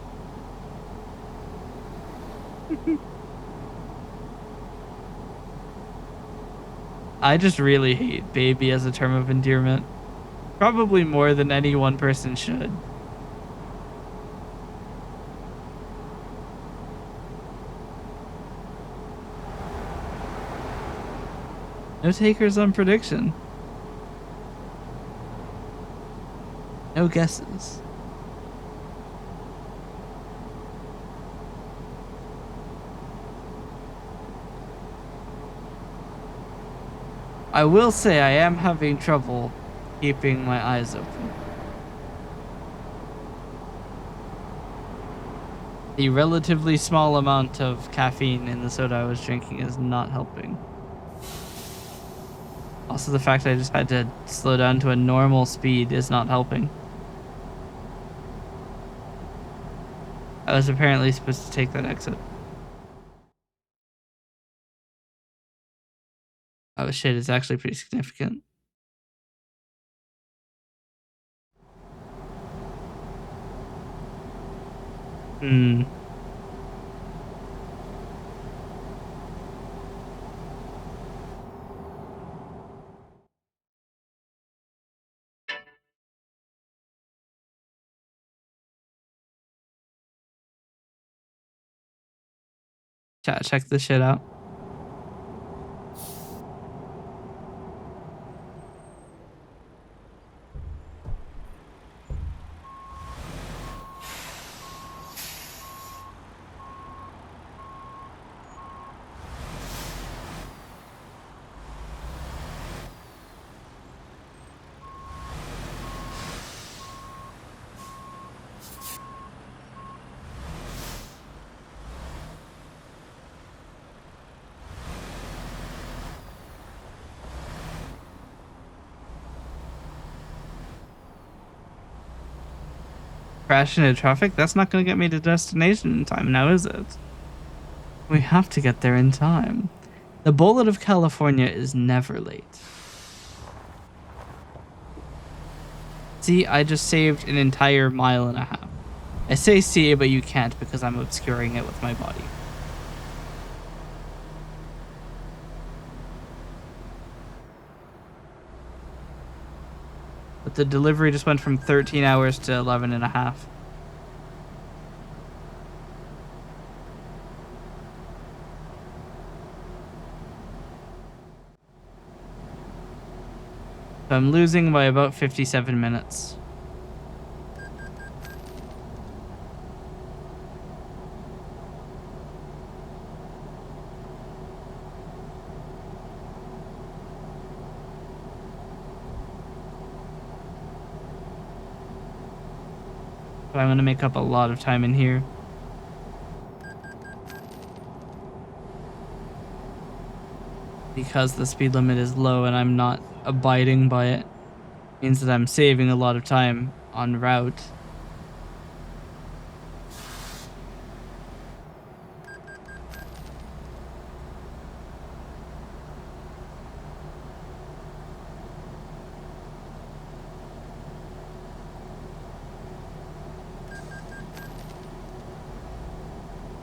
I just really hate baby as a term of endearment. Probably more than any one person should. No takers on prediction. No guesses. I will say I am having trouble keeping my eyes open. The relatively small amount of caffeine in the soda I was drinking is not helping. Also, the fact I just had to slow down to a normal speed is not helping. I was apparently supposed to take that exit. Oh shit, it's actually pretty significant. Hmm. Chat, check this shit out. Crash into traffic? That's not going to get me to destination in time now, is it? We have to get there in time. The bullet of California is never late. See, I just saved an entire mile and a half. I say see, but you can't because I'm obscuring it with my body. But the delivery just went from 13 hours to 11 and a half. So I'm losing by about 57 minutes. But I'm going to make up a lot of time in here. Because the speed limit is low and I'm not abiding by it. Means that I'm saving a lot of time on route.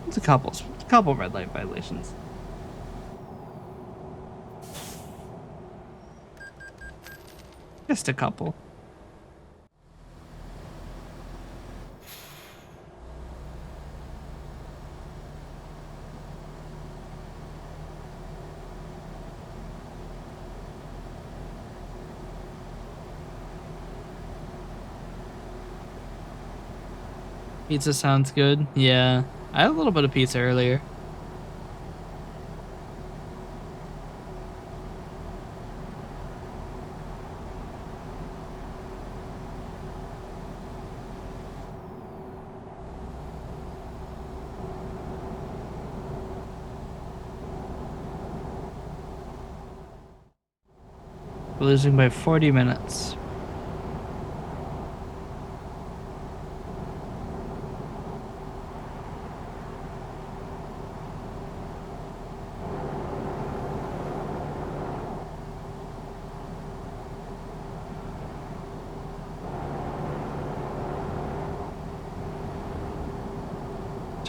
It's a couple red light violations. Just a couple. Pizza sounds good. Yeah. I had a little bit of pizza earlier. We're losing by 40 minutes.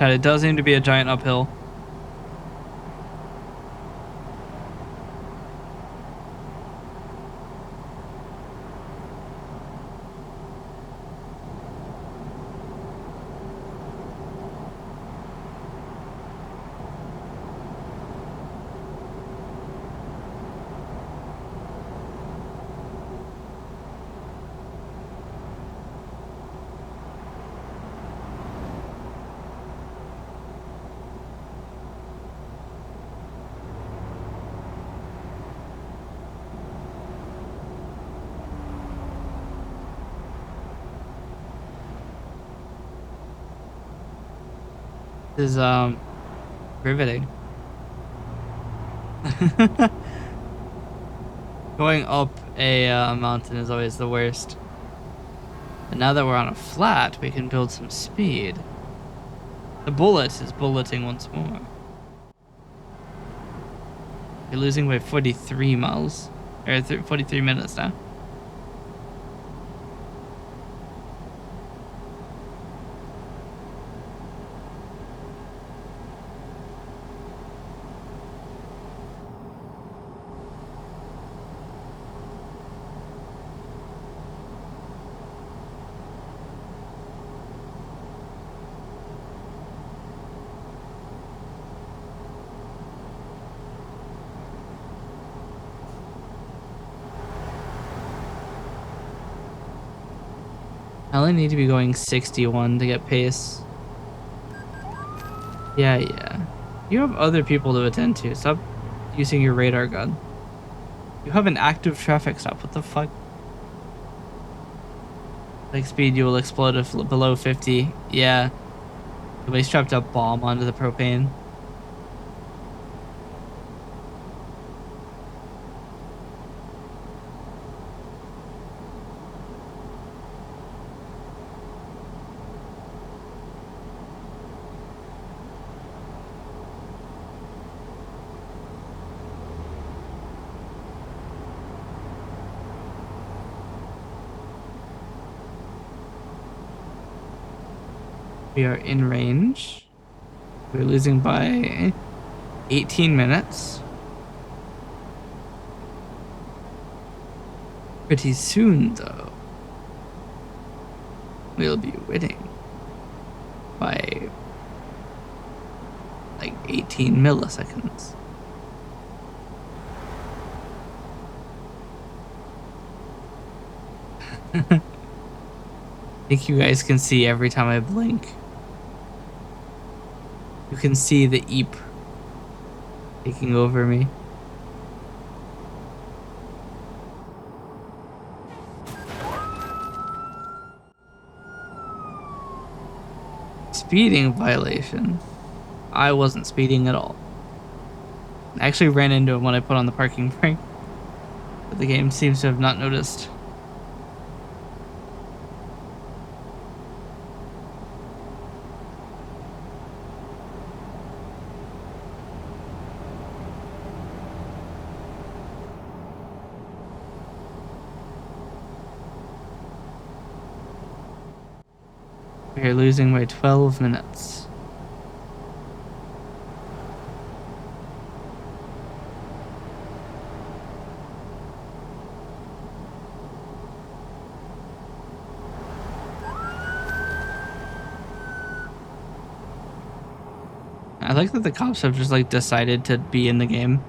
Chad, it does seem to be a giant uphill. This is riveting. Going up a mountain is always the worst. But now that we're on a flat, we can build some speed. The bullet is bulleting once more. You're losing by 43 miles. Or 43 minutes now. I only need to be going 61 to get pace. Yeah. You have other people to attend to. Stop using your radar gun. You have an active traffic stop. What the fuck? Like speed, you will explode if below 50. Yeah. Somebody strapped a bomb onto the propane. We are in range. We're losing by 18 minutes. Pretty soon, though, we'll be winning by like 18 milliseconds. I think you guys can see every time I blink. You can see the eep taking over me. Speeding violation. I wasn't speeding at all. I actually ran into him when I put on the parking brake, but the game seems to have not noticed. We're losing by 12 minutes. I like that the cops have just like decided to be in the game.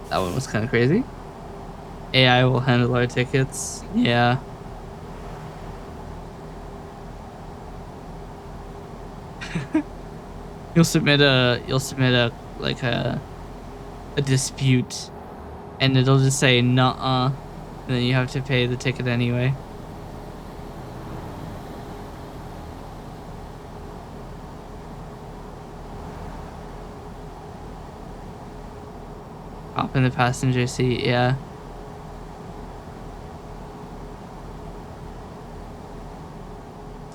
That one was kind of crazy. AI will handle our tickets. Yeah. You'll submit a like a dispute, and it'll just say nuh-uh, and then you have to pay the ticket anyway. Hop in the passenger seat, yeah.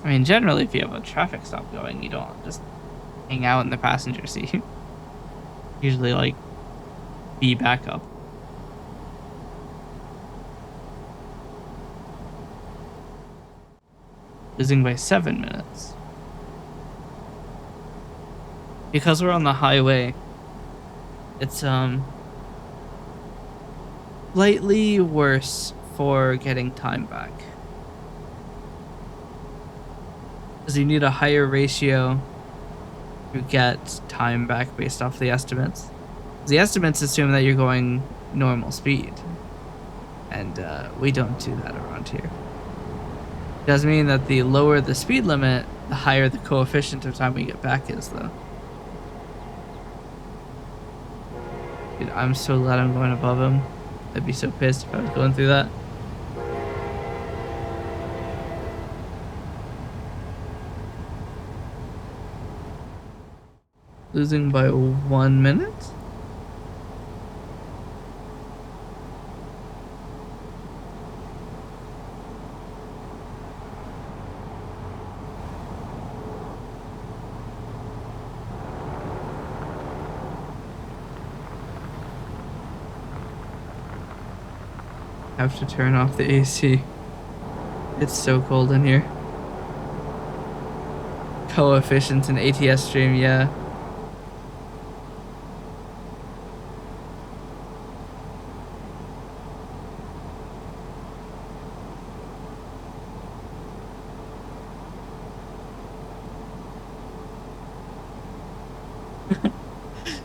I mean, generally, if you have a traffic stop going, you don't just hang out in the passenger seat. Usually, like, be backup. Losing by 7 minutes. Because we're on the highway, it's slightly worse for getting time back. Because you need a higher ratio to get time back based off the estimates. The estimates assume that you're going normal speed, and we don't do that around here. It does mean that the lower the speed limit, the higher the coefficient of time we get back is, though. Dude, I'm so glad I'm going above him. I'd be so pissed if I was going through that. Losing by 1 minute? Have to turn off the AC. It's so cold in here. Coefficients in ATS stream, yeah.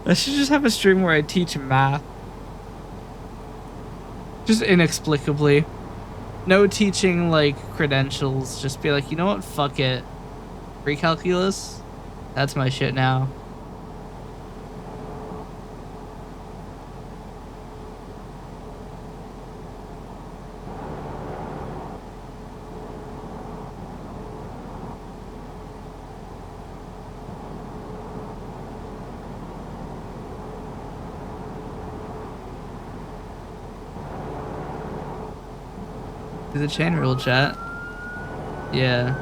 I should just have a stream where I teach math. Just inexplicably. No teaching like credentials. Just be like, you know what? Fuck it. Pre-calculus? That's my shit now. Do the chain rule, chat. Yeah.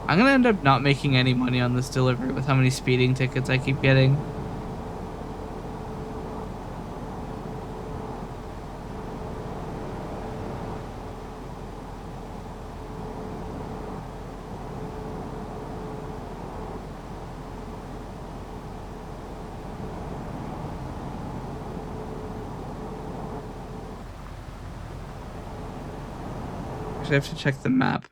I'm gonna end up not making any money on this delivery with how many speeding tickets I keep getting. Actually, I have to check the map.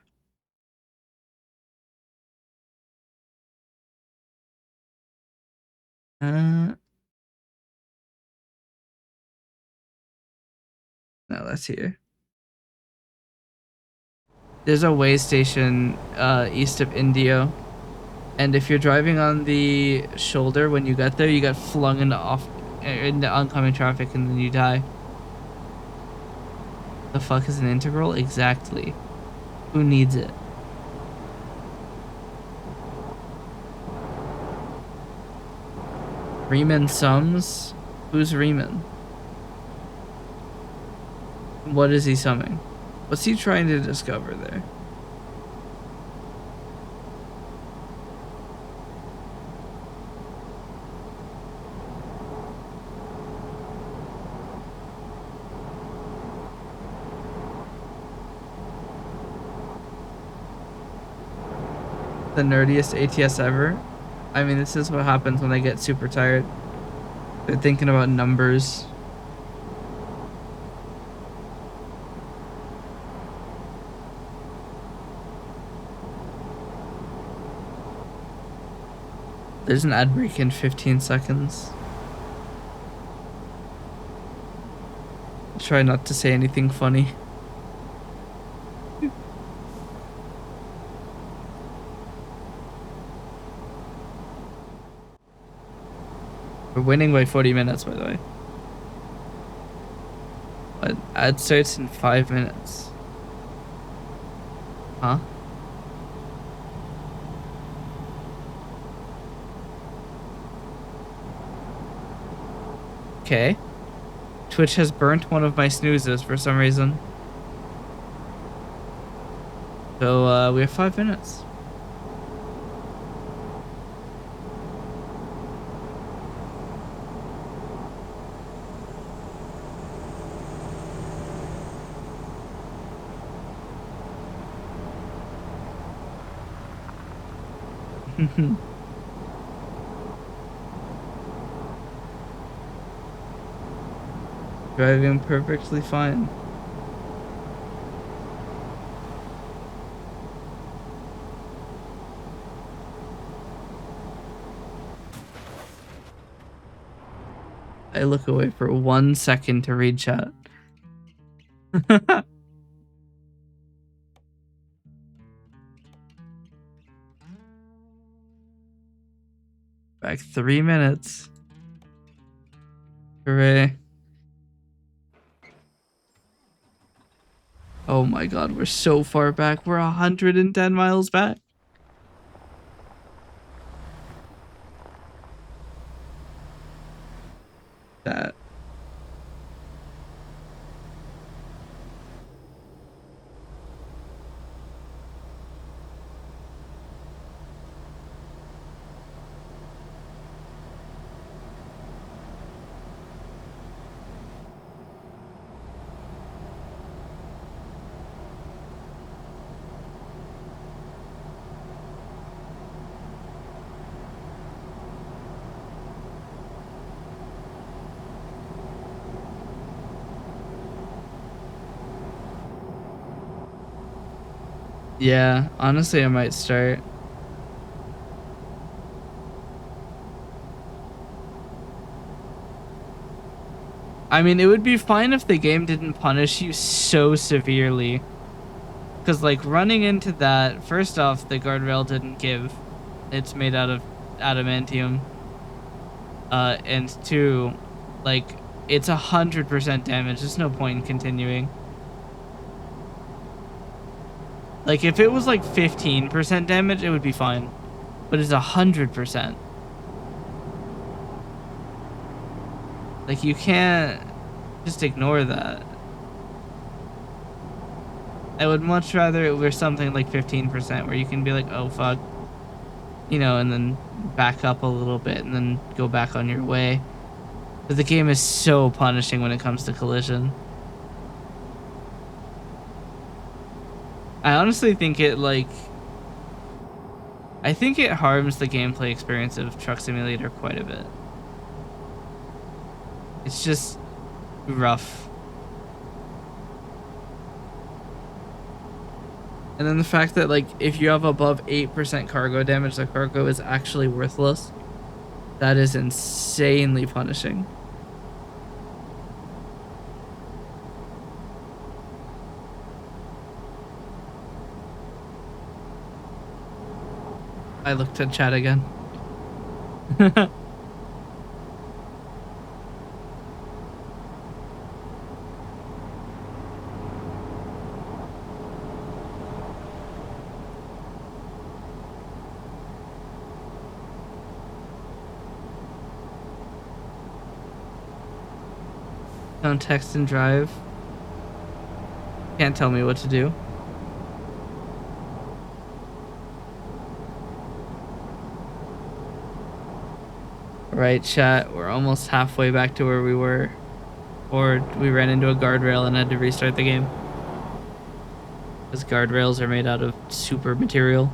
No, that's here. There's a way station east of Indio. And if you're driving on the shoulder when you get there, you get flung into oncoming traffic and then you die. The fuck is an integral? Exactly. Who needs it? Riemann sums? Who's Riemann? What is he summing? What's he trying to discover there? The nerdiest ATS ever? I mean, this is what happens when I get super tired. They're thinking about numbers. There's an ad break in 15 seconds. I'll try not to say anything funny. We're winning by 40 minutes, by the way. But ad starts in 5 minutes. Huh? Okay. Twitch has burnt one of my snoozes for some reason. So, we have 5 minutes. Driving perfectly fine. I look away for 1 second to read chat. Back 3 minutes. Hooray. Oh my god, we're so far back. We're 110 miles back. That. Yeah, honestly, I might start. I mean, it would be fine if the game didn't punish you so severely. Because, like, running into that, first off, the guardrail didn't give. It's made out of adamantium. And two, like, it's 100% damage. There's no point in continuing. Like, if it was like 15% damage, it would be fine. But it's 100%. Like, you can't just ignore that. I would much rather it were something like 15% where you can be like, oh, fuck. You know, and then back up a little bit and then go back on your way. But the game is so punishing when it comes to collision. I honestly think it, like... I think it harms the gameplay experience of Truck Simulator quite a bit. It's just rough. And then the fact that, like, if you have above 8% cargo damage, the cargo is actually worthless. That is insanely punishing. I looked at chat again. Don't text and drive. Can't tell me what to do. Alright, chat. We're almost halfway back to where we were. Or we ran into a guardrail and had to restart the game. Because guardrails are made out of super material.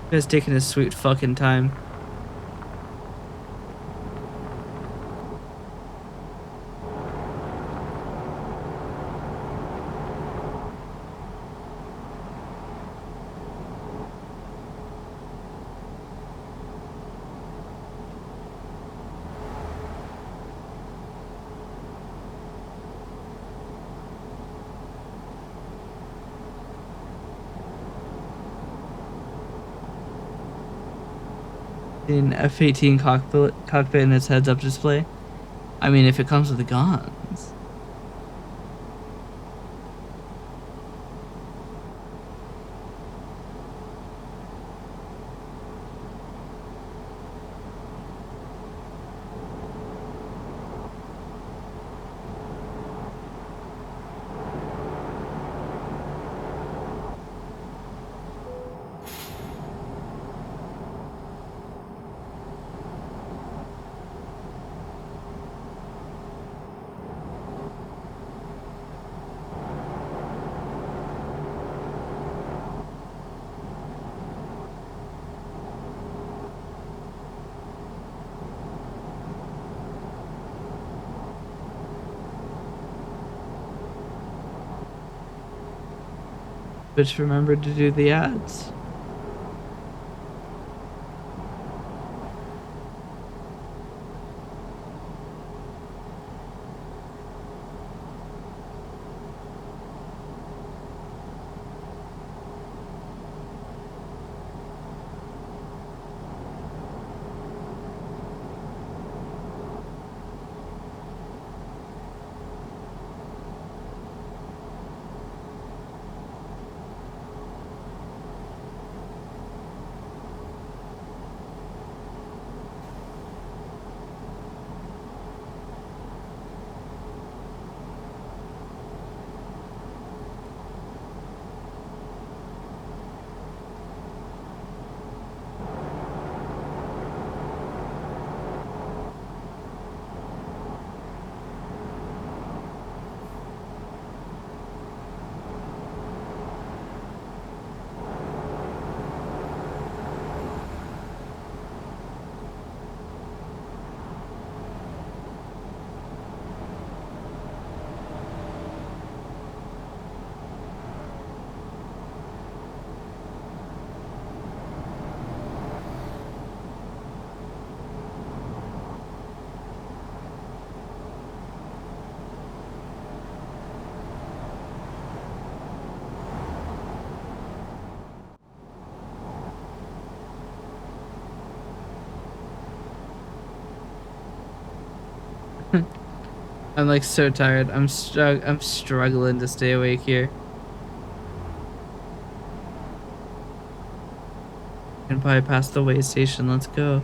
Guy's taking his sweet fucking time. In F-18 cockpit in its heads-up display. I mean, if it comes with the guns. Bitch remembered to do the ads. I'm like so tired. I'm struggling to stay awake here. And bypass the way station. Let's go.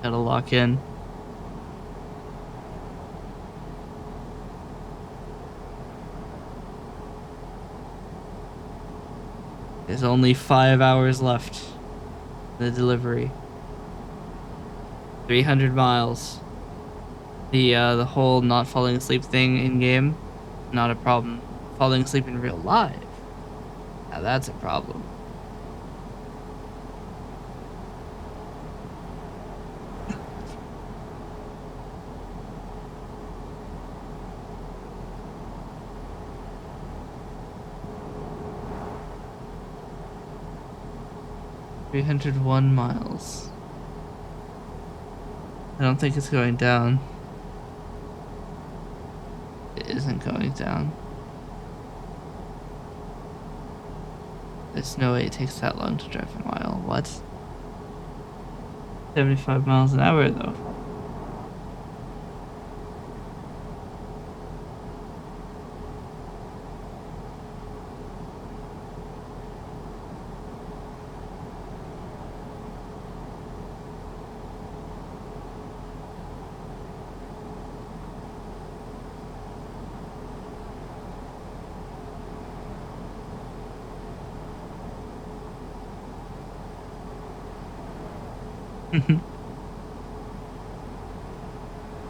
Gotta lock in. There's only 5 hours left. The delivery. 300 miles. The whole not falling asleep thing in game, not a problem. Falling asleep in real life, now that's a problem. $301. I don't think it's going down. It isn't going down. There's no way it takes that long to drive a mile. What? 75 miles an hour though.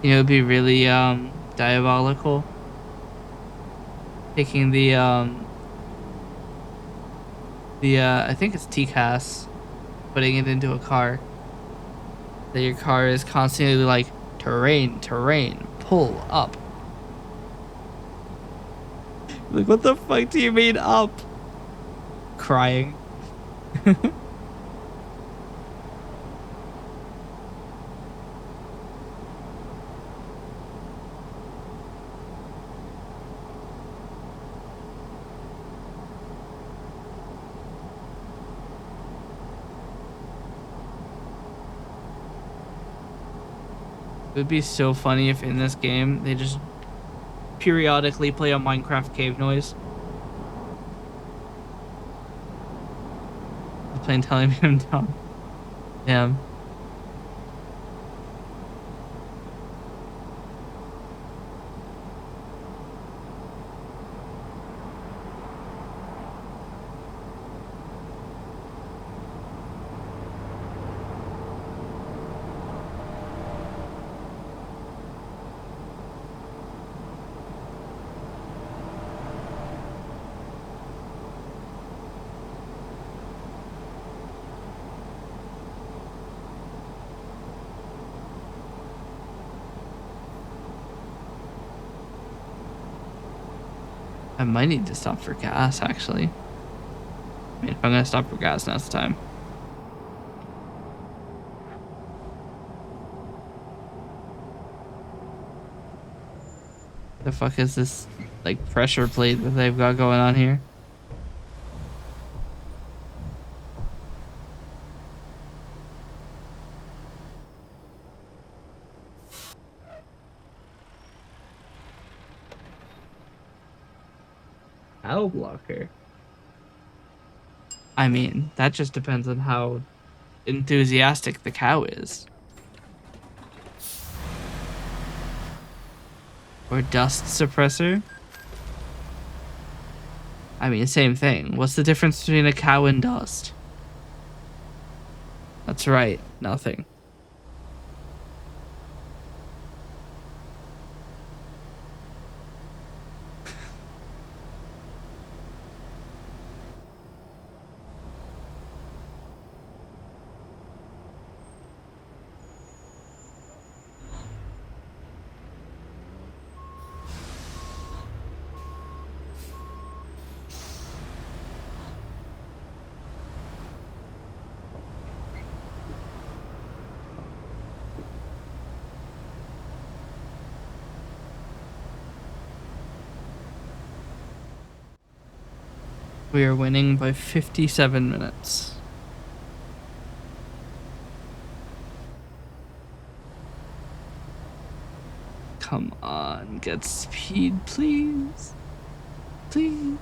You know, it'd be really diabolical taking the I think it's TCAS, putting it into a car. That your car is constantly like terrain, pull up. Like, what the fuck do you mean up? Crying. It would be so funny if in this game they just periodically play a Minecraft cave noise. The plane telling me I'm down. Damn. I might need to stop for gas, actually. I mean, if I'm gonna stop for gas, now's the time. The fuck is this, like, pressure plate that they've got going on here? Cow blocker. I mean, that just depends on how enthusiastic the cow is. Or dust suppressor. I mean, same thing. What's the difference between a cow and dust? That's right, nothing. We are winning by 57 minutes. Come on, get speed, please. Please.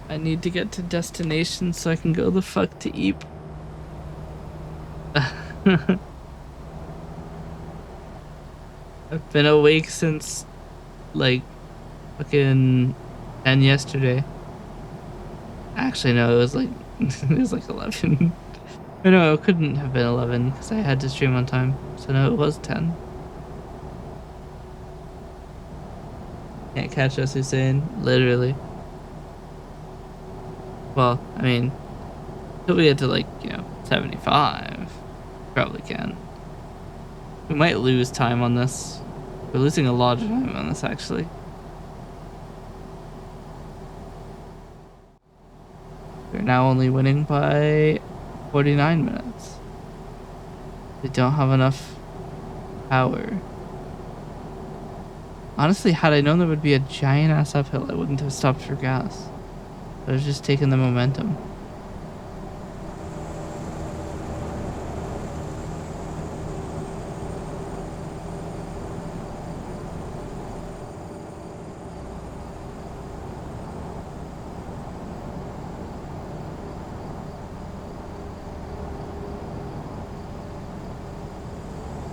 I need to get to destination so I can go the fuck to Eep. I've been awake since like fucking 10 yesterday. Actually, no, it was like it was like 11. No, it couldn't have been 11 because I had to stream on time. So no, it was 10. Can't catch us, Hussein. Literally. Well, I mean, till we get to like, 75, probably can. We might lose time on this. We're losing a lot of time on this, actually. We're now only winning by 49 minutes. They don't have enough power. Honestly, had I known there would be a giant ass uphill, I wouldn't have stopped for gas. I was just taking the momentum.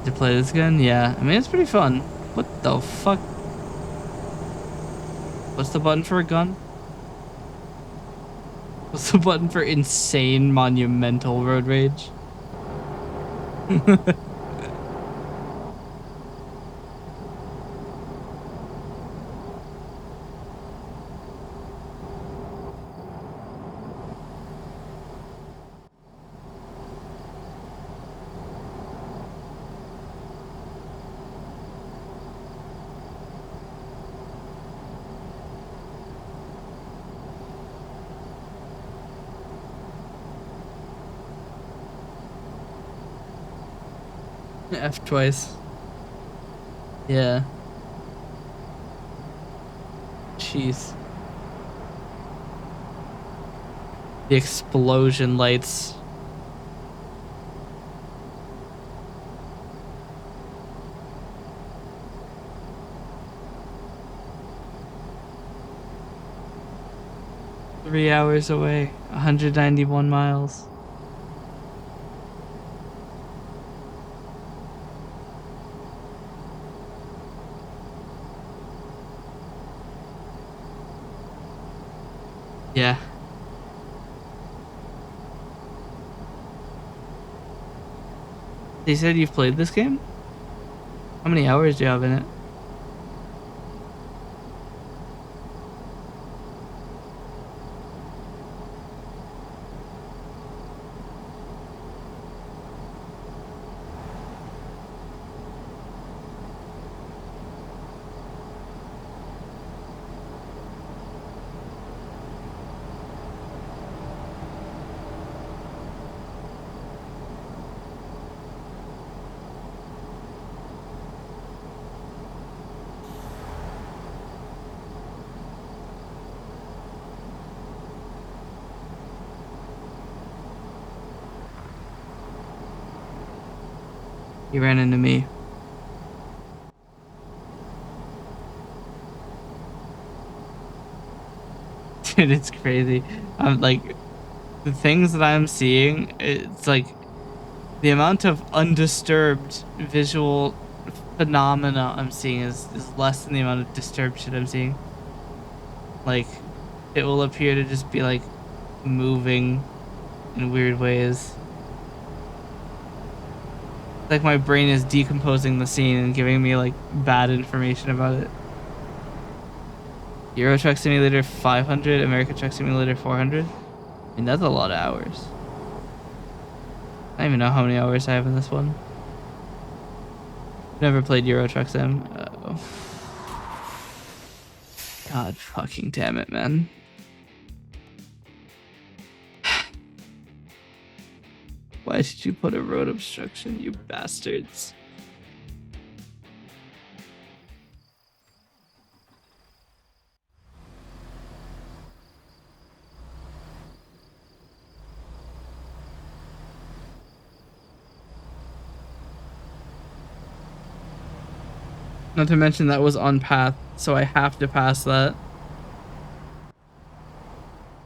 To play this again? Yeah. I mean, it's pretty fun. What the fuck? What's the button for a gun? What's the button for insane monumental road rage? F twice. Yeah. Jeez. The explosion lights. Three hours away. 191 miles. Yeah. They said you've played this game? How many hours do you have in it? You ran into me. Dude, it's crazy. I'm like, the things that I'm seeing, it's like the amount of undisturbed visual phenomena I'm seeing is less than the amount of disturbed shit I'm seeing. Like, it will appear to just be like moving in weird ways. Like my brain is decomposing the scene and giving me like bad information about it. Euro Truck Simulator 500, America Truck Simulator 400. I mean, that's a lot of hours. I don't even know how many hours I have in this one. Never played Euro Truck Sim. Uh-oh. God fucking damn it, man. Why did you put a road obstruction, you bastards? Not to mention that was on path, so I have to pass that.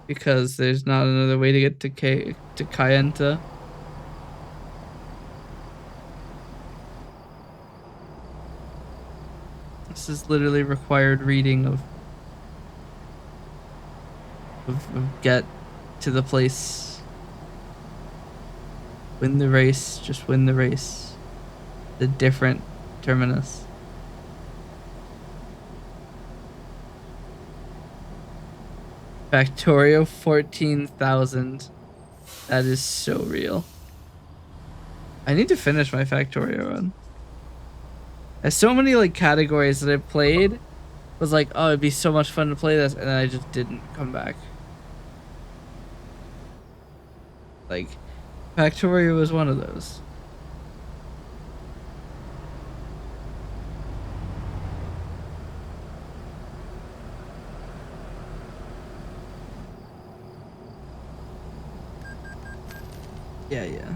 Because there's not another way to get to Kayenta. This is literally required reading of get to the place. Win the race, just win the race. The different terminus. Factorio 14,000. That is so real. I need to finish my Factorio run. There's so many like categories that I played. Was like, oh, it'd be so much fun to play this, and then I just didn't come back. Like, Factorio was one of those. Yeah.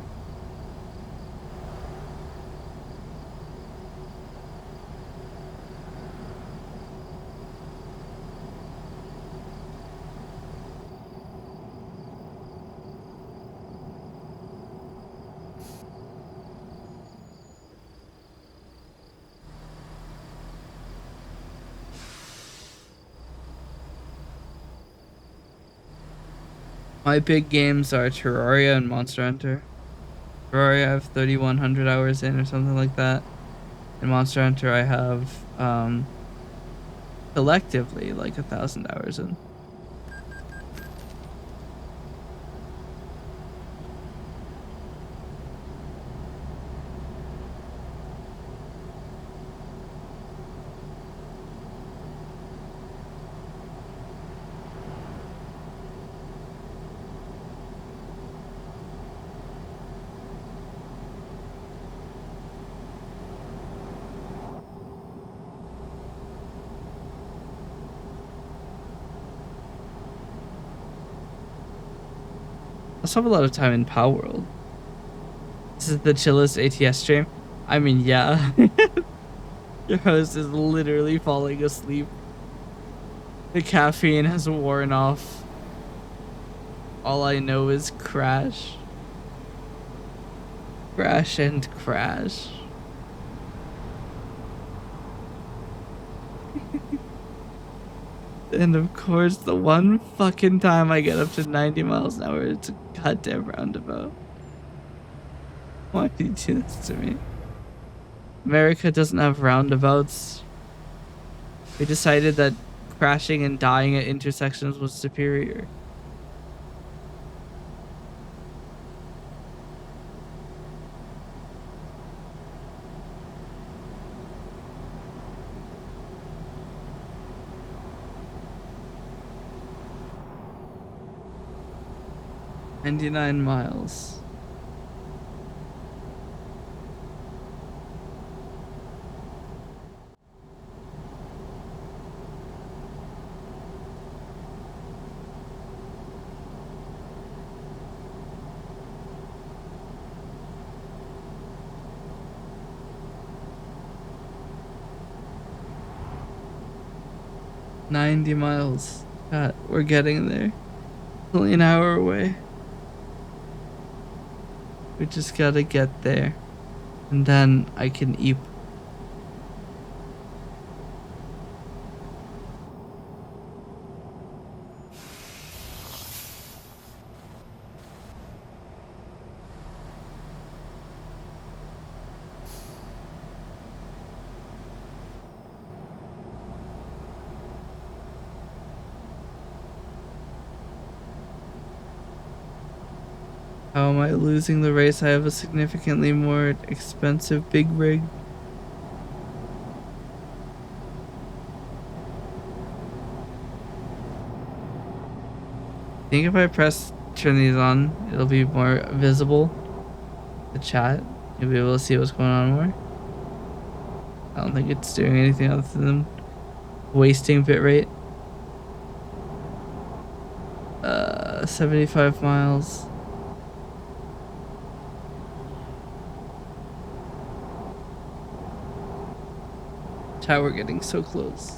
My big games are Terraria and Monster Hunter. Terraria I have 3,100 hours in or something like that. And Monster Hunter I have collectively like 1,000 hours in. I also have a lot of time in Power World. This is the chillest ATS stream. I mean, yeah. Your host is literally falling asleep. The caffeine has worn off. All I know is crash. Crash and crash. And of course, the one fucking time I get up to 90 miles an hour, it's a goddamn roundabout. Why do you do this to me? America doesn't have roundabouts. We decided that crashing and dying at intersections was superior. "99 miles. "90 miles. God, we're getting there. It's only an hour away. We just gotta get there. And then I can eat. How am I losing the race? I have a significantly more expensive big rig. I think if I turn these on, it'll be more visible. The chat, you'll be able to see what's going on more. I don't think it's doing anything other than wasting bitrate. 75 miles. Chat, we're getting so close.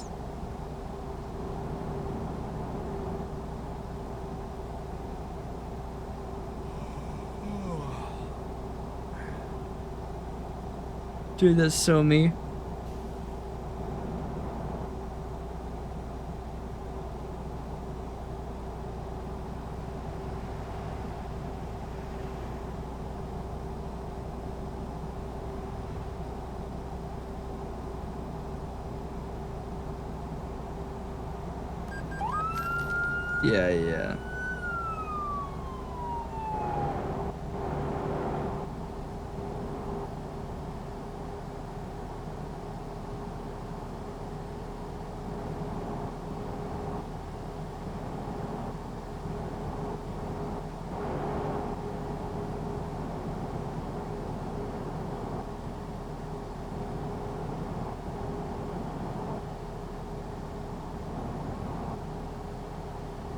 Dude, that's so me. Yeah.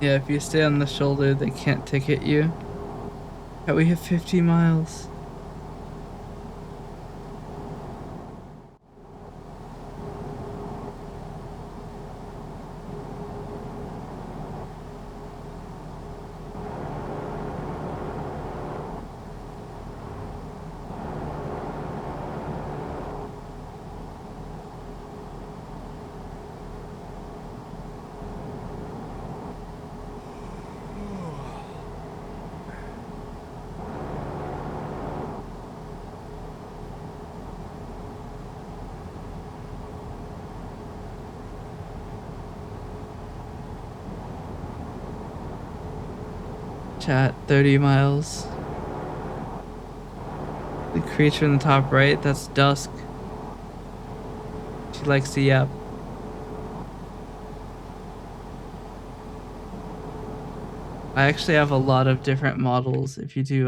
Yeah, if you stay on the shoulder, they can't ticket you. Yeah, we have 50 miles. Chat, 30 miles. The creature in the top right, that's Dusk. She likes to yap. I actually have a lot of different models. If you do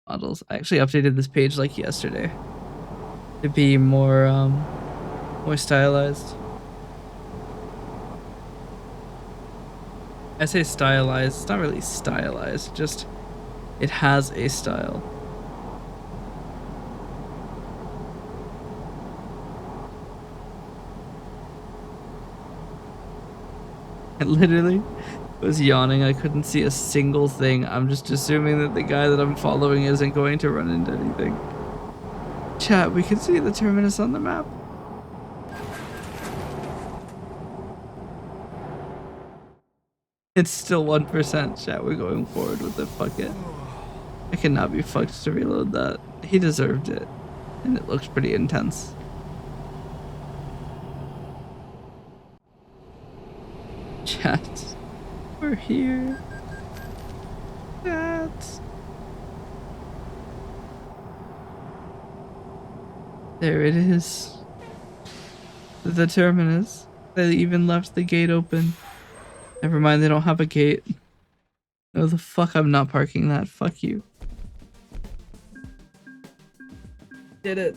models, I actually updated this page like yesterday to be more stylized. I say stylized, it's not really stylized, just it has a style. I literally was yawning. I couldn't see a single thing. I'm just assuming that the guy that I'm following isn't going to run into anything. Chat, we can see the terminus on the map. It's still 1%. Chat, we're going forward with it. Fuck it. I cannot be fucked to reload that. He deserved it. And it looks pretty intense. Chat, we're here. Chat. There it is. The terminus. They even left the gate open. Never mind, they don't have a gate. No, the fuck, I'm not parking that. Fuck you. Did it.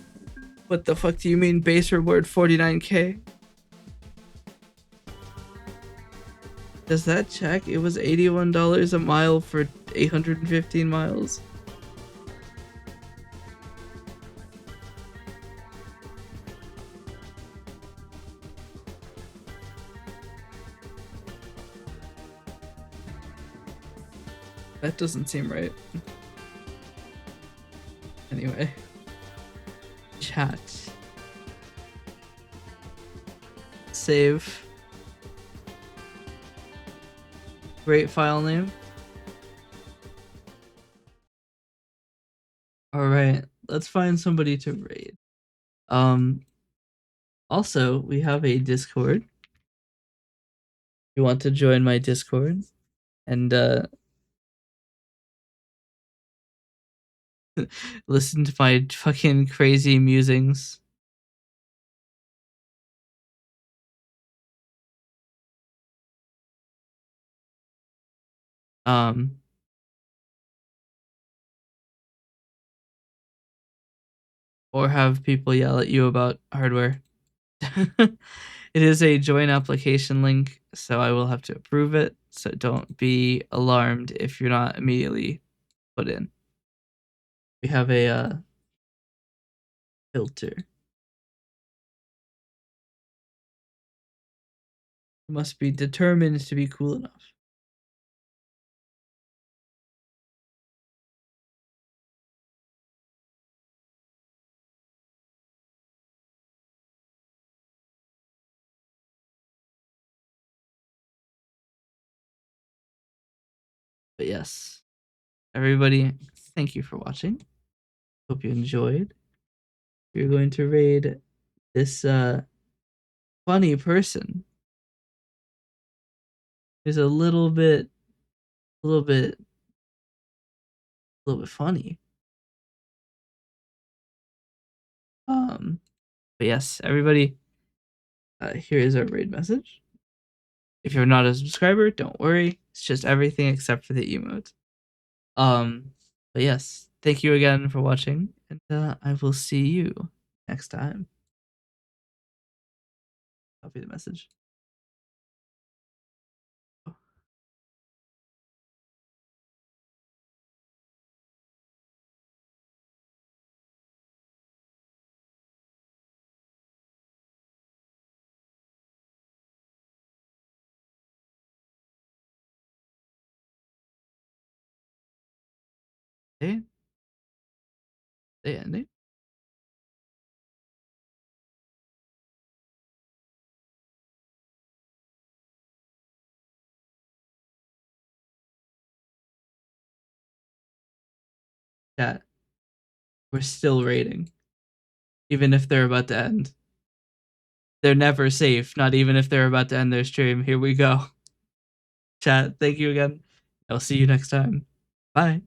What the fuck do you mean base reward 49k? Does that check? It was $81 a mile for 815 miles. That doesn't seem right. Anyway. Chat. Save. Great file name. Alright, let's find somebody to raid. Also, we have a Discord. You want to join my Discord and listen to my fucking crazy musings. Or have people yell at you about hardware. It is a join application link, so I will have to approve it. So don't be alarmed if you're not immediately put in. We have a filter. You must be determined to be cool enough. But yes, everybody, thank you for watching. Hope you enjoyed. You're going to raid this funny person who's a little bit, a little bit funny. But yes, everybody, here is our raid message. If you're not a subscriber, don't worry. It's just everything except for the emote. But yes, thank you again for watching, and I will see you next time. Copy the message. Hey, ending. Chat. We're still raiding, even if they're about to end. They're never safe, not even if they're about to end their stream. Here we go. Chat, thank you again. I'll see you next time. Bye.